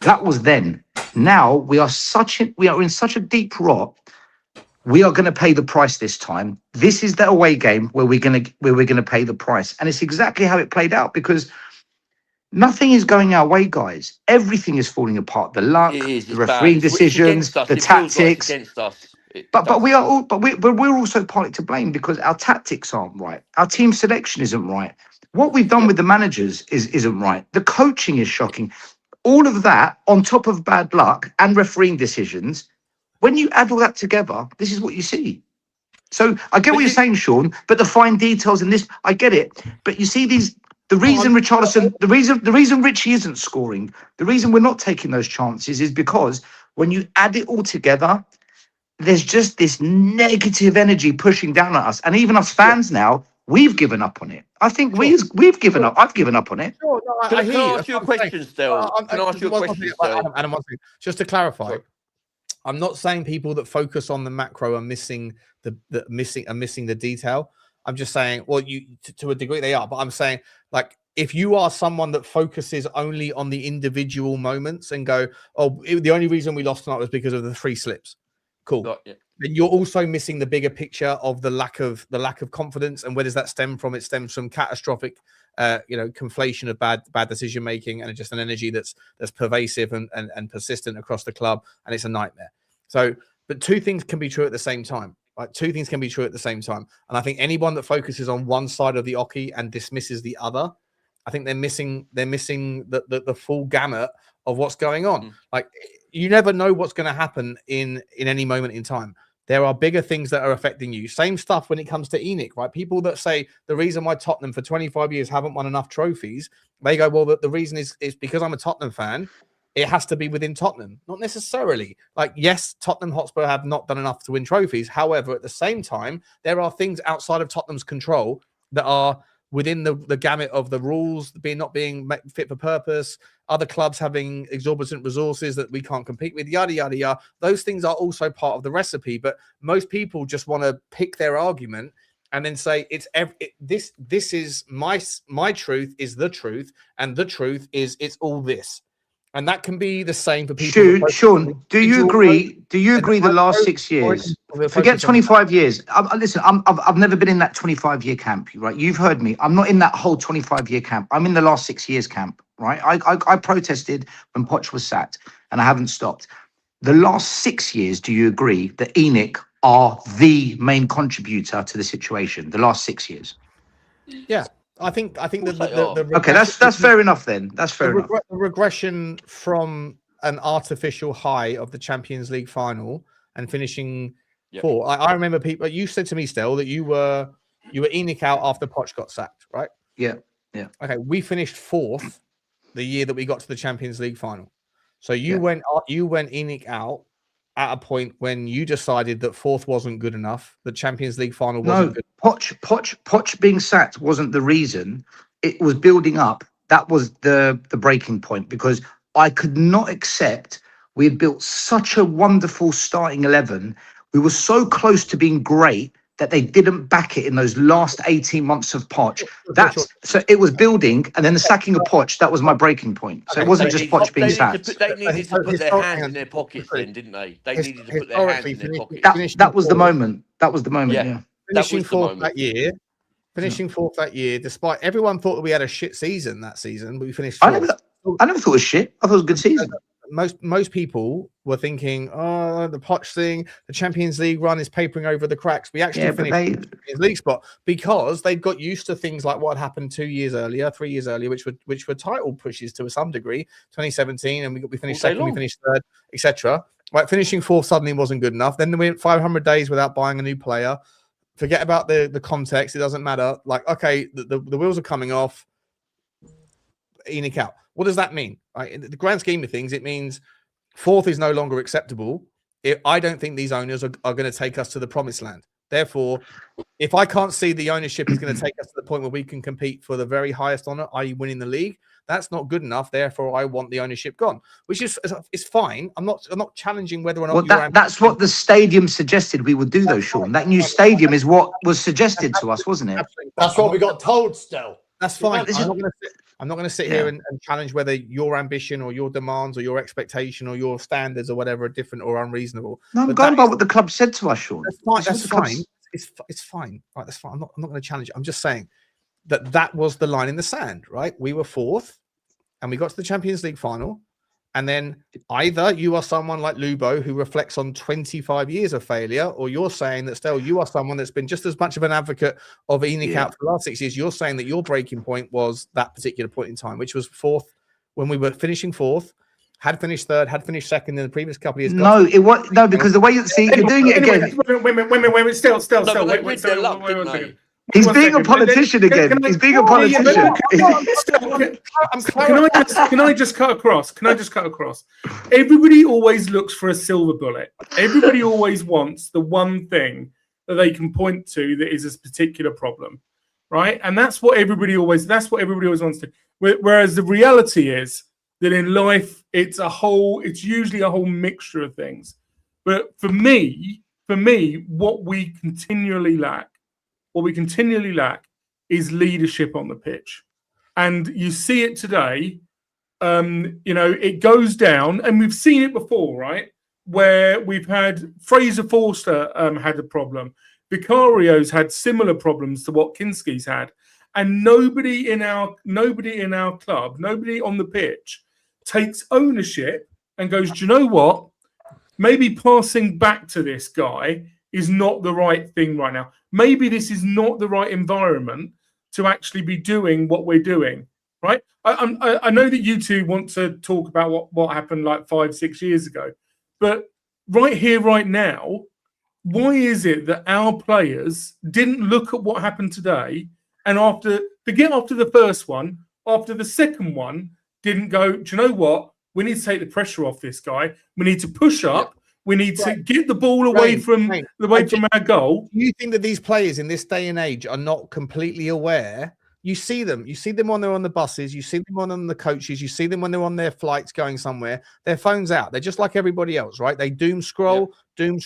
E: that was then. Now we are in such a deep rot. We are going to pay the price this time. This is the away game where we're going to pay the price. And it's exactly how it played out, because nothing is going our way, guys. Everything is falling apart. The luck, the refereeing decisions, the tactics.
I: Against us.
E: But we're also partly to blame because our tactics aren't right. Our team selection isn't right. What we've done with the managers isn't right. The coaching is shocking. All of that on top of bad luck and refereeing decisions. When you add all that together, this is what you see. So I get what you're saying, Sean, but the fine details in this, I get it. But you see the reason Richarlison, the reason Richie isn't scoring, the reason we're not taking those chances is because when you add it all together, there's just this negative energy pushing down at us. And even us fans now, we've given up on it. I think we've given up. I've given up on it.
A: Sure, no,
I: Can
A: hear
I: I
A: you.
I: ask you a question, Stel? Can I ask you a question, Stel?
A: Adam, one thing. Just to clarify,
I: Sorry.
A: I'm not saying people that focus on the macro are missing the detail. I'm just saying, well, to a degree they are, but I'm saying, like, if you are someone that focuses only on the individual moments and go, oh, the only reason we lost tonight was because of the 3 slips, cool.
I: Yeah.
A: Then you're also missing the bigger picture of the lack of confidence. And where does that stem from? It stems from catastrophic, conflation of bad decision making and just an energy that's pervasive and persistent across the club, and it's a nightmare. So, but 2 things can be true at the same time. Like 2 things can be true at the same time, and I think anyone that focuses on one side of the oche and dismisses the other, I think they're missing the full gamut of what's going on. Like, you never know what's going to happen in any moment in time. There are bigger things that are affecting you. Same stuff when it comes to ENIC, right? People that say the reason why Tottenham for 25 years haven't won enough trophies, they go, well, the reason is because I'm a Tottenham fan. It has to be within Tottenham. Not necessarily. Like, yes, Tottenham Hotspur have not done enough to win trophies. However, at the same time, there are things outside of Tottenham's control that are within the gamut of the rules not being fit for purpose, other clubs having exorbitant resources that we can't compete with, yada, yada, yada. Those things are also part of the recipe, but most people just want to pick their argument and then say this is my truth is the truth, and the truth is it's all this. And that can be the same for people.
E: Sean, do you agree? Do you agree the last 6 years? Forget 25 years. Listen, I've never been in that 25-year camp, right? You've heard me. I'm not in that whole 25-year camp. I'm in the last 6 years camp, right? I protested when Poch was sacked, and I haven't stopped. The last 6 years, do you agree that ENIC are the main contributor to the situation? The last 6 years.
A: Yeah. I think
E: okay, that's fair enough then. That's fair enough.
A: The regression from an artificial high of the Champions League final and finishing 4th. I remember people. You said to me, Stel, that you were ENIC out after Poch got sacked, right?
E: Yeah.
A: Okay, we finished 4th the year that we got to the Champions League final. So you went ENIC out at a point when you decided that 4th wasn't good enough. The Champions League final wasn't good.
E: Poch being sacked wasn't the reason. It was building up. That was the breaking point, because I could not accept we had built such a wonderful starting 11. We were so close to being great that they didn't back it in those last 18 months of Poch. So it was building, and then the sacking of Poch, that was my breaking point. So it wasn't just Poch being sacked.
I: They needed to put their hands in their pockets then, didn't they? They needed to put their hands in their pockets.
E: That was the moment. That was the moment, yeah.
A: Finishing 4th that year, despite everyone thought that we had a shit season that season, but we finished 4th.
E: I never thought it was shit. I thought it was a good season.
A: Most people were thinking, oh, the Poch thing, the Champions League run is papering over the cracks. We actually finished the Champions League spot because they got used to things like what happened 3 years earlier, which were title pushes to some degree. 2017, and we finished second, we finished 3rd, etc. Right, finishing 4th suddenly wasn't good enough. Then we went 500 days without buying a new player. Forget about the context; it doesn't matter. Like, okay, the wheels are coming off. ENIC out. What does that mean? Right? In the grand scheme of things, it means 4th is no longer acceptable. I don't think these owners are going to take us to the promised land. Therefore, if I can't see the ownership is going to take us to the point where we can compete for the very highest honor, i.e. winning the league, that's not good enough. Therefore, I want the ownership gone, which is fine. I'm not challenging whether or not
E: that's what the stadium suggested we would do, though, Sean. That new stadium is what was suggested to us, wasn't it?
D: That's what we got told still.
A: That's fine. I'm not going to sit here and challenge whether your ambition or your demands or your expectation or your standards or whatever are different or unreasonable.
E: No, I'm going by what the club said to us, Sean.
A: That's fine. It's fine. Right, that's fine. I'm not going to challenge it. I'm just saying that was the line in the sand, right? We were 4th and we got to the Champions League final. And then either you are someone like Lubo who reflects on 25 years of failure, or you're saying that still you are someone that's been just as much of an advocate of ENIC out for the last 6 years. You're saying that your breaking point was that particular point in time, which was 4th when we were finishing 4th, had finished 3rd, had finished 2nd in the previous couple of years.
E: No, it was because the way you see you're doing it again.
C: Wait, still. He's being a politician again. He's being a politician.
K: Can I just cut across? Everybody always looks for a silver bullet. Everybody always wants the one thing that they can point to that is a particular problem. right? And that's what everybody always wants to. Whereas the reality is that in life, it's usually a whole mixture of things. But for me, what we continually lack is leadership on the pitch. And you see it today, it goes down, and we've seen it before, right? Where we've had Fraser Forster had a problem. Vicario's had similar problems to what Kinsky's had. And nobody in our club, nobody on the pitch takes ownership and goes, do you know what? Maybe passing back to this guy is not the right thing right now. Maybe this is not the right environment to actually be doing what we're doing, right? I know that you two want to talk about what happened like 5-6 years ago, but right here, right now, why is it that our players didn't look at what happened today and forget after the first one, after the second one, didn't go, do you know what? We need to take the pressure off this guy. We need to push up. We need to get the ball away from our goal.
A: Do you think that these players in this day and age are not completely aware? You see them when they're on the buses. You see them on the coaches. You see them when they're on their flights going somewhere. Their phone's out. They're just like everybody else, right? They doom scroll. I'm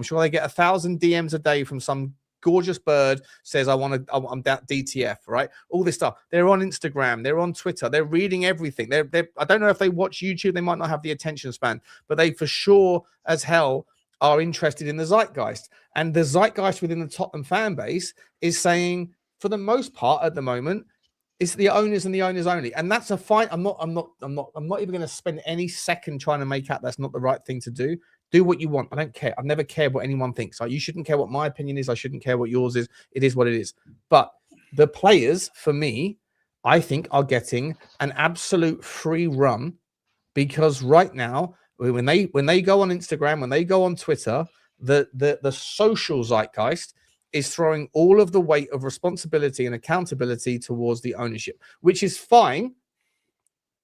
A: sure they get 1,000 DMs a day from some gorgeous bird says, I'm that DTF, right? All this stuff. They're on Instagram. They're on Twitter. They're reading everything. I don't know if they watch YouTube. They might not have the attention span, but they for sure as hell are interested in the zeitgeist. And the zeitgeist within the Tottenham fan base is saying, for the most part at the moment, it's the owners and the owners only. And that's a fine. I'm not even going to spend any second trying to make out that's not the right thing to do. Do what you want. I don't care. I've never cared what anyone thinks. You shouldn't care what my opinion is. I shouldn't care what yours is. It is what it is. But the players, for me, I think are getting an absolute free run, because right now, when they go on Instagram, when they go on Twitter, the social zeitgeist is throwing all of the weight of responsibility and accountability towards the ownership, which is fine.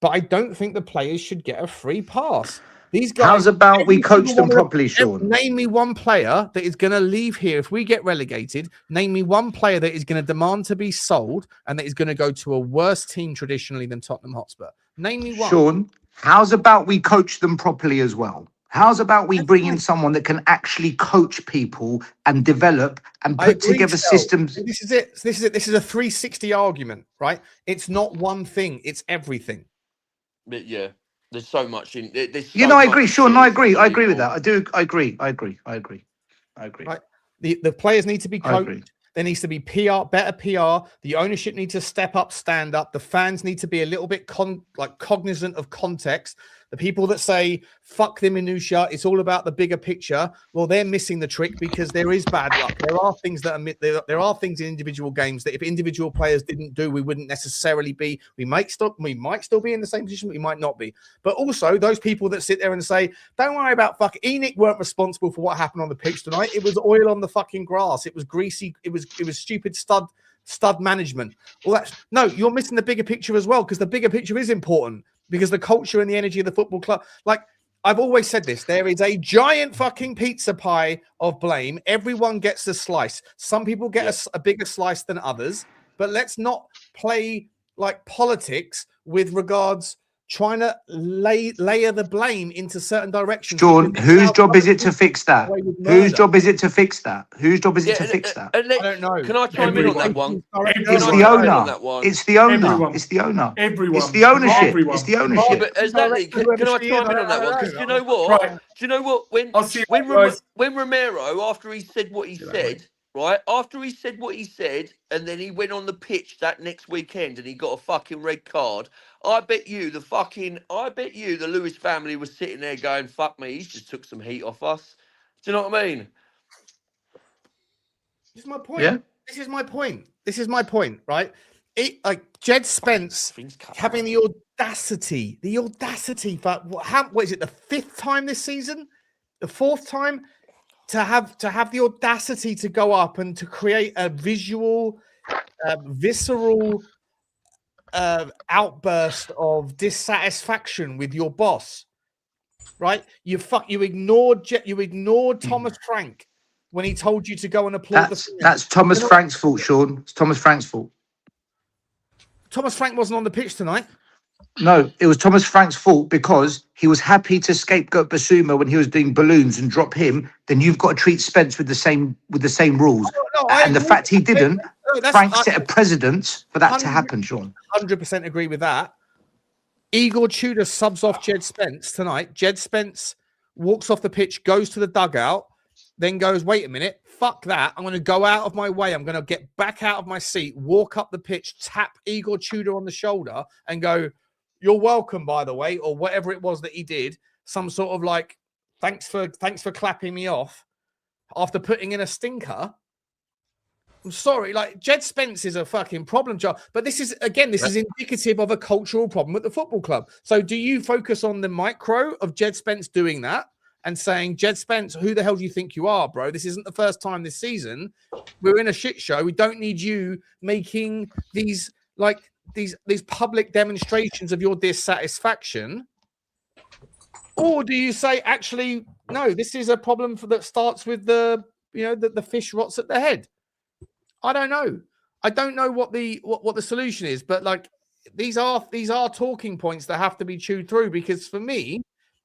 A: But I don't think the players should get a free pass. These guys,
E: how's about we coach them properly, Sean?
A: Name me one player that is going to leave here if we get relegated. Name me one player that is going to demand to be sold and that is going to go to a worse team traditionally than Tottenham Hotspur. Name me one.
E: Sean, how's about we coach them properly as well? How's about we bring in someone that can actually coach people and develop and put together systems?
A: This is it. This is a 360 argument, right? It's not one thing. It's everything.
I: But yeah. There's so much in it.
E: I agree, Sean. I agree with that. I agree.
A: Right. The players need to be coached. There needs to be PR, better PR. The ownership needs to step up, stand up. The fans need to be a little bit cognizant of context. The people that say, fuck the minutiae, it's all about the bigger picture, well, they're missing the trick, because there is bad luck. There are things there are things in individual games that if individual players didn't do, we wouldn't necessarily be. We might still be in the same position, but we might not be. But also those people that sit there and say, don't worry about Enoch weren't responsible for what happened on the pitch tonight. It was oil on the fucking grass. It was greasy. It was stupid stud management. All that. No, you're missing the bigger picture as well, because the bigger picture is important. Because the culture and the energy of the football club, like I've always said this, there is a giant fucking pizza pie of blame. Everyone gets a slice. Some people get a bigger slice than others, but let's not play like politics with regards trying to layer the blame into certain directions.
E: Sean, whose job is it to fix that? Whose job is it to fix that? Whose job is it to fix that?
A: I don't know.
I: Can I chime in on that one?
E: It's the owner. It's the owner. It's the owner.
K: Everyone.
E: It's the ownership. It's the ownership.
I: Yeah, but exactly. Can I chime in on that one? Because you know what?
K: Right.
I: Do you know what? When Romero, after he said what he said, right? After he said what he said, and then he went on the pitch that next weekend and he got a fucking red card. I bet you the Lewis family was sitting there going, fuck me, he's just took some heat off us. Do you know what I mean?
A: This is my point.
E: Yeah.
A: This is my point, right? Jed Spence having the audacity for what is it, the 5th time this season? The 4th time? To have the audacity to go up and to create a visceral outburst of dissatisfaction with your boss, right? You ignored Thomas Frank. when he told you to go and applaud the fans?
E: That's Thomas Frank's fault, Sean. It's Thomas Frank's fault.
A: Thomas Frank wasn't on the pitch tonight.
E: No, it was Thomas Frank's fault because he was happy to scapegoat Bissouma when he was doing balloons and drop him. Then you've got to treat Spence with the same rules. And the fact he didn't, Frank set a precedent for that to happen, Sean.
A: 100% agree with that. Igor Tudor subs off Jed Spence tonight. Jed Spence walks off the pitch, goes to the dugout, then goes, wait a minute, fuck that. I'm going to go out of my way. I'm going to get back out of my seat, walk up the pitch, tap Igor Tudor on the shoulder and go, you're welcome, by the way, or whatever it was that he did. Some sort of like, thanks for clapping me off after putting in a stinker. I'm sorry, like Jed Spence is a fucking problem child. But this is indicative of a cultural problem at the football club. So do you focus on the micro of Jed Spence doing that and saying, Jed Spence, who the hell do you think you are, bro? This isn't the first time this season. We're in a shit show. We don't need you making these public demonstrations of your dissatisfaction. Or do you say, actually, no, this is a problem that starts with the fish rots at the head? I don't know. I don't know what the solution is, but like these are talking points that have to be chewed through, because for me,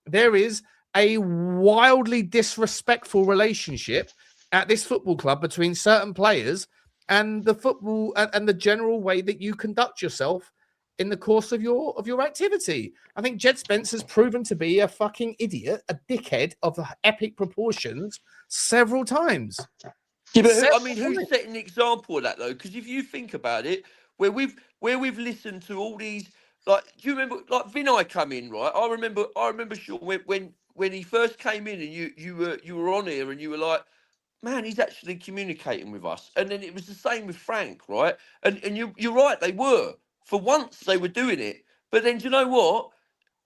A: there is a wildly disrespectful relationship at this football club between certain players and the football and the general way that you conduct yourself in the course of your activity. I think Jed Spence has proven to be a fucking idiot, a dickhead of epic proportions several times.
I: Yeah, but I mean, who's setting the example of that though? Because if you think about it, where we've listened to all these, like, do you remember, like Vinay come in, right? I remember Sean when he first came in and you were on here and you were like, man, he's actually communicating with us. And then it was the same with Frank, right? And you're right, they were. For once they were doing it. But then do you know what?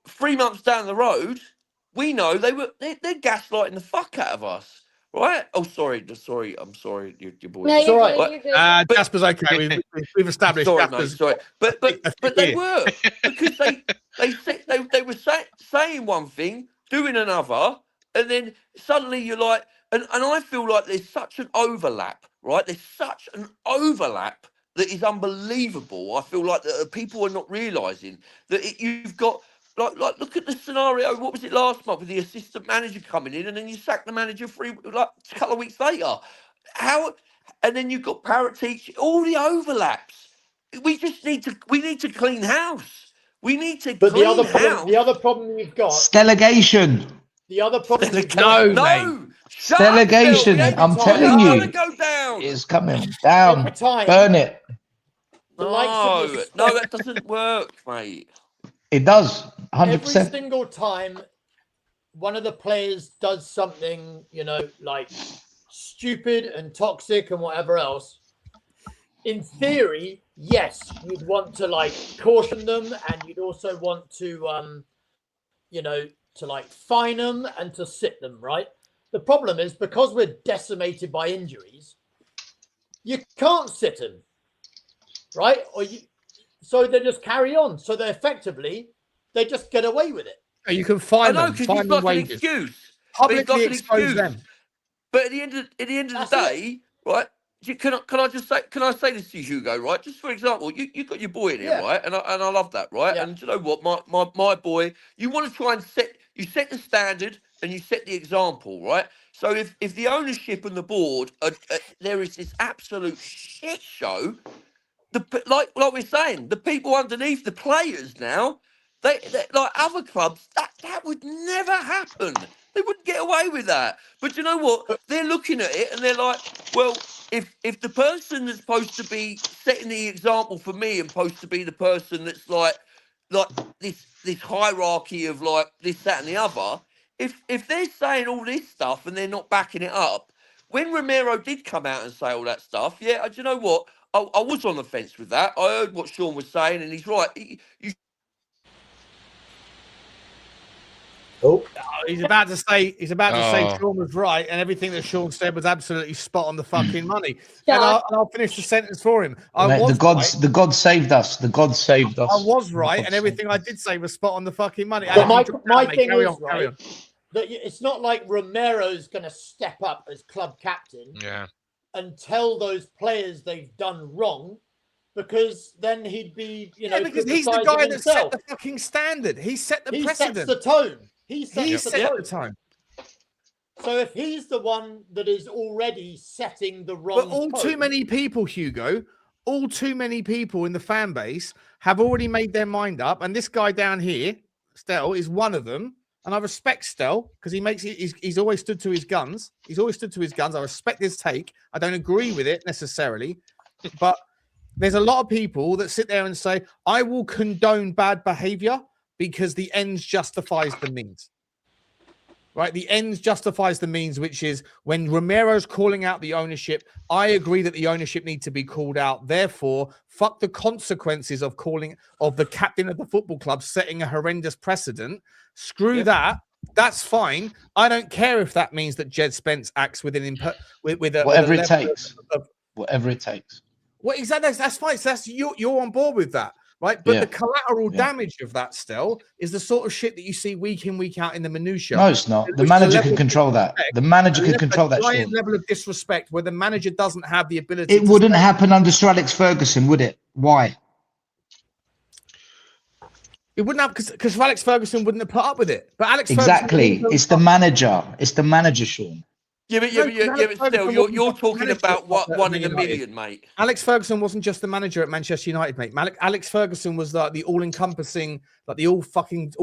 I: 3 months down the road, we know they're gaslighting the fuck out of us. Right? Oh, sorry. I'm sorry. Your boy.
G: No,
D: It's all right.
A: Jasper's okay. We've established.
I: Sorry,
A: Jasper's.
I: mate, sorry. But they were, because they were saying one thing, doing another, and then suddenly you're like, and I feel like there's such an overlap, right? There's such an overlap that is unbelievable. I feel like that people are not realising that you've got. Like, look at the scenario. What was it last month with the assistant manager coming in, and then you sack the manager a couple of weeks later? And then you've got parrot teach. All the overlaps. We need to clean house. We need to.
D: But
I: clean
D: the other problem you've got.
E: Delegation.
D: The other problem.
I: No.
E: Delegation. I'm telling you,
I: go down.
E: it's coming down.
D: Every time.
E: Burn it.
I: No, that doesn't work, mate.
E: It does, 100%.
D: Every single time one of the players does something, like stupid and toxic and whatever else, in theory, yes, you'd want to like caution them, and you'd also want to, to like fine them and to sit them, right? The problem is, because we're decimated by injuries, you can't sit them, right? So they just carry on. So they just get away with it.
A: You can find them.
I: Find
A: them
I: wages. Excuse.
A: Publicly expose them.
I: But at the end of the day, right? Can I say this to you, Hugo? Right? Just for example, you got your boy in here, right? And I love that, right? Yeah. And you know what, my boy, you want to try and set the standard and you set the example, right? So if the ownership and the board there is this absolute shit show. Like we're saying, the people underneath, the players now, they like other clubs, that would never happen. They wouldn't get away with that. But you know what? They're looking at it and they're like, well, if the person that's supposed to be setting the example for me and supposed to be the person that's like this hierarchy of like this, that, and the other, if they're saying all this stuff and they're not backing it up, when Romero did come out and say all that stuff, do you know what? I was on the fence with that. I heard what Sean was saying, and he's right.
A: He's about to say Sean was right, and everything that Sean said was absolutely spot on the fucking money.
G: Yeah.
A: And I'll finish the sentence for him.
E: The God saved us. The God saved us.
A: I was right, and everything I did say was spot on the fucking money.
D: But my thing is, right, that it's not like Romero's going to step up as club captain and tell those players they've done wrong, because then he'd be,
A: because he's the guy that set the fucking standard. He set the precedent.
D: Sets the tone. He sets
A: the tone.
D: So if he's the one that is already setting the wrong
A: But too many people, Hugo, all too many people in the fan base have already made their mind up. And this guy down here, Stel, is one of them. And I respect Stel because he's always stood to his guns. He's always stood to his guns. I respect his take. I don't agree with it necessarily. But there's a lot of people that sit there and say, I will condone bad behavior because the ends justifies the means. Right, the ends justifies the means, which is when Romero's calling out the ownership. I agree that the ownership need to be called out. Therefore, fuck the consequences of the captain of the football club setting a horrendous precedent. Screw that. That's fine. I don't care if that means that Jed Spence acts with
E: whatever it takes. Whatever it takes.
A: Well, exactly. That's fine. So you're on board with that. Right, but the collateral damage of that still is the sort of shit that you see week in, week out in the minutiae.
E: No, it's not. The manager can control that. The manager can control that.
A: Giant level of disrespect where the manager doesn't have the ability.
E: It wouldn't happen under Sir Alex Ferguson, would it? Why?
A: It wouldn't have because Alex Ferguson wouldn't have put up with it. But Alex
E: Ferguson it's the manager. It's the manager, Sean.
I: Yeah, but still, you're talking about one in a million, mate.
A: Alex Ferguson wasn't just the manager at Manchester United, mate. Alex Ferguson was like the all-encompassing, like the all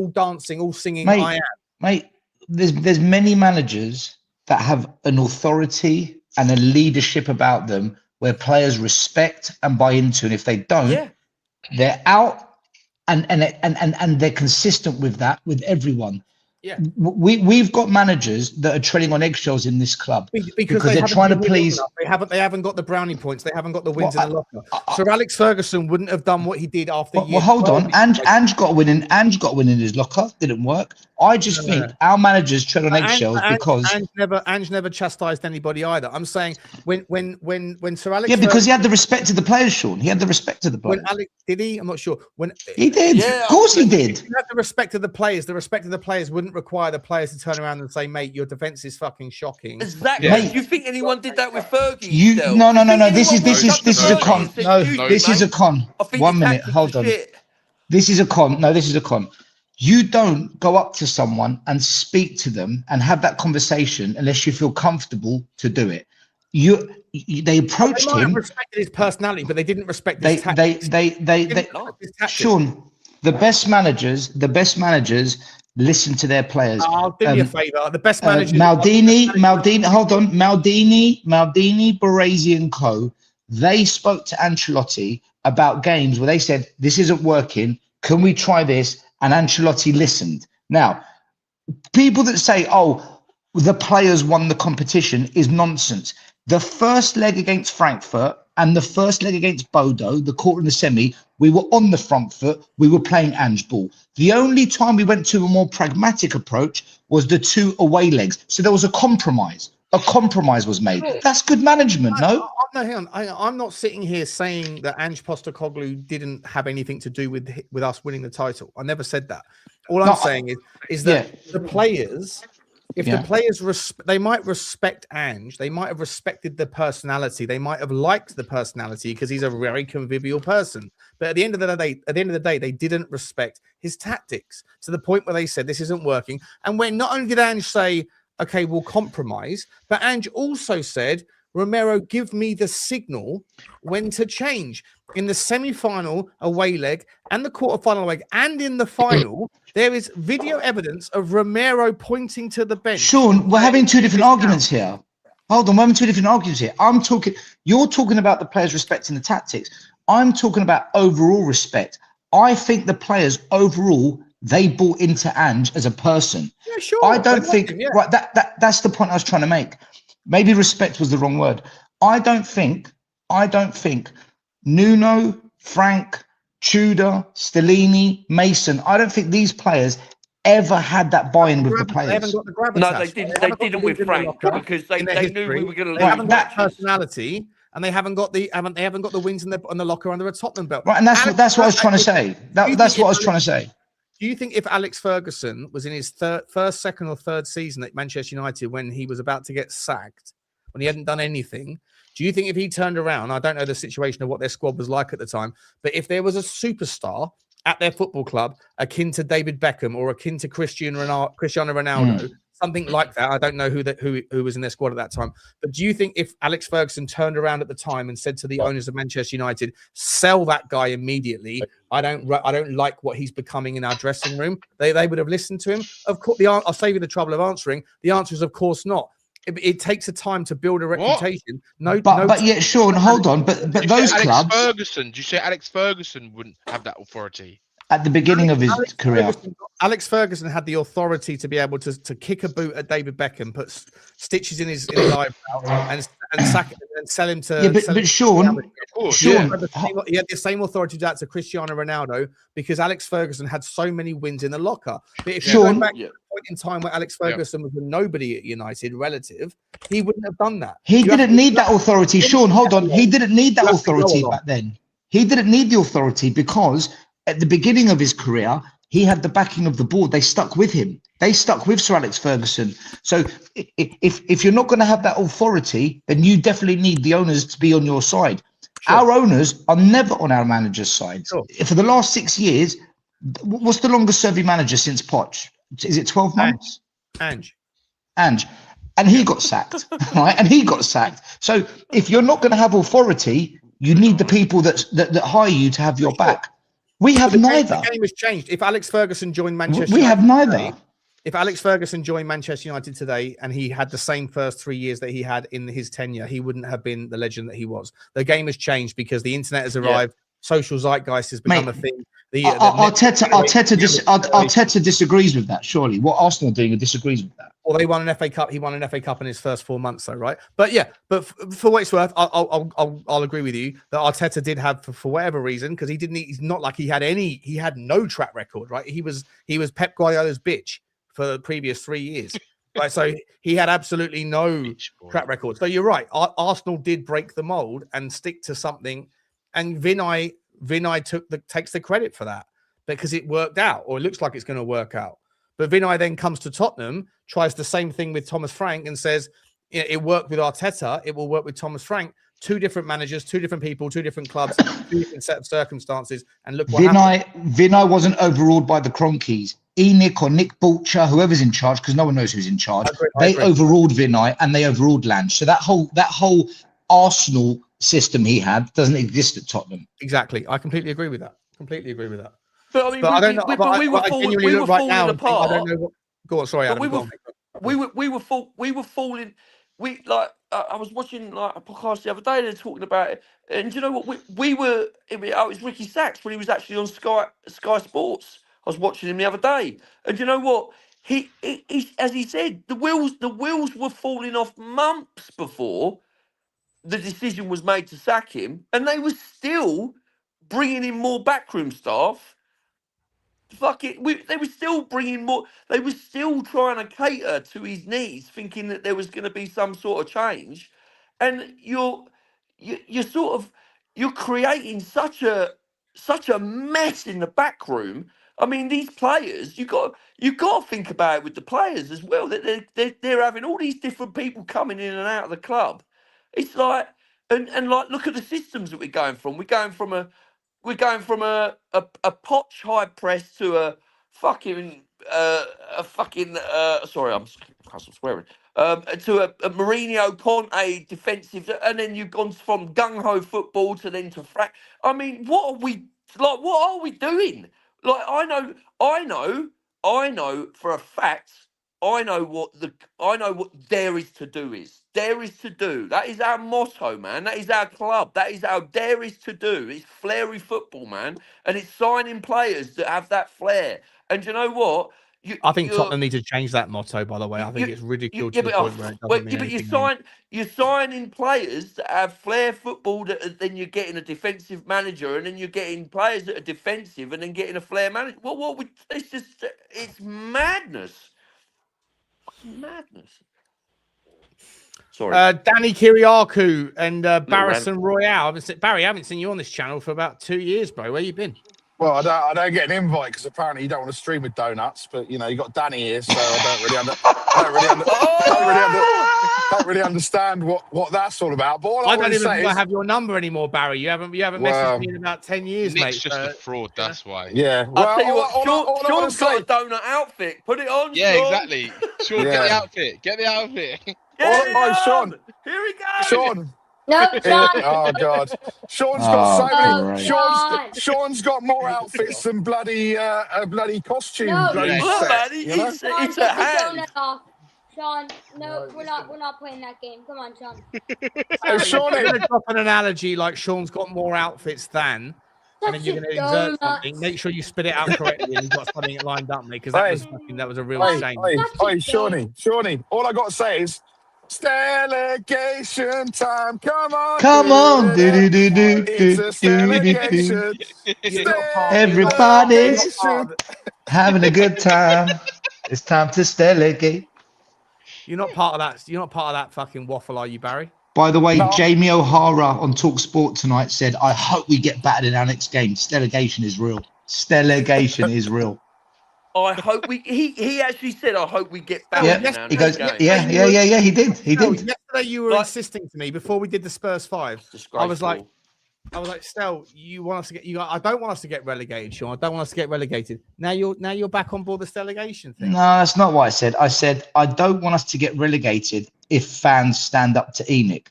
A: dancing, all singing.
E: Mate, there's many managers that have an authority and a leadership about them where players respect and buy into, and if they don't, they're out, and they're consistent with that with everyone.
A: Yeah,
E: we've got managers that are treading on eggshells in this club because they're trying to please.
A: They haven't got the brownie points. They haven't got the wins in the locker. So Alex Ferguson wouldn't have done what he did after.
E: Well, hold on, Ange got a win in his locker. Didn't work. I just think our managers tread on eggshells because
A: Ange never chastised anybody either. I'm saying when Sir Alex,
E: because he had the respect of the players, Sean. He had the respect of the players.
A: When Alex did he? I'm not sure. When
E: he did, of course he did.
A: If you had the respect of the players. The respect of the players wouldn't require the players to turn around and say, "Mate, your defense is fucking shocking."
I: Exactly. Mate, you think anyone did that with Fergie?
E: No. This is a con. No, this is a con. 1 minute. Hold on. This is a con. No, this is a con. You don't go up to someone and speak to them and have that conversation unless you feel comfortable to do it. They approached him.
A: They respected his personality, but they didn't respect his
E: tactics. Sean, the best managers listen to their players.
A: I'll do me a favor. The best managers.
E: Maldini, hold on. Maldini, Baresi and co. They spoke to Ancelotti about games where they said, "This isn't working. Can we try this?" And Ancelotti listened. Now, people that say, "Oh, the players won the competition," is nonsense. The first leg against Frankfurt and the first leg against Bodo, the quarter and the semi, we were on the front foot. We were playing Ange ball. The only time we went to a more pragmatic approach was the 2 away legs. So there was a compromise. A compromise was made. That's good management, no?
A: No, hang on. I'm not sitting here saying that Ange Postecoglou didn't have anything to do with us winning the title. I never said that. All I'm saying is that the players, if the players they might respect Ange, they might have respected the personality, they might have liked the personality because he's a very convivial person. But at the end of the day, they didn't respect his tactics to the point where they said this isn't working. And when not only did Ange say, "Okay, we'll compromise," but Ange also said, "Romero, give me the signal when to change." In the semi-final away leg and the quarter-final leg and in the final, there is video evidence of Romero pointing to the bench.
E: Sean, we're having 2 different arguments here. Hold on, we're having 2 different arguments here. You're talking about the players respecting the tactics. I'm talking about overall respect. I think the players overall, they bought into Ange as a person.
A: Yeah, sure.
E: I don't think right. That's the point I was trying to make. Maybe respect was the wrong word. I don't think Nuno, Frank, Tudor, Stellini, Mason. I don't think these players ever had that buy-in with the players.
A: They haven't got the gravitas.
I: No, they didn't with Frank because they knew we were going to lose.
A: They haven't got personality. And they haven't got the wins in the locker under a Tottenham belt.
E: Right, and that's what I was trying to say. That's what I was trying to say.
A: Do you think if Alex Ferguson was in his first, second, or third season at Manchester United when he was about to get sacked, when he hadn't done anything, do you think if he turned around, I don't know the situation of what their squad was like at the time, but if there was a superstar at their football club akin to David Beckham or akin to Cristiano Ronaldo, something like that, I don't know who was in their squad at that time, but do you think if Alex Ferguson turned around at the time and said to the owners of Manchester United, sell that guy immediately, I don't like what he's becoming in our dressing room, they would have listened to him? Of course, I'll save you the trouble of answering. The answer is of course not. It takes a time to build a reputation.
E: But yet, Sean, hold on. But those clubs.
L: Ferguson. Do you say Alex Ferguson wouldn't have that authority
E: at the beginning of his career?
A: Alex Ferguson had the authority to be able to kick a boot at David Beckham, put stitches in his eyebrow, and sack and sell him to.
E: Yeah, but Sean,
A: he had the same authority to do that to Cristiano Ronaldo because Alex Ferguson had so many wins in the locker. But if you go back to the point in time where Alex Ferguson was a nobody at United, relative, he wouldn't have done that.
E: He didn't need that authority. Sean, hold on. He didn't need that authority back then. He didn't need the authority because at the beginning of his career, he had the backing of the board. They stuck with him. They stuck with Sir Alex Ferguson. So if you're not going to have that authority, then you definitely need the owners to be on your side. Sure. Our owners are never on our manager's side. Sure. For the last 6 years, what's the longest serving manager since Poch? Is it 12 months?
A: Ange.
E: And he got sacked, right? And he got sacked. So if you're not going to have authority, you need the people that hire you to have your back. We have neither.
A: The game has changed. If Alex Ferguson joined Manchester
E: we have neither.
A: Today, if Alex Ferguson joined Manchester United today and he had the same first 3 years that he had in his tenure, he wouldn't have been the legend that he was. The game has changed because the internet has arrived. Social zeitgeist has become a thing. Arteta
E: disagrees with that, surely. What Arsenal are doing disagrees with that.
A: Well, they won an FA Cup. He won an FA Cup in his first 4 months, though, right? But yeah, but for what it's worth, I'll agree with you that Arteta did have, for whatever reason, because he's not like he had no track record, right? He was Pep Guardiola's bitch for the previous 3 years, right? So he had absolutely no track record. So you're right. Arsenal did break the mold and stick to something, and Vinay takes the credit for that because it worked out, or it looks like it's going to work out. But Vinay then comes to Tottenham, tries the same thing with Thomas Frank, and says, it worked with Arteta, it will work with Thomas Frank. 2 different managers, 2 different people, 2 different clubs, 2 different set of circumstances. And look what happened.
E: Vinay wasn't overruled by the Cronkies. Nick or Nick Butcher, whoever's in charge, because no one knows who's in charge. They overruled Vinay and they overruled Lange. So that whole Arsenal system he had doesn't exist at Tottenham.
A: Exactly. I completely agree with that.
I: But I mean, I don't know. But we were falling apart.
A: I don't know what. Go on. Sorry, Adam.
I: We were falling. I was watching a podcast the other day. They're talking about it, and you know what? We were. It was Ricky Sachs when he was actually on Sky Sports. I was watching him the other day, and you know what? He as he said, the wheels were falling off months before the decision was made to sack him, and they were still bringing in more backroom staff. They were still bringing more. They were still trying to cater to his needs, thinking that there was going to be some sort of change. And you're creating such a mess in the back room. I mean, these players, you got to think about it with the players as well. That they're having all these different people coming in and out of the club. It's like and look at the systems that we're going from. We're going from a Poch high press to a fucking sorry, I'm swearing. To a Mourinho Conte defensive, and then you've gone from gung ho football to then to frack. I mean, what are we doing? Like, I know for a fact. I know what dare is to do is. Dare is to do. That is our motto, man. That is our club. That is our dare is to do. It's flary football, man. And it's signing players that have that flair. And you know what?
A: I think Tottenham need to change that motto, by the way. I think it's ridiculous.
I: You're signing players that have flair football, then you're getting a defensive manager, and then you're getting players that are defensive, and then getting a flair manager. Well, it's madness. Madness. Sorry.
A: Danny Kiriakou and Barris and Royale. Barry, I haven't seen you on this channel for about 2 years, bro. Where you been?
M: Well, I don't get an invite because apparently you don't want to stream with donuts. But you know, you got Danny here, so I don't really understand what that's all about. But all
A: I
M: I
A: don't
M: want to
A: even
M: say
A: think I
M: is,
A: have your number anymore, Barry. You haven't messaged me in about 10 years,
L: Nick's
A: mate.
L: just a fraud. That's why.
M: yeah.
I: I'll
M: Well,
I: tell you what,
M: all I want
I: Sean's
M: to
I: got
M: say,
I: a donut outfit. Put it on,
L: Yeah,
I: Sean.
L: exactly. Sean, get the outfit. Get the outfit.
M: Sean,
I: Here he goes.
M: Sean.
G: No, John.
M: Oh God, Sean's got
E: Oh,
M: so many.
E: great.
M: Sean's got more outfits than bloody costume.
G: No,
M: bloody
L: Yeah.
I: Look,
M: set,
I: man,
M: you know?
G: Sean,
I: it's
G: get
I: a
G: the
I: hand.
G: donut off. Sean, no, we're not playing that game. Come on, Sean.
M: Hey, Sean,
A: I'm going to drop an analogy like Sean's got more outfits than, and then you're going to insert something. Make sure you spit it out correctly and you've got something lined up, mate, because that was a real shame.
M: Hey, Shawnee, all I got to say is, Stellegation time, come on.
E: Come on,
M: It's a Stellegation.
E: Everybody having a good time. It's time to Stellegate.
A: You're not part of that. You're not part of that fucking waffle, are you, Barry?
E: By the way, Jamie O'Hara on Talk Sport tonight said, I hope we get battered in our next game. Stellegation is real. Stellegation is real.
I: I hope he actually said, I hope we get back.
E: Yeah, he goes, yeah, he did. He did.
A: Yesterday you were insisting to me before we did the Spurs 5. I was like, Stel, you want us to get I don't want us to get relegated, Sean. I don't want us to get relegated. Now you're back on board the Stellegation thing.
E: No, that's not what I said. I said I don't want us to get relegated if fans stand up to ENIC.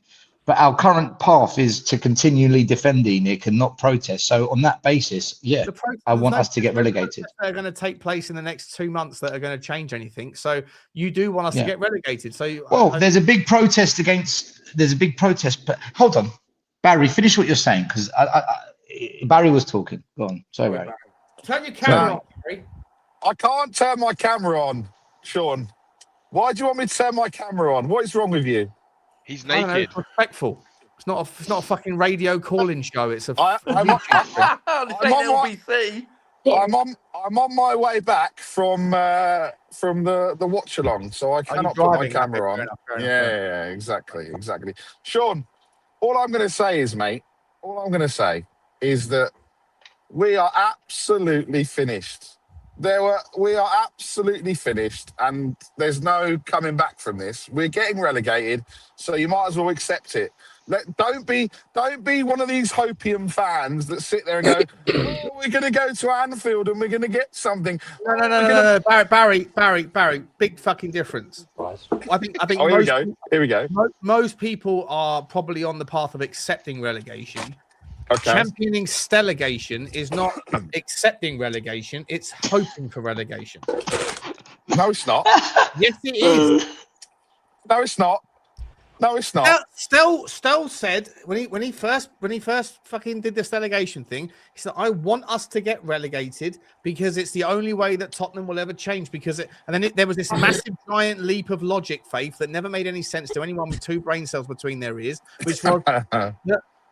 E: But our current path is to continually defend ENIC and not protest. So on that basis, yeah, I want us to get relegated.
A: They're going to take place in the next 2 months that are going to change anything. So you do want us to get relegated. So
E: there's a big protest but hold on. Barry, finish what you're saying, because Barry was talking. Go on. Sorry, Barry.
A: Turn your camera on, Barry.
M: I can't turn my camera on, Sean. Why do you want me to turn my camera on? What is wrong with you?
L: He's naked.
A: It's respectful. It's not a fucking radio call-in show. It's a.
M: I'm on my way back from the watch along, so I cannot put my camera on. Yeah, exactly. Sean, all I'm going to say is, mate, that we are absolutely finished. We are absolutely finished, and there's no coming back from this. We're getting relegated, so you might as well accept it. Don't be one of these hopium fans that sit there and go, "Oh, we're going to go to Anfield and we're going to get something."
A: No. Barry, big fucking difference. I think.
M: Here we go.
A: Most people are probably on the path of accepting relegation.
M: Okay.
A: Championing Stellegation is not accepting relegation; it's hoping for relegation.
M: No, it's not.
A: Yes, it is.
M: No, it's not.
A: Stel said when he first fucking did this delegation thing, he said, "I want us to get relegated because it's the only way that Tottenham will ever change." There was this massive giant leap of logic, faith, that never made any sense to anyone with 2 brain cells between their ears, which was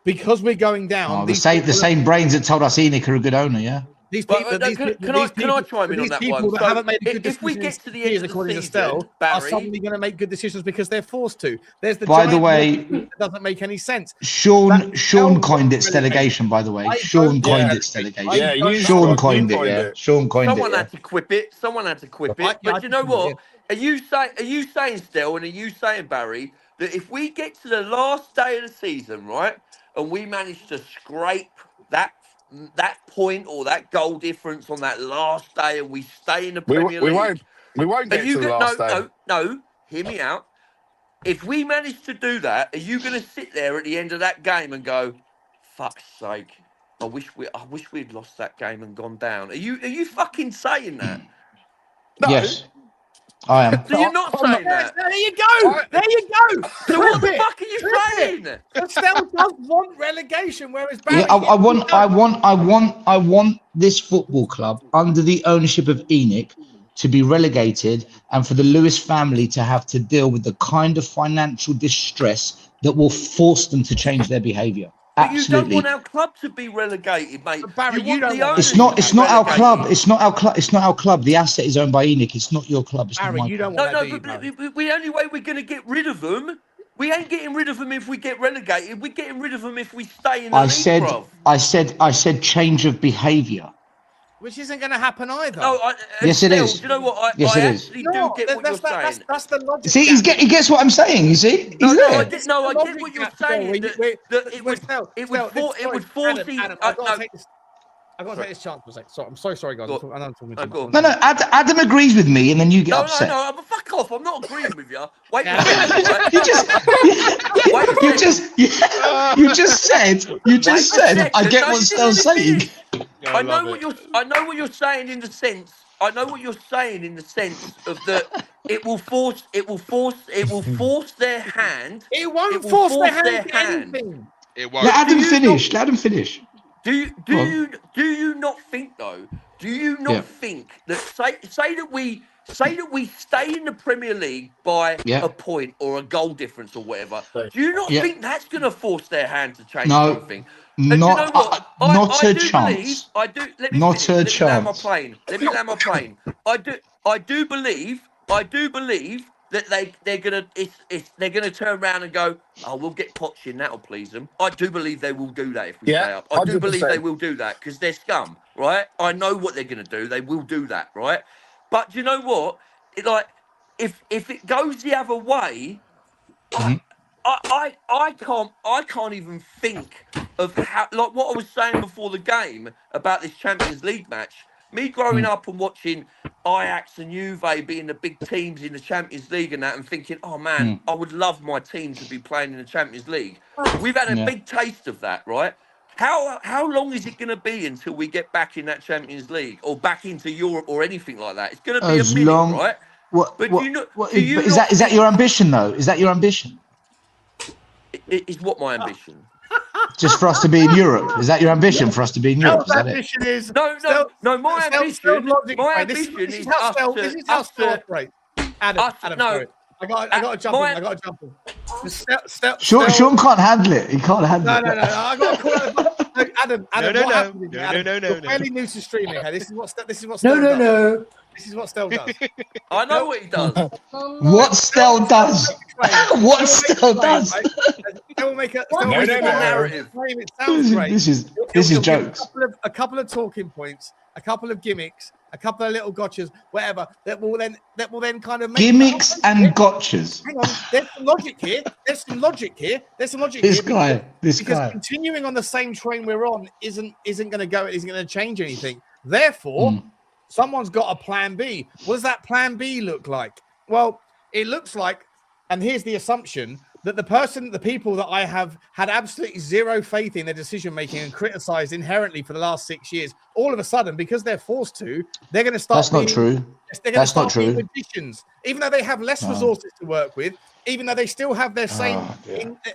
A: because we're going down.
E: The same brains that told us ENIC are a good owner, yeah.
I: Can I chime in on that one?
A: That haven't made good
I: if we get to the end of the season, Barry,
A: are suddenly going to make good decisions because they're forced to.
E: By the way,
A: that doesn't make any sense.
E: Sean coined it Stellegation, by the way. Sean coined it Stellegation.
M: Yeah,
E: Sean coined it. Yeah, Sean coined it.
I: Someone had to quip it. But you know what? Are you saying, Stel, and are you saying, Barry, that if we get to the last day of the season, right, and we manage to scrape that point or that goal difference on that last day, and we stay in the Premier League.
M: We won't get to the last day.
I: No, hear me out. If we manage to do that, are you going to sit there at the end of that game and go, "Fuck's sake, I wish we'd lost that game and gone down"? Are you fucking saying that?
E: No. Yes. I am.
I: So you're not saying that?
A: There you go.
I: So what the fuck are you saying?
A: Stel does want relegation, whereas Barry.
E: Yeah, I want this football club under the ownership of ENIC to be relegated, and for the Lewis family to have to deal with the kind of financial distress that will force them to change their behaviour. Absolutely.
I: But you don't want our club to be relegated, mate.
A: Barry,
E: It's not our club. It's not our club. The asset is owned by ENIC. It's not your club. It's
A: Barry,
E: not my
A: you
E: club.
A: don't want
I: but the only way we're going to get rid of them, we ain't getting rid of them if we get relegated. We're getting rid of them if we stay in the league, bro.
E: I said change of behaviour.
A: Which isn't going to happen either.
I: No,
E: Yes, it is.
I: Do you know what? I
E: Yes, it is.
I: actually do get what you're saying.
A: That's the logic.
E: See, he gets what I'm saying. You see,
I: No,
E: he's there.
I: I get what you're saying. That it would force
A: Adam, I've got to take this. I've got to take this chance for a second. Sorry, I'm so sorry, guys. I know I'm talking too much.
E: No, Adam agrees with me, and then you get upset.
I: No, fuck off. I'm not agreeing with you. Wait a minute.
E: You just said, I get what Stel's saying.
I: I know what you're saying in the sense. I know what you're saying in the sense of that it will force their hand.
A: It won't force their hand to anything.
L: It won't.
E: Let Adam finish.
I: Do you not think though? Do you not think that say that we stay in the Premier League by a point or a goal difference or whatever? Do you not think that's going to force their hand to change something?
E: Not a chance.
I: Let me land my plane. I do believe that they're gonna turn around and go, oh, we'll get Poch in, that'll please them. I do believe they will do that if we stay up. I do believe they will do that because they're scum, right? I know what they're gonna do. They will do that, right? But do you know what? If it goes the other way, I can't even think of how, like what I was saying before the game about this Champions League match. Me growing up and watching Ajax and Juve being the big teams in the Champions League and that, and thinking, oh man, I would love my team to be playing in the Champions League. We've had a big taste of that, right? How long is it going to be until we get back in that Champions League or back into Europe or anything like that? It's going to be a minute, right?
E: Is that your ambition though? Is that your ambition?
I: It is what my ambition.
E: Just for us to be in Europe? Is that your ambition for us to be in Europe? Is that
A: ambition
E: it?
A: is
I: no. My ambition is how Stel
A: operates. Adam, sorry. I got to jump in.
E: Sean can't handle it. He can't handle it.
A: No. I got to call it. Adam. No. You're fairly new to streaming. Okay? This is what Stel does. This is what Stel does.
I: I know what he does.
E: What Stel does? What Stel does?
A: They'll make a narrative. It sounds great.
E: This is jokes.
A: A couple of talking points, a couple of gimmicks, a couple of little gotchas, whatever. That will then kind of make
E: gimmicks and gotchas.
A: Hang on, there's some logic here. This guy. Because continuing on the same train we're on isn't going to change anything. Therefore, someone's got a plan B. What does that plan B look like? Well, it looks like, and here's the assumption, that the people that I have had absolutely zero faith in their decision making and criticized inherently for the last 6 years, all of a sudden, because they're forced to, they're going to start.
E: That's not true.
A: That's not true. Magicians, even though they have less resources to work with, even though they still have their same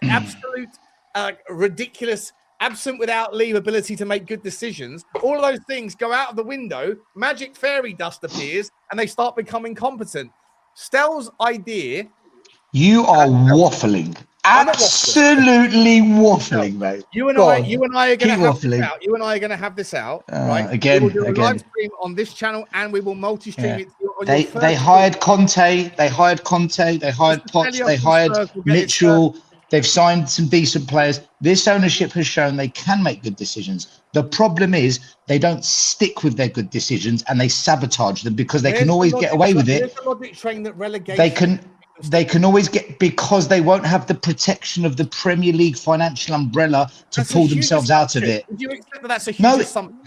A: absolute ridiculous, absent without leave ability to make good decisions. All of those things go out of the window. Magic fairy dust appears, and they start becoming competent. Stel's idea.
E: You are waffling. Absolutely waffling, mate.
A: You and I are going to have this out. You and I are going to have this out, right?
E: Again,
A: we will do a live stream on this channel, and we will multi-stream it.
E: They hired Conte. They hired Poch. They hired Mitchell. They've signed some decent players. This ownership has shown they can make good decisions. The problem is they don't stick with their good decisions and they sabotage them because they can always get away with it.
A: The logic train that relegation.
E: They can always get, because they won't have the protection of the Premier League financial umbrella to pull themselves out of it.
A: Do you accept that that's a huge assumption?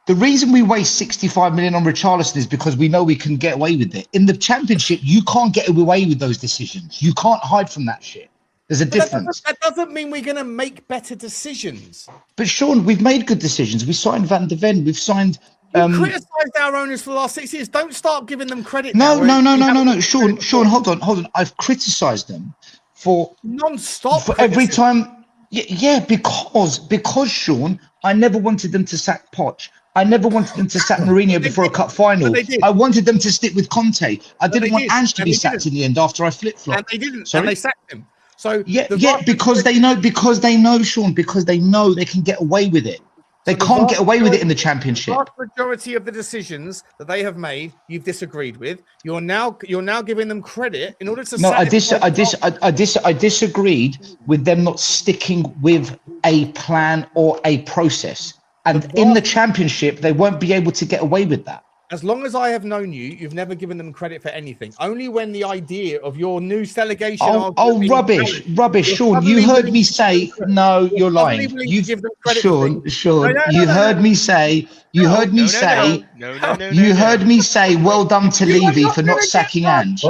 E: The reason we waste 65 million on Richalison is because we know we can get away with it. In the Championship, you can't get away with those decisions. You can't hide from that shit. There's a difference.
A: That doesn't mean we're going to make better decisions.
E: But Sean, we've made good decisions. We signed Van de Ven. We've signed.
A: Criticised our owners for the last 6 years. Don't start giving them credit.
E: No. Sean, hold on. I've criticised them for
A: non-stop.
E: For every time. Yeah, because Sean, I never wanted them to sack Poch. I never wanted them to sack Mourinho before a cup final. I wanted them to stick with Conte. I didn't want Ange to be sacked in the end after I flip-flopped.
A: And they didn't. And they sacked him. So
E: because they know, Sean, because they know they can get away with it. They can't get away with it in the Championship.
A: The vast majority of the decisions that they have made, you've disagreed with. You're now giving them credit in order to.
E: No, I disagreed with them not sticking with a plan or a process. And in the Championship, they won't be able to get away with that.
A: As long as I have known you, you've never given them credit for anything. Only when the idea of your new delegation.
E: Rubbish, Sean. You heard me say no. You're lying. You, Sean. You heard me say. You heard me say. You heard me say. Well done to Levy for not sacking Ange.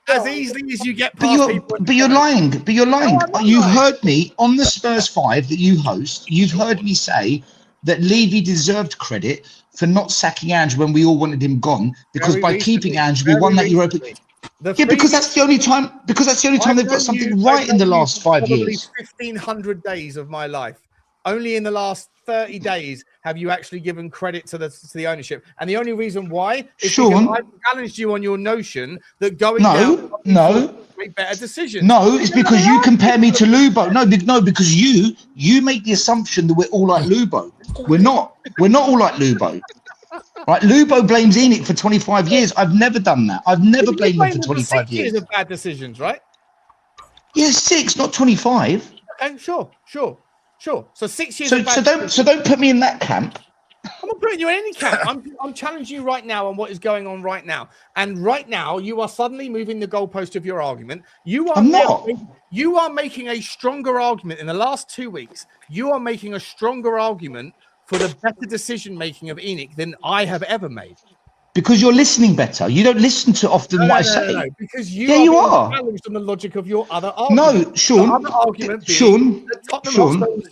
A: As easily as you get
E: but you're lying. But you're lying. You've heard me on the Spurs 5 that you host. You've heard me say that Levy deserved credit for not sacking Ange when we all wanted him gone, because by keeping Ange, we won that Europa. Because that's the only time. Because that's the only time they've got something right in the last 5 years.
A: 1,500 days of my life. Only in the last 30 days have you actually given credit to the ownership, and the only reason why is because I challenged you on your notion that going down make better decisions.
E: No, it's because you compare me to Lubo. No, because you make the assumption that we're all like Lubo. We're not. We're not all like Lubo. Right? Lubo blames Enoch for 25 years. I've never done that. I've never blamed him for 25 years.
A: Of bad decisions, right?
E: Yeah, 6, not 25.
A: Okay, sure. So 6 years.
E: So don't put me in that camp.
A: I'm not putting you in any camp. I'm challenging you right now on what is going on right now. And right now, you are suddenly moving the goalpost of your argument. You are making a stronger argument in the last 2 weeks. You are making a stronger argument for the better decision making of Enoch than I have ever made.
E: Because you're listening better. You don't listen to often what I say.
A: No, because you are challenged on the logic of your other argument.
E: No, Sean.
A: Other argument
E: Sean,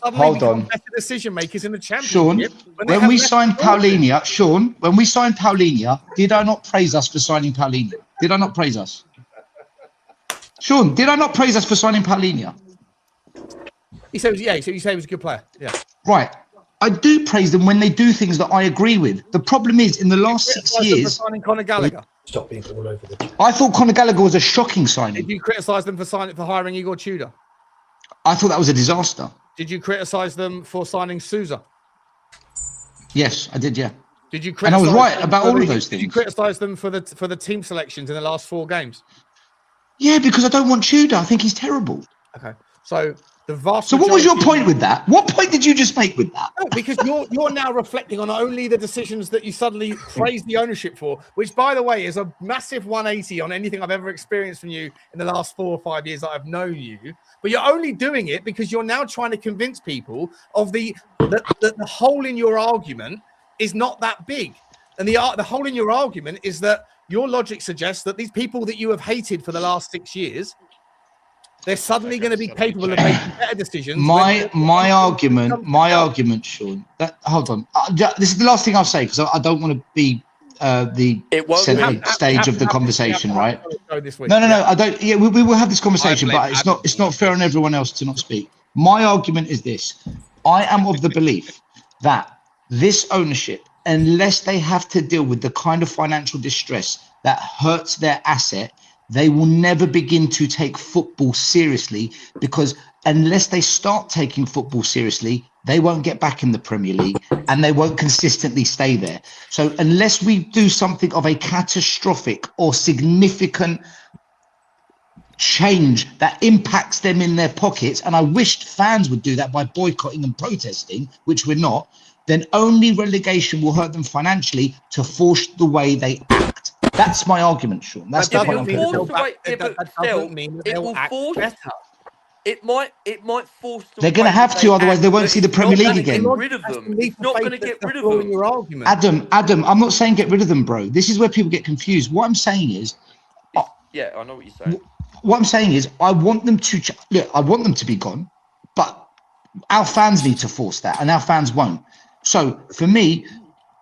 E: hold on.
A: Better decision makers in the Championship.
E: Sean, when we signed Paulinho, did I not praise us for signing Paulinho? Did I not praise us? Sean, did I not praise us for signing Paulinho?
A: He said, yeah. So you say he was a good player. Yeah.
E: Right. I do praise them when they do things that I agree with. The problem is, in the last 6 years,
A: Conor Gallagher.
B: Stop being all over the.
E: I thought Conor Gallagher was a shocking signing.
A: Did you criticise them for hiring Igor Tudor?
E: I thought that was a disaster.
A: Did you criticise them for signing Sousa?
E: Yes, I did. Yeah.
A: Did you?
E: And I was right about all of those things.
A: Did you criticise them for the team selections in the last 4 games?
E: Yeah, because I don't want Tudor. I think he's terrible.
A: Okay, so.
E: So what was your point with that? What point did you just make with that?
A: No, because you're now reflecting on only the decisions that you suddenly praise the ownership for, which, by the way, is a massive 180 on anything I've ever experienced from you in the last 4 or 5 years that I've known you. But you're only doing it because you're now trying to convince people of the hole in your argument is not that big. And the hole in your argument is that your logic suggests that these people that you have hated for the last 6 years, they're suddenly going to be capable of making better decisions.
E: My argument, Sean. Hold on. This is the last thing I'll say because I don't want to be the center stage of the conversation, right? No. I don't. Yeah, we will have this conversation, but it's not fair on everyone else to not speak. My argument is this: I am of the belief that this ownership, unless they have to deal with the kind of financial distress that hurts their asset, they will never begin to take football seriously, because unless they start taking football seriously, they won't get back in the Premier League and they won't consistently stay there. So unless we do something of a catastrophic or significant change that impacts them in their pockets, and I wished fans would do that by boycotting and protesting, which we're not, then only relegation will hurt them financially to force the way they act. That's my argument, Sean. That's the point I'm going to
I: It might force them.
E: They're going to have to, otherwise they won't see the Premier League again.
I: Get rid of them. It's not going to get rid of them.
A: Your argument.
E: Adam, I'm not saying get rid of them, bro. This is where people get confused. What I'm saying is,
I: yeah, I know what you're saying.
E: What I'm saying is, I want them to look. I want them to be gone, but our fans need to force that, and our fans won't. So for me,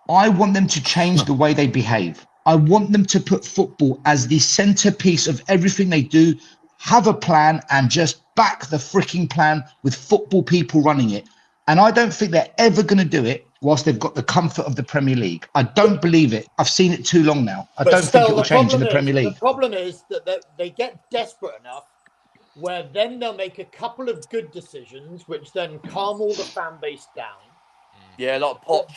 E: I want them to change the way they behave. I want them to put football as the centerpiece of everything they do, have a plan, and just back the freaking plan with football people running it. And I don't think they're ever going to do it whilst they've got the comfort of the Premier League. I don't believe it. I've seen it too long now. I don't think it will change in the Premier League.
D: The problem is that they get desperate enough where then they'll make a couple of good decisions, which then calm all the fan base down.
I: Yeah, a lot of pop.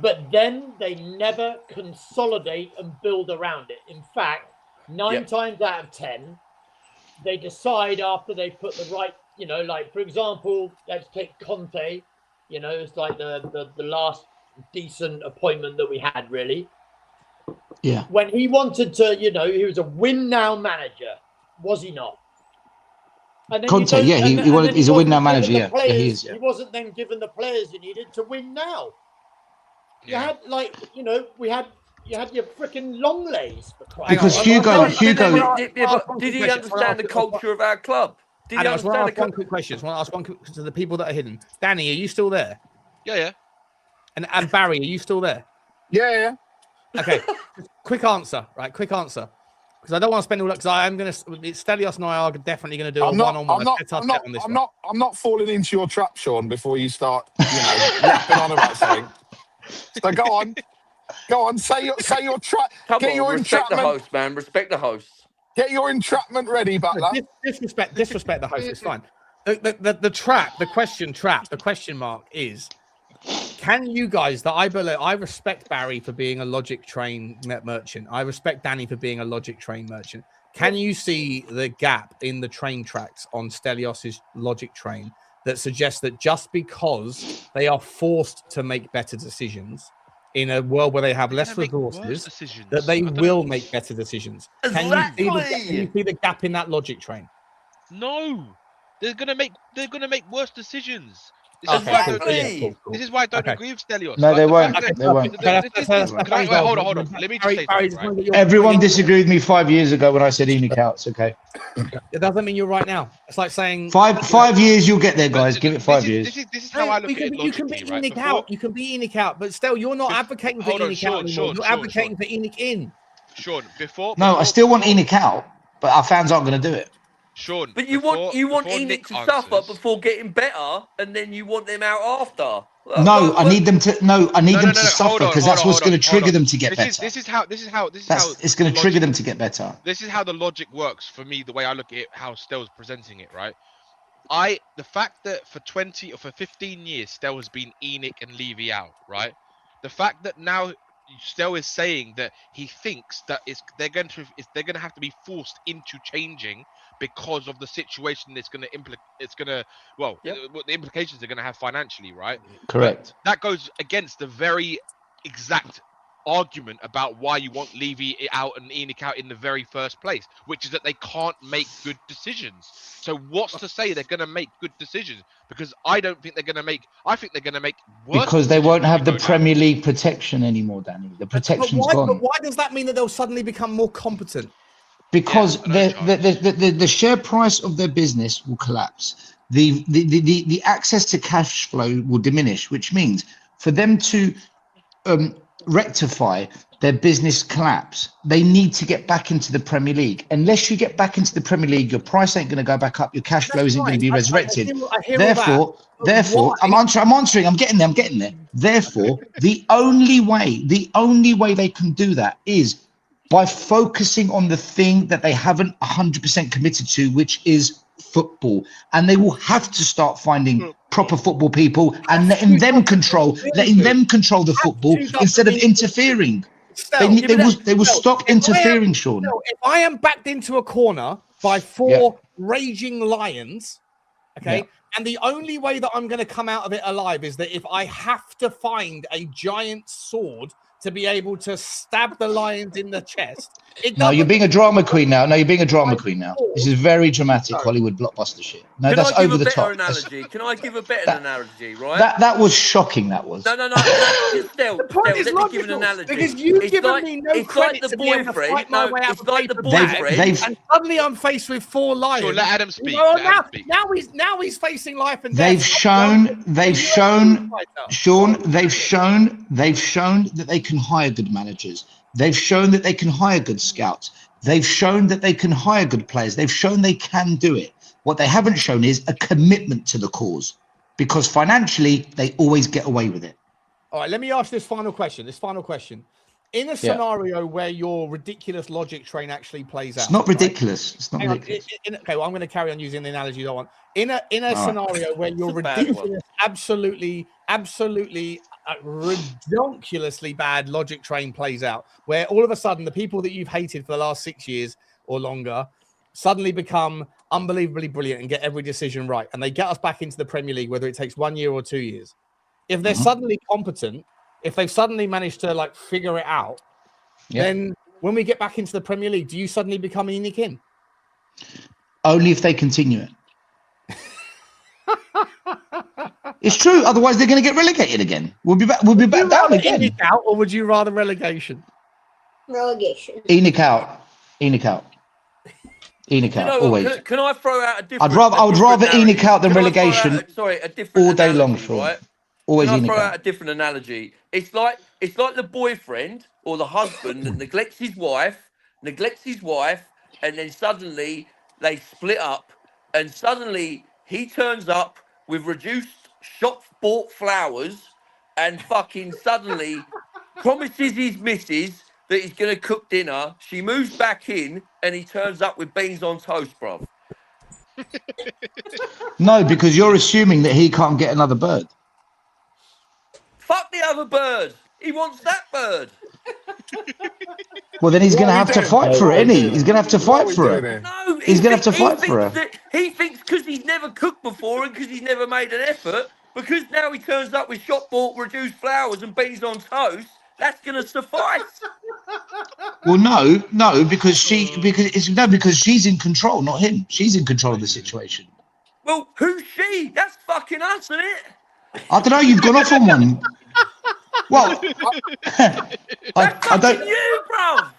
D: But then they never consolidate and build around it. In fact, 9 times out of 10, they decide after they put the right, like, for example, let's take Conte. You know, it's like the last decent appointment that we had, really.
E: Yeah.
D: When he wanted to, you know, he was a win now manager, was he not? And then
E: Conte, yeah, he's a win now manager. Yeah,
D: players,
E: he is. Yeah.
D: He wasn't then given the players he needed to win now. You had you had your freaking long lays.
E: Because Hugo,
I: did he understand the culture of our club? Did he understand
A: one quick question? I want to ask one quick to the people that are hidden. Danny, are you still there?
L: Yeah.
A: And Barry, are you still there?
M: Yeah.
A: Okay. Quick answer, right? Quick answer. Because I don't want to spend all that. Because I am going to. Stelios and I are definitely going to do a one-on-one.
M: I'm not falling into your trap, Sean. Before you start, yapping on about something. So go on. Say your trap. Get your
I: respect
M: entrapment.
I: The host, man. Respect the host.
M: Get your entrapment ready, Butler.
A: Disrespect the host. It's fine. The question mark is: can you guys? I respect Barry for being a logic train merchant. I respect Danny for being a logic train merchant. Can you see the gap in the train tracks on Stelios's logic train that suggests that just because they are forced to make better decisions in a world where they have less resources, that they will make better decisions?
I: Exactly.
A: Can you see the gap in that logic train?
L: No, they're gonna make worse decisions.
A: This
L: is why I don't agree with Stelios.
E: No, they won't. They won't.
L: Hold on. Let me just say something, right?
E: Everyone disagreed with me 5 years ago when I said ENIC out. It's okay.
A: It doesn't mean you're right now. It's like saying
E: 5 years, you'll get there, guys. Give it 5 years.
L: This is how I look at it.
A: You can be ENIC out. You can be ENIC out, but still, you're not advocating for ENIC out anymore. You're advocating for ENIC in.
L: Sean,
E: No, I still want ENIC out, but our fans aren't going to do it.
L: Sean,
I: but you want ENIC to suffer before getting better, and then you want them out after.
E: I need them to suffer because that's what's going to trigger them to get better.
L: This is how
E: it's going to trigger them to get better.
L: This is how the logic works for me. The way I look at it, how Stel's presenting it, right? The fact that for 20 or for 15 years Stel has been ENIC and Levy out, right? The fact that now Stel is saying that he thinks that they're going to have to be forced into changing because of the situation the implications they're going to have financially, right?
E: Correct.
L: But that goes against the very exact argument about why you want Levy out and ENIC out in the very first place, which is that they can't make good decisions. So what's to say they're going to make good decisions? Because I don't think they're going to make. I think they're going to make worse.
E: Because they won't have the Premier League protection anymore, Danny. The protection's gone.
A: But why does that mean that they'll suddenly become more competent?
E: Because the share price of their business will collapse. The access to cash flow will diminish, which means for them to rectify their business collapse, they need to get back into the Premier League. Unless you get back into the Premier League, your price ain't going to go back up. Your cash flow isn't going to be resurrected. Therefore, I'm answering. I'm getting there. Therefore, the only way they can do that is by focusing on the thing that they haven't 100% committed to, which is football. And they will have to start finding proper football people and letting them control the football instead of interfering. They will stop interfering, Sean.
A: If I am backed into a corner by four raging lions, and the only way that I'm going to come out of it alive is that if I have to find a giant sword to be able to stab the lions in the chest.
E: No, you're being a drama queen now. This is very dramatic Hollywood blockbuster shit. No, that's over the top.
I: Can I give a better analogy, right?
E: That was shocking, that was.
I: No. Still, let me give an analogy.
A: Because you've given me no credit to be able to fight my way out of the boyfriend, and suddenly I'm faced with four lions.
L: Sure, let Adam speak.
A: Now he's facing life and death.
E: They've shown, Sean, they've shown that they can hire good managers. They've shown that they can hire good scouts. They've shown that they can hire good players. They've shown they can do it. What they haven't shown is a commitment to the cause, because financially they always get away with it.
A: All right, let me ask this final question. In a scenario where your ridiculous logic train actually plays out.
E: It's not ridiculous. Right? It's not ridiculous.
A: Okay, well, I'm going to carry on using the analogy you don't want. In a scenario where your ridiculous, absolutely ridiculously bad logic train plays out, where all of a sudden the people that you've hated for the last 6 years or longer suddenly become unbelievably brilliant and get every decision right, and they get us back into the Premier League, whether it takes 1 year or 2 years. if they're suddenly competent, if they've suddenly managed to like figure it out, then when we get back into the Premier League, do you suddenly become Enoch in?
E: Only if they continue it. It's true. Otherwise, they're going to get relegated again. We'll be back. We'll be back down again.
A: Enoch out, or would you rather relegation?
G: Relegation.
E: Enoch out. Enoch out. Enoch
I: You
E: out.
I: know what?
E: Always.
I: Can I throw out a different?
E: I would rather Enoch out than relegation.
I: A different
E: all day long,
I: analogy,
E: Sean.
I: right?
E: Always
I: Can I
E: Enoch
I: throw
E: out.
I: out a different analogy? It's like the boyfriend or the husband that neglects his wife, and then suddenly they split up, and suddenly he turns up with reduced shop-bought flowers, and fucking suddenly promises his missus that he's going to cook dinner. She moves back in, and he turns up with beans on toast, bruv.
E: No, because you're assuming that he can't get another bird.
I: Fuck the other bird. He wants that bird.
E: Well, then he's going to have to fight for it, isn't he? He's going to have to fight for her.
I: No,
E: He's going to have to fight for her.
I: He thinks because he's never cooked before and because he's never made an effort, because now he turns up with shop-bought reduced flowers and beans on toast, that's going to suffice.
E: Well, no, because she's in control, not him. She's in control of the situation.
I: Well, who's she? That's fucking us, isn't it?
E: I don't know. You've gone off on one. Well, I don't.
I: You, bruv.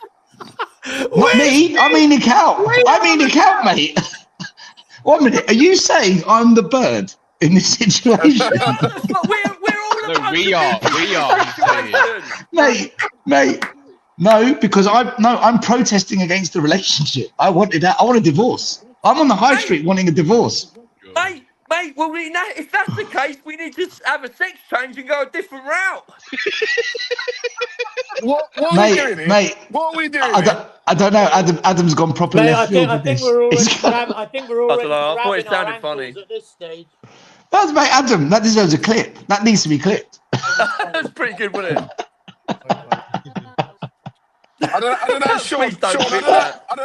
E: Not me. I mean Enoch out. I mean Enoch out, mate. 1 minute. Are you saying I'm the bird in this situation?
L: We are.
E: Mate. No, because I'm protesting against the relationship. I want a divorce. I'm on the high street wanting a divorce.
I: Mate, well, if that's the case, we need to have a sex change and go a different route.
M: What are we doing here?
E: Mate,
M: what are we doing?
E: I don't know. Adam's gone proper left field with this.
D: I think we're already
I: I thought it
D: grabbing our
I: sounded
D: ankles
I: funny.
D: at this stage.
E: That's mate, Adam. That deserves a clip. That needs to be clipped.
I: That's pretty good, wasn't it?
M: I don't know, Sean.
I: Please don't
M: Sean,
I: clip that.
M: I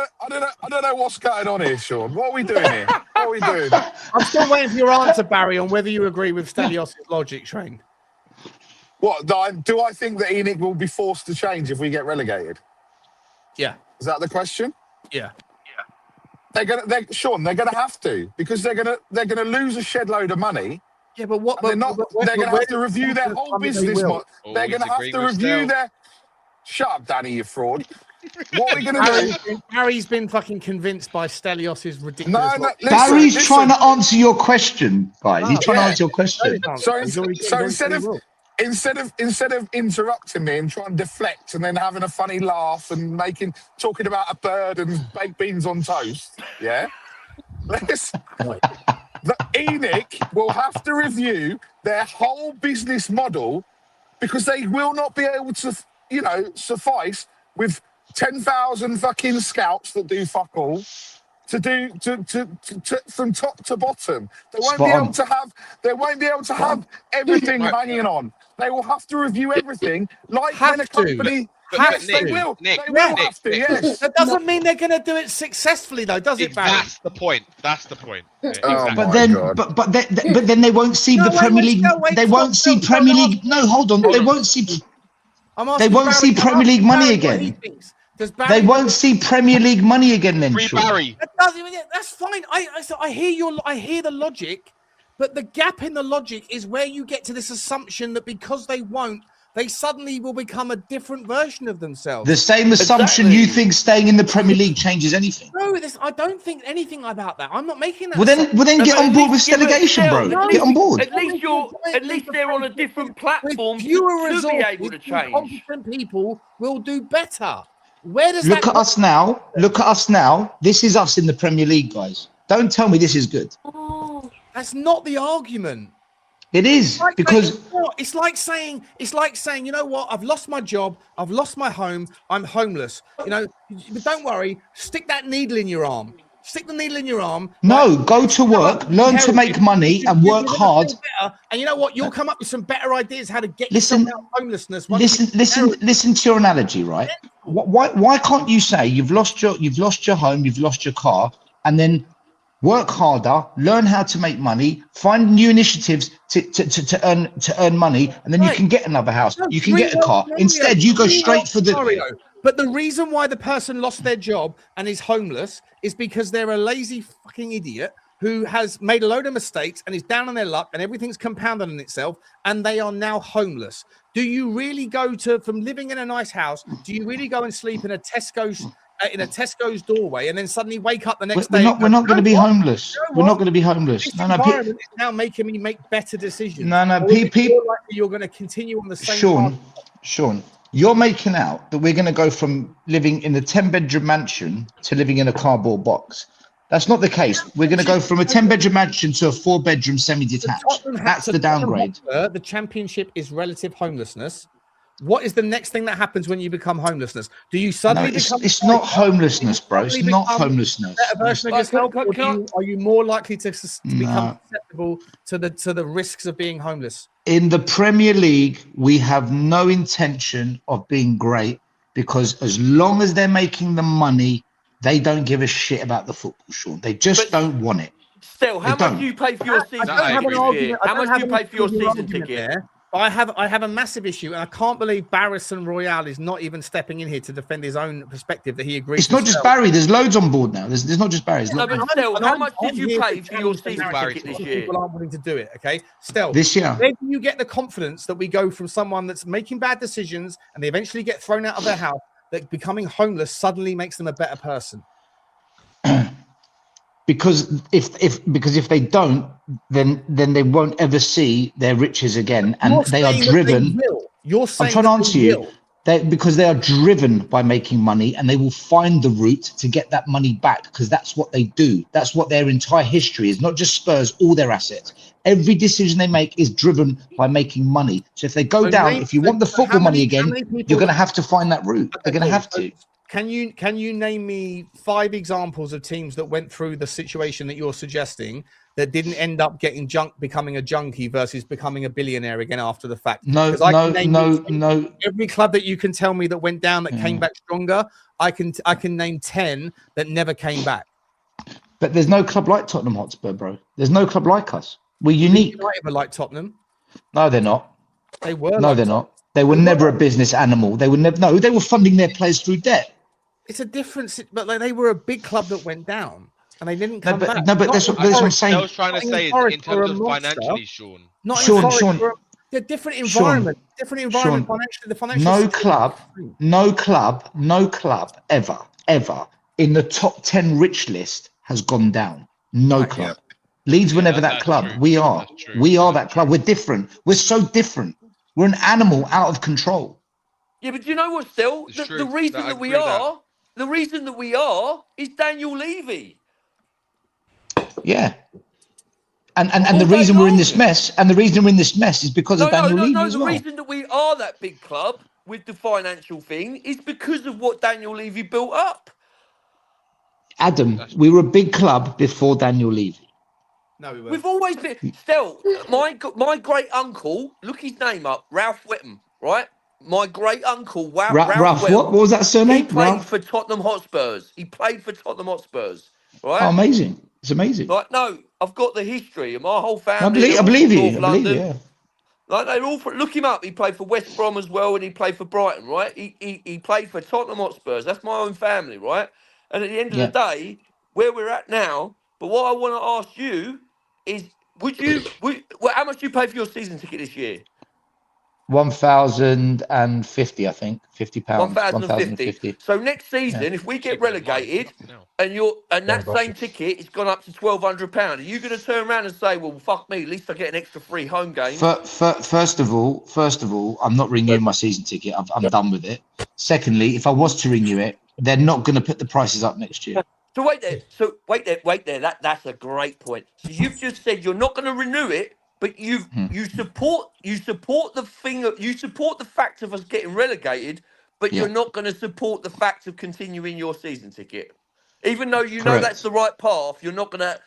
M: don't know what's going on here, Sean. What are we doing here? What are we doing?
A: I'm still waiting for your answer, Barry, on whether you agree with Stelios' logic train.
M: What do I think that Enoch will be forced to change if we get relegated?
A: Yeah.
M: Is that the question?
A: Yeah.
M: Sean, they're gonna have to, because they're gonna lose a shed load of money.
A: Yeah, but what?
M: They're gonna have to review their whole business model. They're gonna have to review their. Shut up, Danny, you fraud. What are we going to do?
A: Harry's been fucking convinced by Stelios' ridiculous.
M: No, listen,
E: Barry's trying to answer your question, guys. He's trying to answer your question.
M: So instead of interrupting me and trying to deflect and then having a funny laugh and talking about a bird and baked beans on toast, yeah. Enoch will have to review their whole business model, because they will not be able to, suffice with 10,000 fucking scouts that do fuck all to from top to bottom. They won't be able to have everything hanging on. They will have to review everything like when a company. Yes, they will. They will have to. Yes.
A: That doesn't mean they're going to do it successfully, though, does it, Barry?
L: That's the point. Yeah,
M: Oh
L: exactly.
E: But then they won't see the Premier League. They won't see Premier League. No, hold on. They won't see. They won't see Premier League money again. They won't see Premier League money again. Then
L: Free Barry.
A: That's fine. I hear the logic, but the gap in the logic is where you get to this assumption that because they won't, they suddenly will become a different version of themselves.
E: The same assumption you think staying in the Premier League changes anything.
A: No, I don't think anything about that. I'm not making that.
E: Well, then get on board with relegation, bro. Get on board.
I: At least they're on a different platform to be able to change.
A: Competent people will do better. Where does
E: Look at us now. Look at us now. This is us in the Premier League, guys. Don't tell me this is good.
A: That's not the argument.
E: It is, because
A: it's like saying, you know what? I've lost my job. I've lost my home. I'm homeless. But don't worry. Stick that needle in your arm. Stick the needle in your arm.
E: No, go to work, learn to make money, and work hard.
A: And you know what? You'll come up with some better ideas how to get
E: yourself
A: out of homelessness.
E: Listen to your analogy, right? Why can't you say you've lost your home, you've lost your car, and then work harder, learn how to make money, find new initiatives to earn money, and then you can get another house. You can get a car. Instead, you go straight for the.
A: But the reason why the person lost their job and is homeless is because they're a lazy fucking idiot who has made a load of mistakes and is down on their luck and everything's compounded on itself and they are now homeless. Do you really go from living in a nice house? Do you really go and sleep in a Tesco's doorway and then suddenly wake up the next day?
E: We're not going to be homeless. We're not going to be homeless.
A: This environment is now making me make better decisions.
E: People.
A: You're going to continue on the same.
E: Sean, you're making out that we're going to go from living in a 10-bedroom mansion to living in a cardboard box. That's not the case. We're going to go from a 10-bedroom mansion to a 4-bedroom semi-detached. That's the downgrade.
A: The championship is relative homelessness. What is the next thing that happens when you become homelessness? Do you suddenly become?
E: It's not homelessness, bro. It's not homelessness.
A: Are you more likely to become susceptible to the risks of being homeless?
E: In the Premier League, we have no intention of being great because as long as they're making the money, they don't give a shit about the football, Sean. They just don't want it.
I: Still, how much do you pay for your season ticket? How much do you pay for your season ticket?
A: I have a massive issue, and I can't believe Barrison Royale is not even stepping in here to defend his own perspective that he agrees.
E: It's not just Barry. There's loads on board now. There's not just Barry.
I: No, but still, how much did you pay for your season ticket this year?
A: People aren't willing to do it. Okay, still
E: this year.
A: Where do you get the confidence that we go from someone that's making bad decisions and they eventually get thrown out of their house, that becoming homeless suddenly makes them a better person?
E: Because if they don't, then they won't ever see their riches again, and they are driven.
A: You're saying
E: I'm trying to answer you. Because they are driven by making money, and they will find the route to get that money back because that's what they do. That's what their entire history is. Not just Spurs, all their assets. Every decision they make is driven by making money. So if they go down, if you want the football money again, you're going to have to find that route. They're going to have to.
A: Can you name me 5 examples of teams that went through the situation that you're suggesting that didn't end up becoming a junkie versus becoming a billionaire again after the fact?
E: No.
A: Every club that you can tell me that went down that came back stronger, I can name 10 that never came back.
E: But there's no club like Tottenham Hotspur, bro. There's no club like us. We're unique.
A: United were like Tottenham.
E: No, they're not.
A: They were.
E: No, they're not. They were never a business animal. They were never. No, they were funding their players through debt.
A: It's a difference, but they were a big club that went down, and they didn't come back.
E: No, but that's what I'm saying.
L: I was trying to say in terms of financially, Sean.
A: Sean. They're different environment. Different environment financially. The financial.
E: No club ever in the top 10 rich list has gone down. No club. Leeds were never that club.
L: True.
E: We are. We are that club. We're different. We're so different. We're an animal out of control.
I: Yeah, but you know what, still? The reason that we are, the reason that we are is Daniel Levy.
E: Yeah. And the reason we're in this mess, is because of Daniel Levy as well.
I: The reason that we are that big club with the financial thing is because of what Daniel Levy built up.
E: Adam, we were a big club before Daniel Levy.
A: No, we weren't.
I: We've always been. Still, my great uncle, look his name up, Ralph Whittam, right? My great uncle, Ralph Whittam.
E: What was that surname?
I: He played for Tottenham Hotspurs. Right?
E: Oh, amazing! It's amazing.
I: Like, no, I've got the history of my whole family.
E: I believe you. Yeah.
I: Like, they're all look him up. He played for West Brom as well, and he played for Brighton, right? He played for Tottenham Hotspurs. That's my own family, right? And at the end of the day, where we're at now. But what I want to ask you is, how much do you pay for your season ticket this year?
E: 1,050, I think. £50.
I: 1,050. So next season, if we get relegated, and that same ticket is gone up to £1,200, are you going to turn around and say, "Well, fuck me, at least I get an extra free home game"?
E: First of all, I'm not renewing my season ticket. I'm done with it. Secondly, if I was to renew it, they're not going to put the prices up next year.
I: So wait there. That's a great point. So you've just said you're not going to renew it, but you support the fact of us getting relegated, but you're not going to support the fact of continuing your season ticket, even though you know that's the right path. You're not going to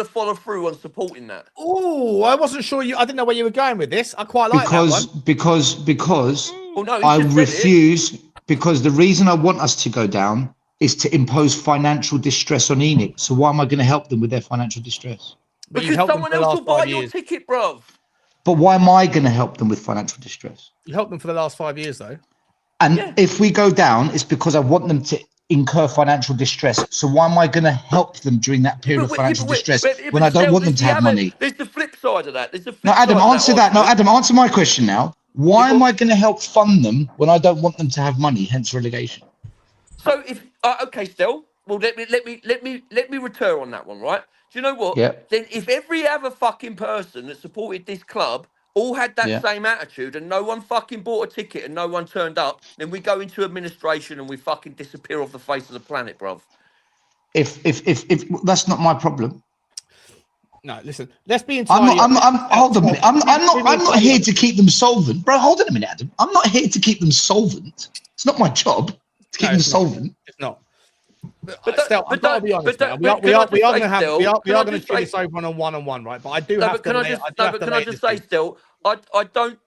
I: follow through on supporting that.
A: Oh, I wasn't sure I didn't know where you were going with this. I quite like that one.
E: Because I refuse. Because the reason I want us to go down is to impose financial distress on ENIC. So why am I going to help them with their financial distress?
A: But you
I: Because
A: helped them
I: someone
A: for the
I: else
A: last
I: will buy
A: 5
I: your
A: years.
I: ticket, bruv.
E: But why am I going to help them with financial distress?
A: You helped them for the last 5 years, though.
E: And if we go down, it's because I want them to incur financial distress. So why am I going to help them during that period of financial distress when I don't want them to have money?
I: There's the flip side of that. There's the flip
E: No, Adam,
I: side of
E: answer that. No,
I: argument.
E: Adam, answer my question now. Why am I going to help fund them when I don't want them to have money? Hence relegation.
I: So if okay, Stel, well let me return on that one, right? Do you know what?
E: Yeah.
I: Then if every other fucking person that supported this club all had that same attitude and no one fucking bought a ticket and no one turned up, then we go into administration and we fucking disappear off the face of the planet, bruv.
E: If that's not my problem.
A: No, listen. Let's be entirely.
E: Hold on a minute. I'm not here to keep them solvent, bro. Hold on a minute, Adam. I'm not here to keep them solvent. It's not my job to keep them solvent.
A: It's not.
I: But
A: Still, I've got to be honest. We are going to treat this over on a one-on-one, right? But I do have to.
I: Can I just say, Still, I don't.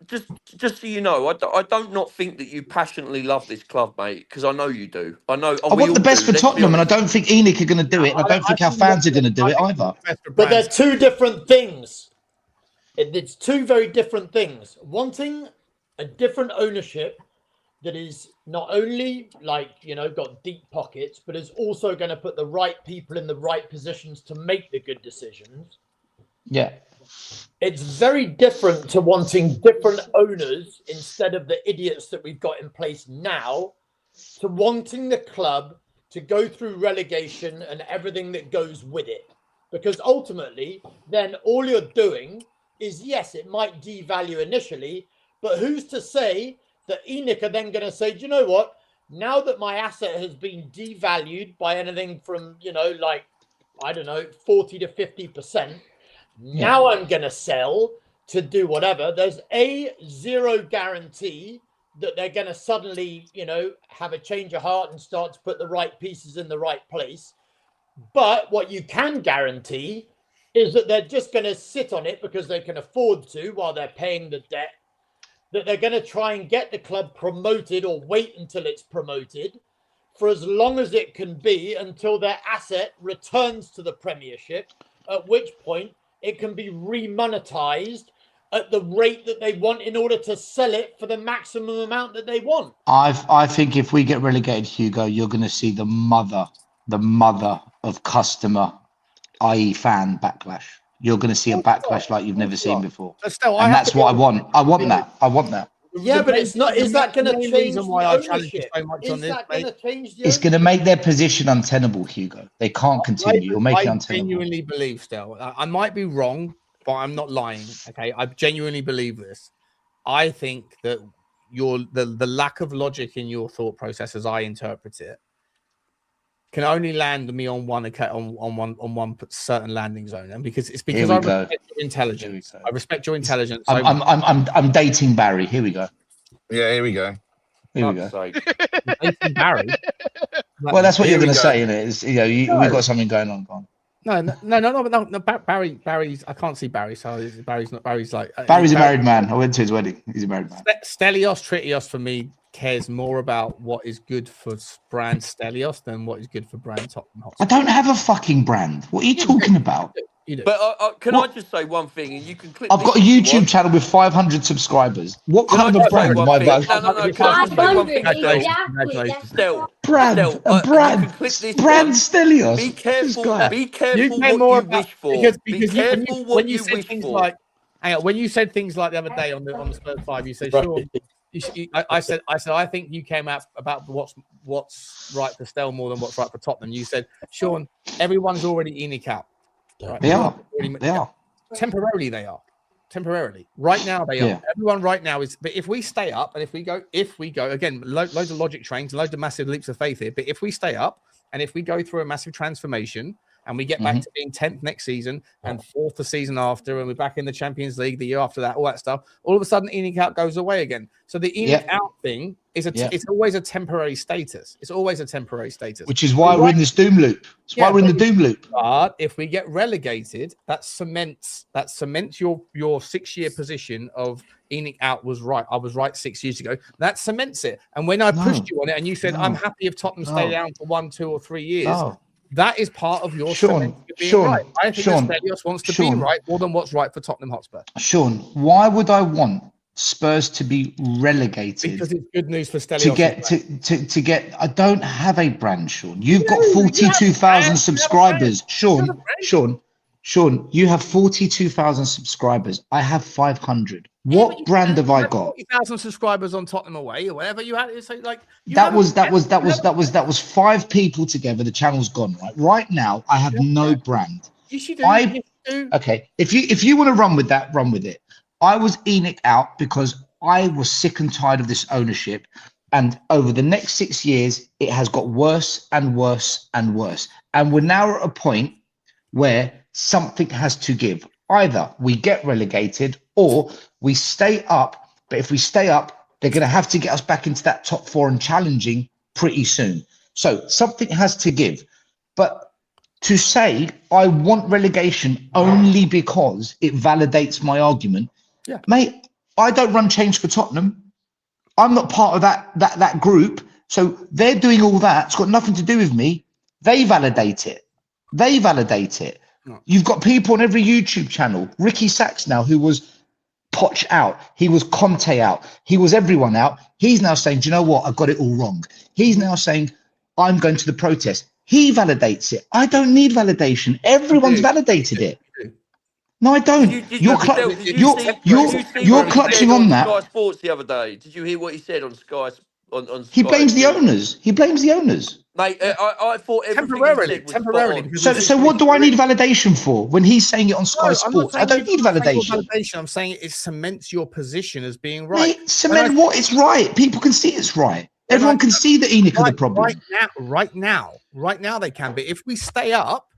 I: Just so you know, I don't not think that you passionately love this club, mate, because I know you do. I know.
E: I want the best for Tottenham, and I don't think ENIC are going to do it. And I don't think our fans are going to do it either.
D: But they're two different things. It's two very different things. Wanting a different ownership that is not only got deep pockets, but is also going to put the right people in the right positions to make the good decisions.
E: Yeah.
D: It's very different to wanting different owners instead of the idiots that we've got in place now, to wanting the club to go through relegation and everything that goes with it. Because ultimately, then all you're doing is, yes, it might devalue initially, but who's to say that ENIC are then going to say, do you know what? Now that my asset has been devalued by anything from, 40 to 50%, now I'm going to sell to do whatever. There's zero guarantee that they're going to suddenly, have a change of heart and start to put the right pieces in the right place. But what you can guarantee is that they're just going to sit on it because they can afford to while they're paying the debt, that they're going to try and get the club promoted or wait until it's promoted for as long as it can be until their asset returns to the Premiership, at which point it can be remonetized at the rate that they want in order to sell it for the maximum amount that they want.
E: I think if we get relegated, Hugo, you're going to see the mother of customer, i.e. fan backlash. You're going to see a backlash like you've never seen before. And that's what I want. I want that.
D: Yeah, but it's not. Is that going to change the
A: ownership?
E: It's going to make their position untenable, Hugo. They can't continue. You'll make it untenable.
A: I genuinely believe, still. I might be wrong, but I'm not lying. Okay, I genuinely believe this. I think that the lack of logic in your thought process, as I interpret it, can only land me on one certain landing zone, and because I respect your intelligence. I respect your intelligence.
E: I'm dating Barry. Here we go.
M: Yeah, here we go.
A: Dating Barry.
E: Well, that's what you're going to say, isn't it? We've got something going on.
A: No. Barry's. I can't see Barry. So Barry's not. Barry's like.
E: Barry's a married man. I went to his wedding. He's a married man.
A: Stelios Tritios for me cares more about what is good for brand Stelios than what is good for brand Tottenham Hotspur.
E: I don't have a fucking brand. What are you talking about?
I: But can I just say one thing? And you can click.
E: I've got a YouTube channel with 500 subsbriders. What kind of a brand am I about?
I: No.
E: Brand Stelios.
I: Be careful. Be careful what you wish for. Because
A: when you said things like, hang on, when you said things like the other day on the Spurs 5, you said, sure. I said, I think you came out about what's right for Stel more than what's right for Tottenham. You said, Sean, everyone's already ENIC out. Right?
E: They are.
A: Temporarily, they are. Temporarily. Right now, they are. Everyone right now is. But if we stay up and if we go again, loads of logic trains, loads of massive leaps of faith here. But if we stay up and if we go through a massive transformation and we get back to being 10th next season and 4th the season after, and we're back in the Champions League the year after that, all that stuff, all of a sudden ENIC out goes away again. So the ENIC out thing it's always a temporary status. It's always a temporary status.
E: Which is why we're in this doom loop. It's why we're in the doom loop.
A: But if we get relegated, that cements your 6-year position of ENIC out was right. I was right 6 years ago. That cements it. And when I pushed you on it and you said, I'm happy if Tottenham stay down for 1, 2 or 3 years, that is part of your being right. I think Stelios wants to be right more than what's right for Tottenham Hotspur.
E: Sean, why would I want Spurs to be relegated?
A: Because it's good news for Stelios.
E: To get I don't have a brand, Sean. You've got 42,000 subscribers. Sean, you have 42,000 subscribers. I have 500. What brand have I got?
A: 40,000 subscribers on Tottenham away or whatever you had. It's like
E: that was 5 people together. The channel's gone right. Right now, I have no brand.
A: Yes, you do.
E: Okay. If you want to run with that, run with it. I was ENIC out because I was sick and tired of this ownership. And over the next 6 years, it has got worse and worse and worse. And we're now at a point where something has to give. Either we get relegated or we stay up. But if we stay up, they're going to have to get us back into that top 4 and challenging pretty soon. So something has to give. But to say I want relegation only because it validates my argument, mate, I don't run change for Tottenham. I'm not part of that group. So they're doing all that. It's got nothing to do with me. They validate it. You've got people on every YouTube channel. Ricky Sachs now, who was Poch out. He was Conte out. He was everyone out. He's now saying, do you know what? I got it all wrong. He's now saying, I'm going to the protest. He validates it. I don't need validation. Everyone's validated it. No, I don't. You're clutching on that.
I: Sky Sports the other day. Did you hear what he said on Sky? On
E: he blames the owners. He blames the owners.
I: Mate, I thought
A: temporarily.
E: So what do I need validation for when he's saying it on Sky Sports? I don't need validation.
A: I'm saying it cements your position as being right.
E: Mate, cement what? It's right. People can see it's right. Everyone can see the ENIC of the problem.
A: Right now they can. But if we stay up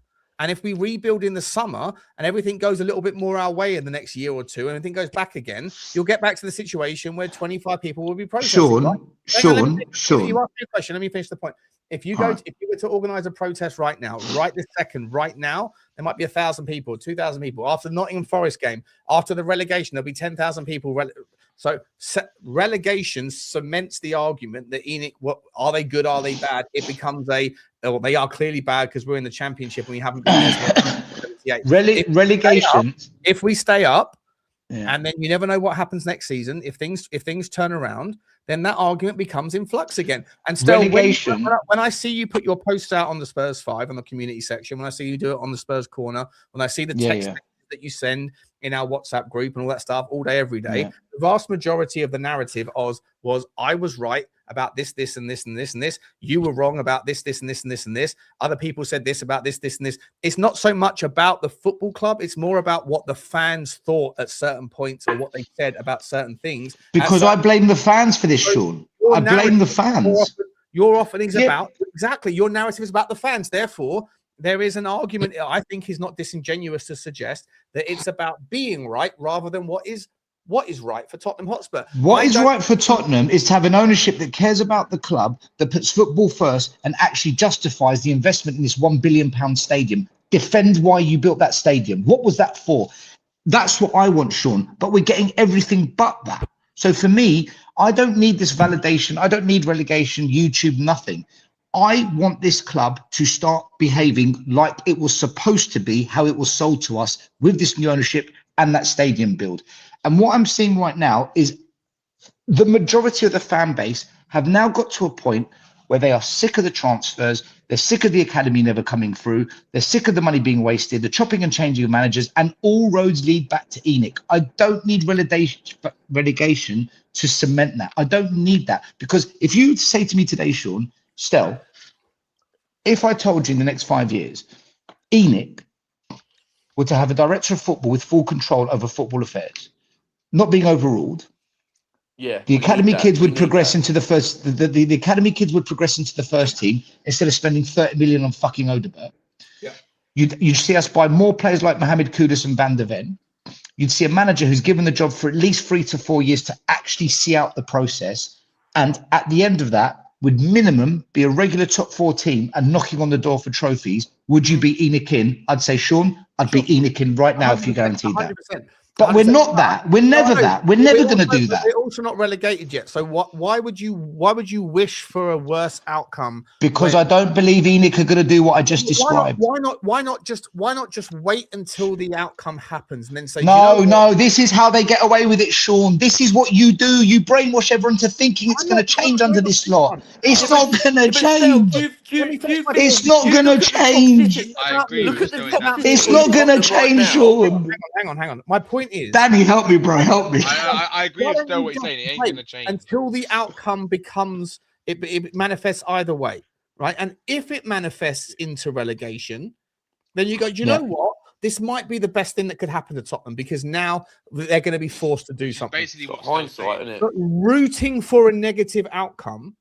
A: and if we rebuild in the summer and everything goes a little bit more our way in the next year or two and everything goes back again, you'll get back to the situation where 25 people will be protesting.
E: Sean.
A: You asked me a question. Let me finish the point. If you were to organize a protest right now, right this second, right now, there might be 1,000 people, 2,000 people. After the Nottingham Forest game, after the relegation, there'll be 10,000 people. So relegation cements the argument that ENIC, what are they good? Are they bad? It becomes they are clearly bad because we're in the championship and we haven't been there.
E: Relegation.
A: If we stay up, and then you never know what happens next season. If things turn around, then that argument becomes in flux again. And still, when I see you put your posts out on the Spurs 5 on the community section, when I see you do it on the Spurs Corner, when I see the text that you send in our WhatsApp group and all that stuff all day, every day, the vast majority of the narrative was I was right about this, and this, and this, and this. You were wrong about this, and this, and this, and this. Other people said this about this, and this. It's not so much about the football club. It's more about what the fans thought at certain points or what they said about certain things.
E: Because I blame the fans for this, Sean. I blame the fans.
A: Your offering is about, exactly, your narrative is about the fans. Therefore, there is an argument, I think is not disingenuous to suggest that it's about being right rather than what is right for Tottenham Hotspur.
E: What is right for Tottenham is to have an ownership that cares about the club, that puts football first and actually justifies the investment in this £1 billion stadium. Defend why you built that stadium. What was that for? That's what I want, Sean. But we're getting everything but that. So for me, I don't need this validation. I don't need relegation, YouTube, nothing. I want this club to start behaving like it was supposed to be, how it was sold to us with this new ownership and that stadium build. And what I'm seeing right now is the majority of the fan base have now got to a point where they are sick of the transfers. They're sick of the academy never coming through. They're sick of the money being wasted, the chopping and changing of managers, and all roads lead back to ENIC. I don't need relegation to cement that. I don't need that. Because if you say to me today, Sean, Stel, if I told you in the next 5 years, ENIC were to have a director of football with full control over football affairs, not being overruled. The academy kids would progress into the first. The academy kids would progress into the first team instead of spending 30 million on fucking Odegaard. You'd see us buy more players like Mohamed Kudus and Van der Ven. You'd see a manager who's given the job for at least 3 to 4 years to actually see out the process. and at the end of that would minimum be a regular top 4 team and knocking on the door for trophies, would you be Enoch in? I'd say, Sean, I'd be Enoch in right now if you guaranteed that.
A: 100%.
E: But we're not that. We're never that. We're never going to do that.
A: We're also not relegated yet. So why would you wish for a worse outcome?
E: Because I don't believe Enoch are going to do what I just described.
A: Why not just wait until the outcome happens and then say
E: no, this is how they get away with it, Sean. This is what you do. You brainwash everyone into thinking it's going to change under this lot. It's not going to change. It's not going to change.
L: I agree.
E: It's not going to change, Sean.
A: Hang on. My point is,
E: Danny, help me, bro. Help me.
L: I agree with Stel what you're saying. It ain't going to change
A: until the outcome becomes it manifests either way, right? And if it manifests into relegation, then you go, do you know what? This might be the best thing that could happen to Tottenham because now they're going to be forced to do something.
L: Basically, what
I: hindsight, isn't it?
A: But rooting for a negative outcome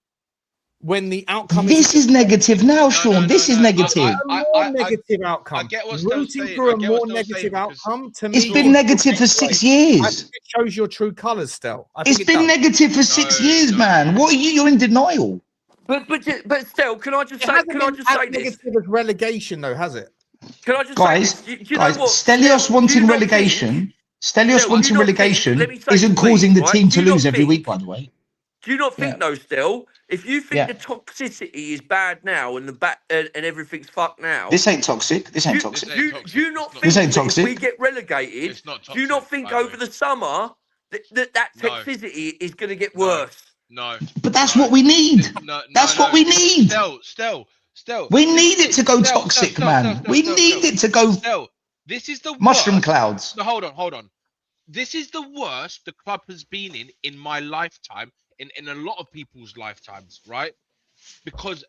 A: when the outcome
E: this is negative now, Sean. This is negative.
A: A more negative outcome.
L: I get what
A: rooting for a more negative outcome to me.
E: It's been negative for 6 years.
A: I think it shows your true colours, Stel.
E: It's been negative for 6 years, man. What are you? You're in denial.
I: But Stel, can I just say this?
A: Negative as relegation, though, has it?
I: Can I just
E: guys,
I: say this? Do you know what?
E: Stelios wanting relegation. Stelios wanting relegation isn't causing the team to lose every week, by the way.
I: Do you not think though, Stel? If you think the toxicity is bad now and and everything's fucked now,
E: this ain't toxic. This ain't toxic.
I: Do you not think
E: this ain't toxic?
I: If we get relegated, do you not think over the summer that toxicity is going to get worse?
L: No.
E: But that's what we need. That's what we need.
L: Stel.
E: We need it to go toxic, man. We need it to go.
L: Stel, this is the
E: mushroom clouds.
L: No, hold on. This is the worst the club has been in my lifetime. In a lot of people's lifetimes, right? Because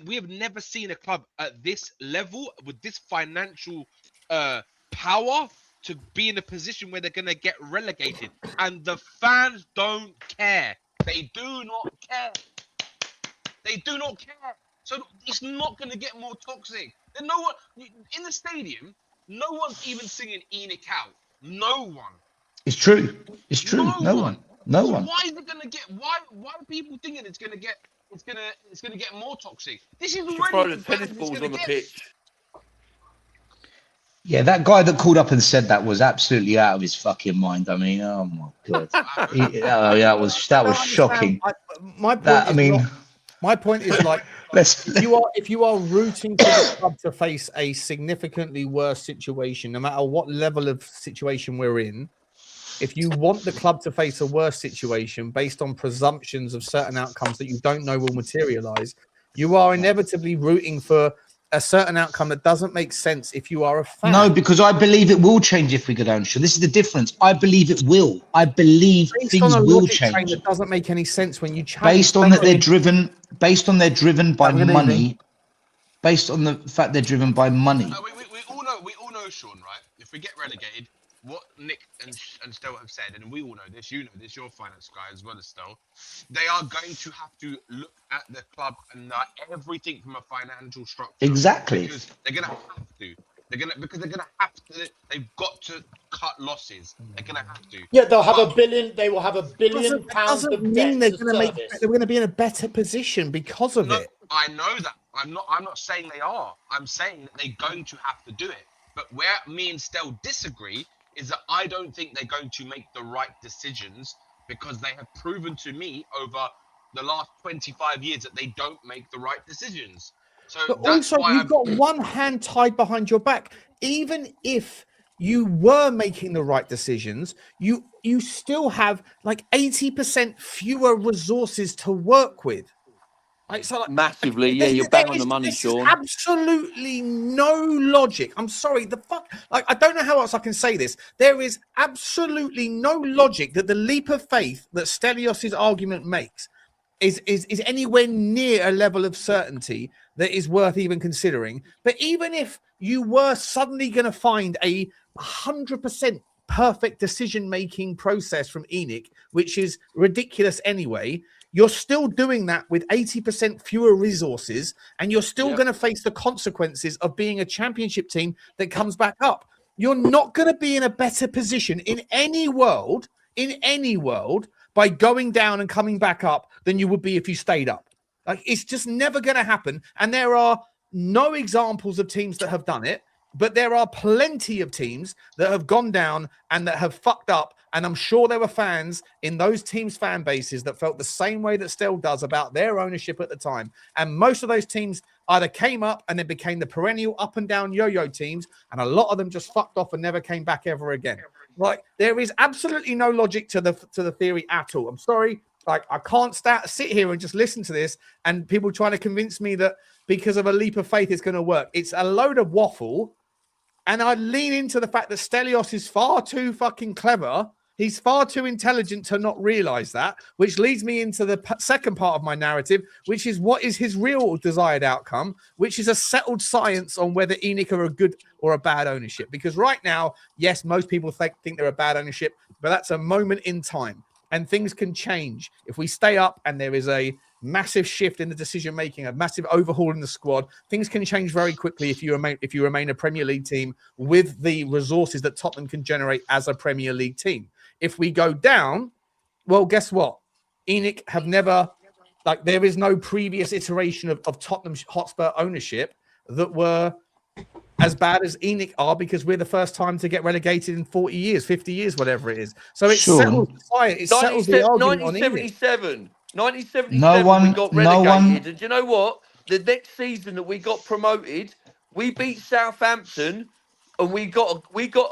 L: we have never seen a club at this level with this financial power to be in a position where they're going to get relegated. And the fans don't care. They do not care. They do not care. So it's not going to get more toxic. Then no one in the stadium, no one's even singing Enoch out. No one.
E: It's true. It's true. No one. No one.
L: Why is it gonna get? Why are people thinking it's gonna get more toxic? This is already
I: throw the tennis balls on the pitch.
E: Yeah, that guy that called up and said that was absolutely out of his fucking mind. I mean, oh my god, that was shocking.
A: My point is like, if you are rooting for the club to face a significantly worse situation, no matter what level of situation we're in. If you want the club to face a worse situation based on presumptions of certain outcomes that you don't know will materialize, you are inevitably rooting for a certain outcome that doesn't make sense if you are a fan.
E: No, because I believe it will change if we go down. This is the difference. I believe it will. I believe things will change.
A: It doesn't make any sense when you change.
E: Based on that they're driven by money. Based on the fact they're driven by money.
L: We all know, Sean, right? If we get relegated, what Nick and Stel have said, and we all know this, you know this, you're a finance guy as well as Stel, they are going to have to look at the club and everything from a financial structure.
E: Exactly.
L: Because they're going to have to. They've got to cut losses. They're going to have to.
D: Yeah, they'll have £1 billion. They will have £1 billion pounds of debt.
A: They're going to be in a better position because of it.
L: I know that. I'm not saying they are. I'm saying that they're going to have to do it. But where me and Stel disagree is that I don't think they're going to make the right decisions because they have proven to me over the last 25 years that they don't make the right decisions. So
A: but also, you've got one hand tied behind your back. Even if you were making the right decisions, you still have like 80% fewer resources to work with. Like, so like,
I: massively, yeah, you're bang on the money, Sean.
A: Absolutely no logic. I'm sorry, I don't know how else I can say this. There is absolutely no logic that the leap of faith that Stelios' argument makes is anywhere near a level of certainty that is worth even considering. But even if you were suddenly going to find a 100% perfect decision-making process from Enoch, which is ridiculous anyway, you're still doing that with 80% fewer resources, and you're still going to face the consequences of being a championship team that comes back up. You're not going to be in a better position in any world by going down and coming back up than you would be if you stayed up. Like, it's just never going to happen. And there are no examples of teams that have done it, but there are plenty of teams that have gone down and that have fucked up. And I'm sure there were fans in those teams' fan bases that felt the same way that Stel does about their ownership at the time. And most of those teams either came up and then became the perennial up and down yo-yo teams. And a lot of them just fucked off and never came back ever again. Like, there is absolutely no logic to the theory at all. I'm sorry. Like, I can't sit here and just listen to this and people trying to convince me that because of a leap of faith it's going to work. It's a load of waffle. And I lean into the fact that Stelios is far too fucking clever. He's far too intelligent to not realize that, which leads me into the second part of my narrative, which is what is his real desired outcome, which is a settled science on whether ENIC are a good or a bad ownership. Because right now, yes, most people think they're a bad ownership, but that's a moment in time. And things can change. If we stay up and there is a massive shift in the decision-making, a massive overhaul in the squad, things can change very quickly if you remain a Premier League team with the resources that Tottenham can generate as a Premier League team. If we go down, well, guess what? ENIC have never, like, there is no previous iteration of Tottenham Hotspur ownership that were as bad as ENIC are, because we're the first time to get relegated in 40 years, 50 years, whatever it is. So it settles the argument on ENIC.
I: 1977, we got relegated. And do you know what? The next season that we got promoted, we beat Southampton, and we got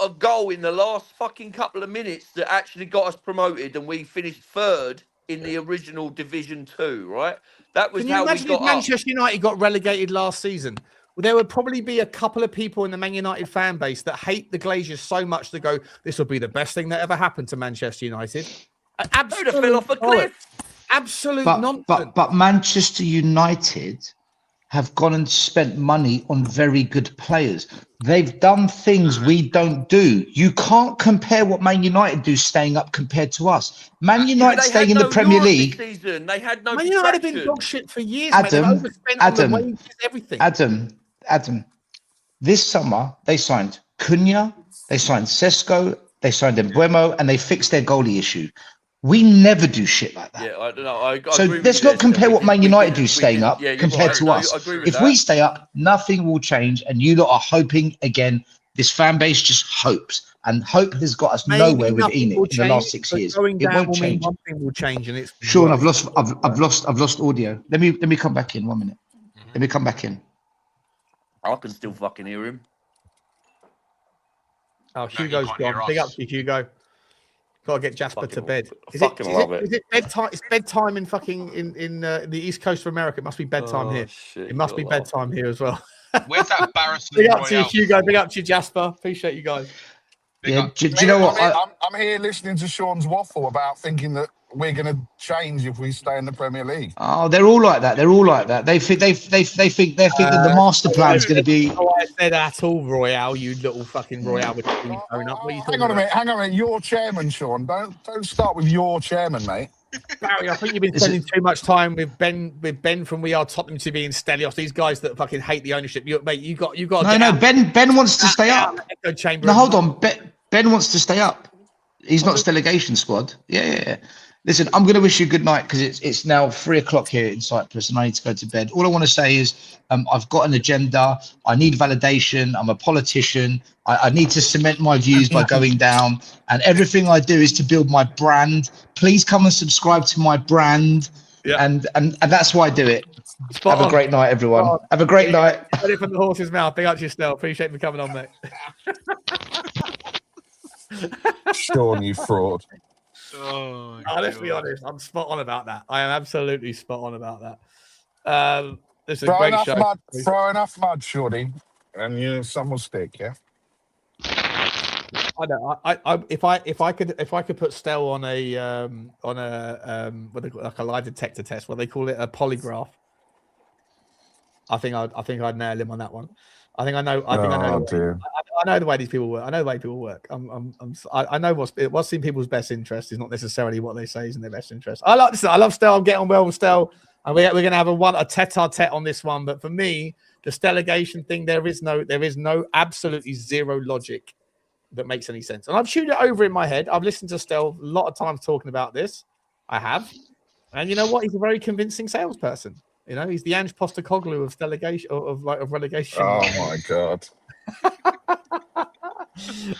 I: a goal in the last fucking couple of minutes that actually got us promoted, and we finished third in the original Division 2, right? That was how we got up. Can you imagine if
A: Manchester United got relegated last season? Well, there would probably be a couple of people in the Man United fan base that hate the Glazers so much to go, this will be the best thing that ever happened to Manchester United.
I: Absolutely fell off a cliff.
A: Absolute nonsense.
E: But Manchester United have gone and spent money on very good players. They've done things we don't do. You can't compare what Man United do staying up compared to us. Man United staying in the Premier League.
I: They had no.
A: Man United have been dog shit for years. Adam, on the wages, everything.
E: Adam. This summer they signed Cunha, they signed Sesko, they signed Mbuemo, and they fixed their goalie issue. We never do shit like that.
I: Yeah, I don't know.
E: So let's not compare what Man United do staying up compared to us. If we stay up, nothing will change, and you lot are hoping again. This fan base just hopes, and hope has got us nowhere with ENIC in the last 6 years. It won't change.
A: One thing will change, and it's
E: Sean. I've lost audio. Let me come back in 1 minute. Let me come back in.
I: I can still fucking hear him.
A: Oh, Hugo's gone. Big up to Hugo. Got to get Jasper to bed. Is it bedtime? It's bedtime in fucking in the East Coast of America. It must be bedtime here.
I: Shit,
A: it must be bedtime here as well.
L: Where's that Barrison?
A: Big up to you, Hugo. Big up to you, Jasper. Appreciate you guys.
E: Yeah, do you know what?
M: I'm here listening to Sean's waffle about thinking that we're going to change if we stay in the Premier League.
E: Oh, they're all like that. They're all like that. They think that the master plan is going to be.
A: I said at all, Royale. You little fucking Royale with phone up. What are you
M: hang on a minute. Hang on a minute. You're chairman, Sean. Don't start with your chairman, mate.
A: Barry, I think you've been spending too much time with Ben from We Are Tottenham TV and Stelios. These guys that fucking hate the ownership. Mate, you got.
E: No. Ben wants to stay up. No, hold on. Ben wants to stay up. He's not delegation squad. Yeah. Listen, I'm going to wish you good night because it's now 3 o'clock here in Cyprus and I need to go to bed. All I want to say is I've got an agenda. I need validation. I'm a politician. I need to cement my views by going down. And everything I do is to build my brand. Please come and subscribe to my brand. Yeah. And that's why I do it. Have a great night, everyone. Have a great night.
A: Got it from the horse's mouth. Big up to you, Stel. Appreciate you coming on, mate.
M: Sean, you fraud.
A: Let's be honest. I'm spot on about that. I am absolutely spot on about that. This is a great show.
M: Throw enough mud, Shorty, and some will stick. Yeah.
A: I know. If I could put Stel on a like a lie detector test, what they call it, a polygraph. I think I'd nail him on that one. I know the way these people work. I know the way people work. I know what's in people's best interest is not necessarily what they say is in their best interest. I love Stel. I'm getting on well with Stel, and we're going to have a tete-a-tete on this one. But for me, the Steligation thing, there is no absolutely zero logic that makes any sense. And I've chewed it over in my head. I've listened to Stel a lot of times talking about this. I have. And you know what? He's a very convincing salesperson. You know, he's the Ange Postecoglou of delegation of relegation.
M: Oh my God.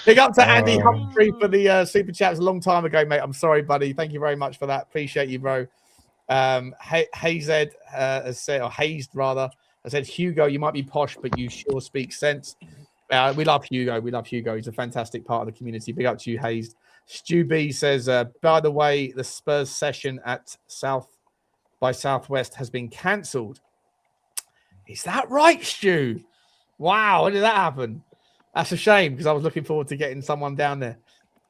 A: Big up to Andy Humphrey for the super chat. It was a long time ago, mate. I'm sorry, buddy. Thank you very much for that. Appreciate you, bro. Hazed has said, or Hazed rather, has said, Hugo, you might be posh, but you sure speak sense. We love Hugo. We love Hugo. He's a fantastic part of the community. Big up to you, Hazed. Stu B says, by the way, the Spurs session at South by Southwest has been cancelled. Is that right, Stu? Wow, when did that happen? That's a shame because I was looking forward to getting someone down there.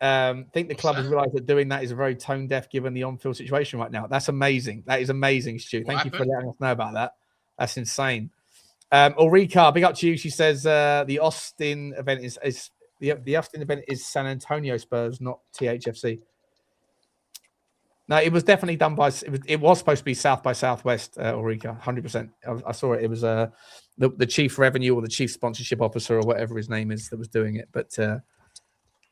A: I think the club has realised that doing that is very tone deaf given the on-field situation right now. That's amazing. That is amazing, Stu. Thank you for letting us know about that. That's insane. Ulrika, big up to you. She says the Austin event is the Austin event is San Antonio Spurs, not THFC. No, it was definitely done by. It was supposed to be South by Southwest, Ulrika, 100%. I saw it. It was the chief revenue or the chief sponsorship officer or whatever his name is that was doing it. But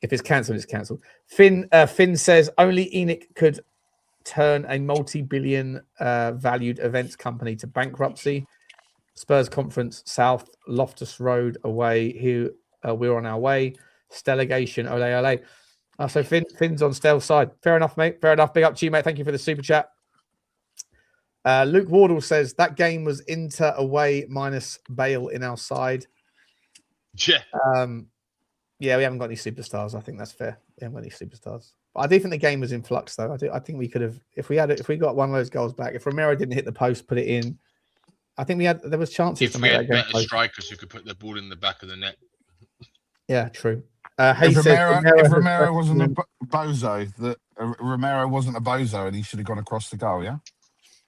A: if it's cancelled, it's cancelled. Finn says only ENIC could turn a multi-billion valued events company to bankruptcy. Spurs conference South Loftus Road away. Here we're on our way. Delegation ole ole. So Finn's on Stel's side. Fair enough, mate. Fair enough. Big up to you, mate. Thank you for the super chat. Luke Wardle says that game was Inter away minus Bale in our side.
L: Yeah.
A: Yeah, we haven't got any superstars. I think that's fair. We haven't got any superstars. But I do think the game was in flux, though. I think we could have, if we got one of those goals back, if Romero didn't hit the post, put it in. I think there was chances
L: If
A: to
L: we
A: make
L: had
A: that game
L: better
A: close.
L: strikers who could put the ball in the back of the net.
A: Yeah, true.
M: If Romero wasn't a bozo, Romero wasn't a bozo, and he should have gone across the goal. Yeah.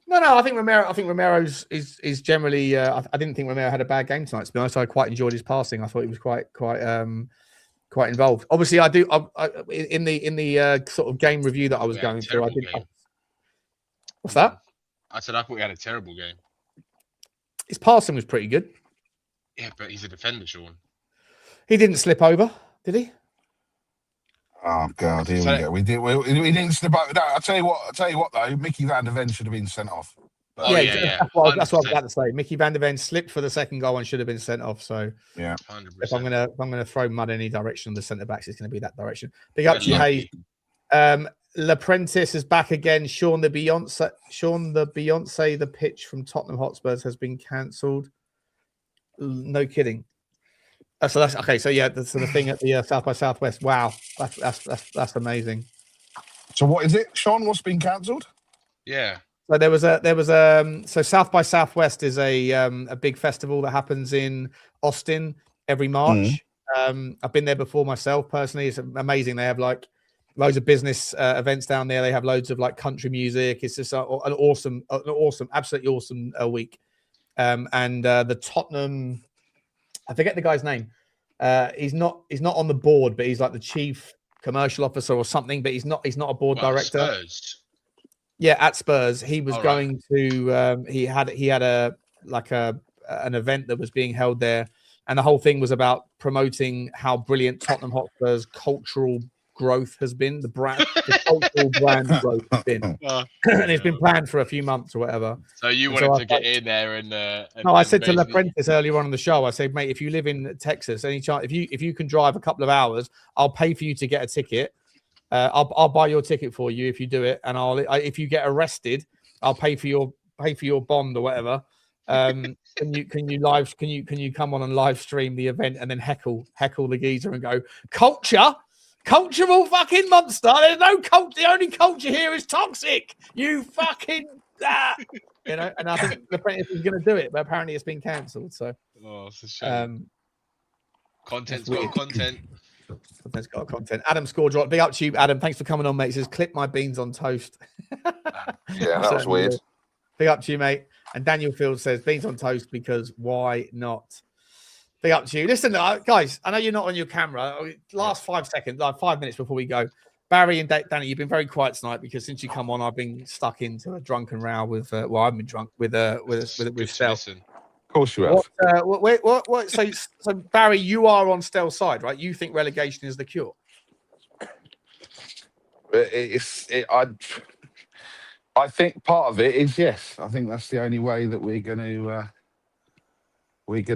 A: No. I think Romero's is generally. I didn't think Romero had a bad game tonight. To be honest, I quite enjoyed his passing. I thought he was quite involved. Obviously, I do. In the sort of game review that I was going through, I did. What's that?
L: I said I thought he had a terrible game.
A: His passing was pretty good.
L: Yeah, but he's a defender, Sean.
A: He didn't slip over, did he?
M: Oh God, here we go. We didn't slip over. No, I'll tell you what though, Micky van der Ven should have been sent off.
A: But, that's what I was about to say. Micky van der Ven slipped for the second goal and should have been sent off. So
M: yeah,
L: 100%.
A: If I'm gonna throw mud any direction on the centre backs, it's gonna be that direction. Big up to you, Hayes. L'Apprentice is back again. Sean the Beyonce, the pitch from Tottenham Hotspurs has been cancelled. No kidding. So that's okay. So yeah, that's the thing at the South by Southwest. Wow, that's amazing.
M: So what is it, Sean? What's been cancelled?
L: Yeah.
A: So there was so South by Southwest is a big festival that happens in Austin every March. I've been there before myself personally. It's amazing. They have like loads of business events down there. They have loads of like country music. It's just an awesome, absolutely awesome week. And the Tottenham, I forget the guy's name. He's not on the board, but he's like the chief commercial officer or something. But he's not a board director.
L: Spurs.
A: Yeah, at Spurs, he was going to. He had an event that was being held there, and the whole thing was about promoting how brilliant Tottenham Hotspur's cultural growth has been. The cultural brand growth has been, and it's been planned for a few months or whatever.
L: So you wanted to get in there and
A: no, I said to L'Apprentice earlier on in the show. I said, mate, if you live in Texas, any chance if you can drive a couple of hours, I'll pay for you to get a ticket. I'll buy your ticket for you if you do it, and if you get arrested, I'll pay for your bond or whatever. Can you come on and live stream the event and then heckle the geezer and go cultural fucking monster? There's no culture. The only culture here is toxic. You fucking you know. And I think the apprentice is going to do it, but apparently it's been cancelled. So
L: it's a shame. Content's got content.
A: Content's got content. Adam Scordrop, big up to you, Adam. Thanks for coming on, mate. He says, clip my beans on toast.
M: Yeah, that was weird.
A: Big up to you, mate. And Daniel Field says, beans on toast because why not? Big up to you. Listen, guys, I know you're not on your camera. Last 5 seconds, like 5 minutes before we go. Barry and Danny, you've been very quiet tonight because since you come on, I've been stuck into a drunken row with, I've been drunk with Stel.
M: Of course you have.
A: What? So Barry, you are on Stel's side, right? You think relegation is the cure?
M: I think part of it is yes. I think that's the only way that we're going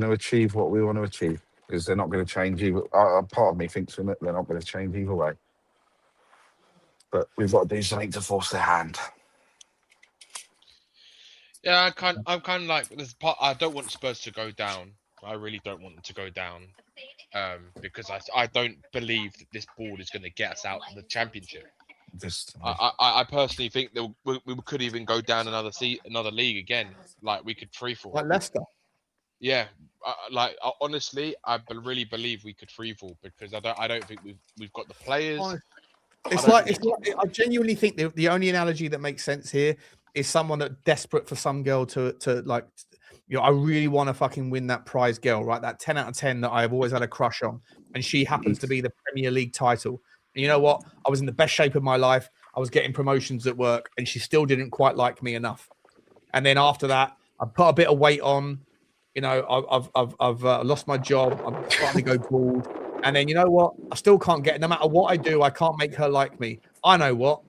M: to achieve what we want to achieve, because they're not going to change either. Part of me thinks they're not going to change either way. But we've got to do something to force their hand.
L: Yeah, I'm kind of like this part. I don't want Spurs to go down. I really don't want them to go down, because I don't believe that this board is going to get us out of the Championship. I personally think that we could even go down another league again. Like we could free fall.
A: Like Leicester.
L: Yeah, honestly, I really believe we could free fall, because I don't think we've got the players.
A: I genuinely think the only analogy that makes sense here is someone that's desperate for some girl to like, I really want to fucking win that prize girl, right? That 10 out of 10 that I've always had a crush on. And she happens to be the Premier League title. And you know what? I was in the best shape of my life. I was getting promotions at work, and she still didn't quite like me enough. And then after that, I put a bit of weight on. I've lost my job. I'm starting to go bald. And then you know what? I still can't get. No matter what I do, I can't make her like me. I know what.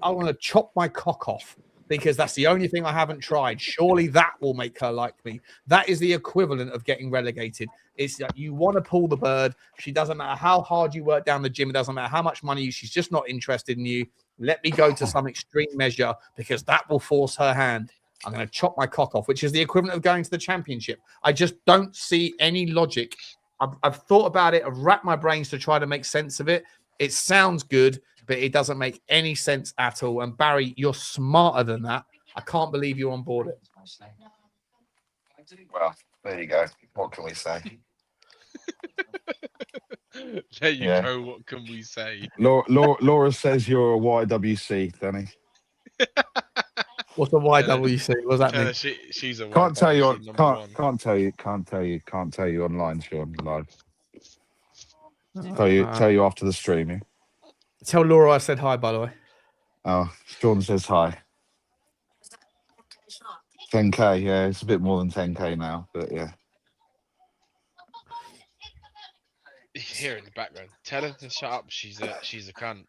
A: I want to chop my cock off, because that's the only thing I haven't tried. Surely that will make her like me. That is the equivalent of getting relegated. It's like you want to pull the bird. She doesn't matter how hard you work down the gym. It doesn't matter how much money she's just not interested in you. Let me go to some extreme measure, because that will force her hand. I'm going to chop my cock off, which is the equivalent of going to the Championship. I just don't see any logic. I've thought about it. I've racked my brains to try to make sense of it. It sounds good, but it doesn't make any sense at all. And Barry, you're smarter than that. I can't believe you're on board it.
M: Well, there you go. What can we say?
L: There you go. What can we say?
M: Laura says you're a YWC, Danny.
A: What's a YWC? What does that mean?
L: She's a
M: can't tell you.
L: YWC
M: Can't tell you online, Sean. Live. Tell you after the stream. Yeah?
A: Tell Laura I said hi, by the way.
M: Oh, Sean says hi. 10K, yeah, it's a bit more than 10K now, but yeah.
L: Here in the background, tell her to shut up. She's a cunt.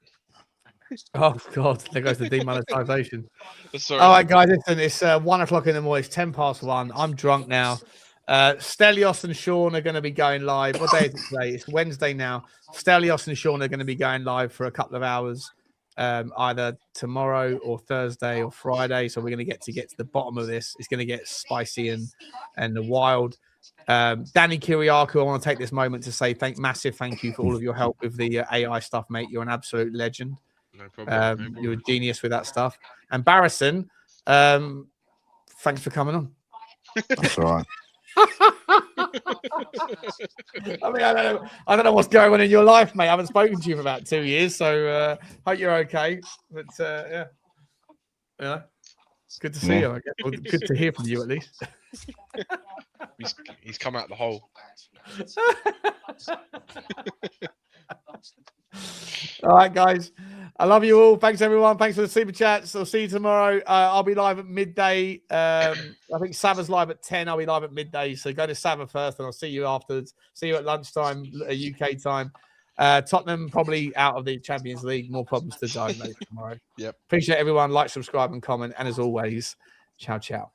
A: Oh God, there goes the demonetization.
L: Sorry.
A: All right, guys, listen, it's 1 o'clock in the morning. It's 1:10. I'm drunk now. Stelios and Sean are going to be going live. What day is it today? It's Wednesday now. Stelios and Sean are going to be going live for a couple of hours, either tomorrow or Thursday or Friday. So we're going to get to the bottom of this. It's going to get spicy and wild. Danny Kiriakou, I want to take this moment to say massive thank you for all of your help with the AI stuff, mate. You're an absolute legend.
L: No problem.
A: You're a genius with that stuff. And Barrison, thanks for coming on.
M: That's all right.
A: I mean, I don't know what's going on in your life, mate. I haven't spoken to you for about 2 years, so hope you're okay. But yeah, good to see you. I guess. Well, good to hear from you at least.
L: He's come out the hole.
A: All right, guys. I love you all. Thanks, everyone. Thanks for the super chats. I'll see you tomorrow. I'll be live at midday. I think Sava's live at 10. I'll be live at midday. So go to Sava first, and I'll see you afterwards. See you at lunchtime, UK time. Tottenham probably out of the Champions League. More problems to diagnose tomorrow.
L: Yep.
A: Appreciate everyone. Like, subscribe, and comment. And as always, ciao, ciao.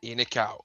L: In a cow.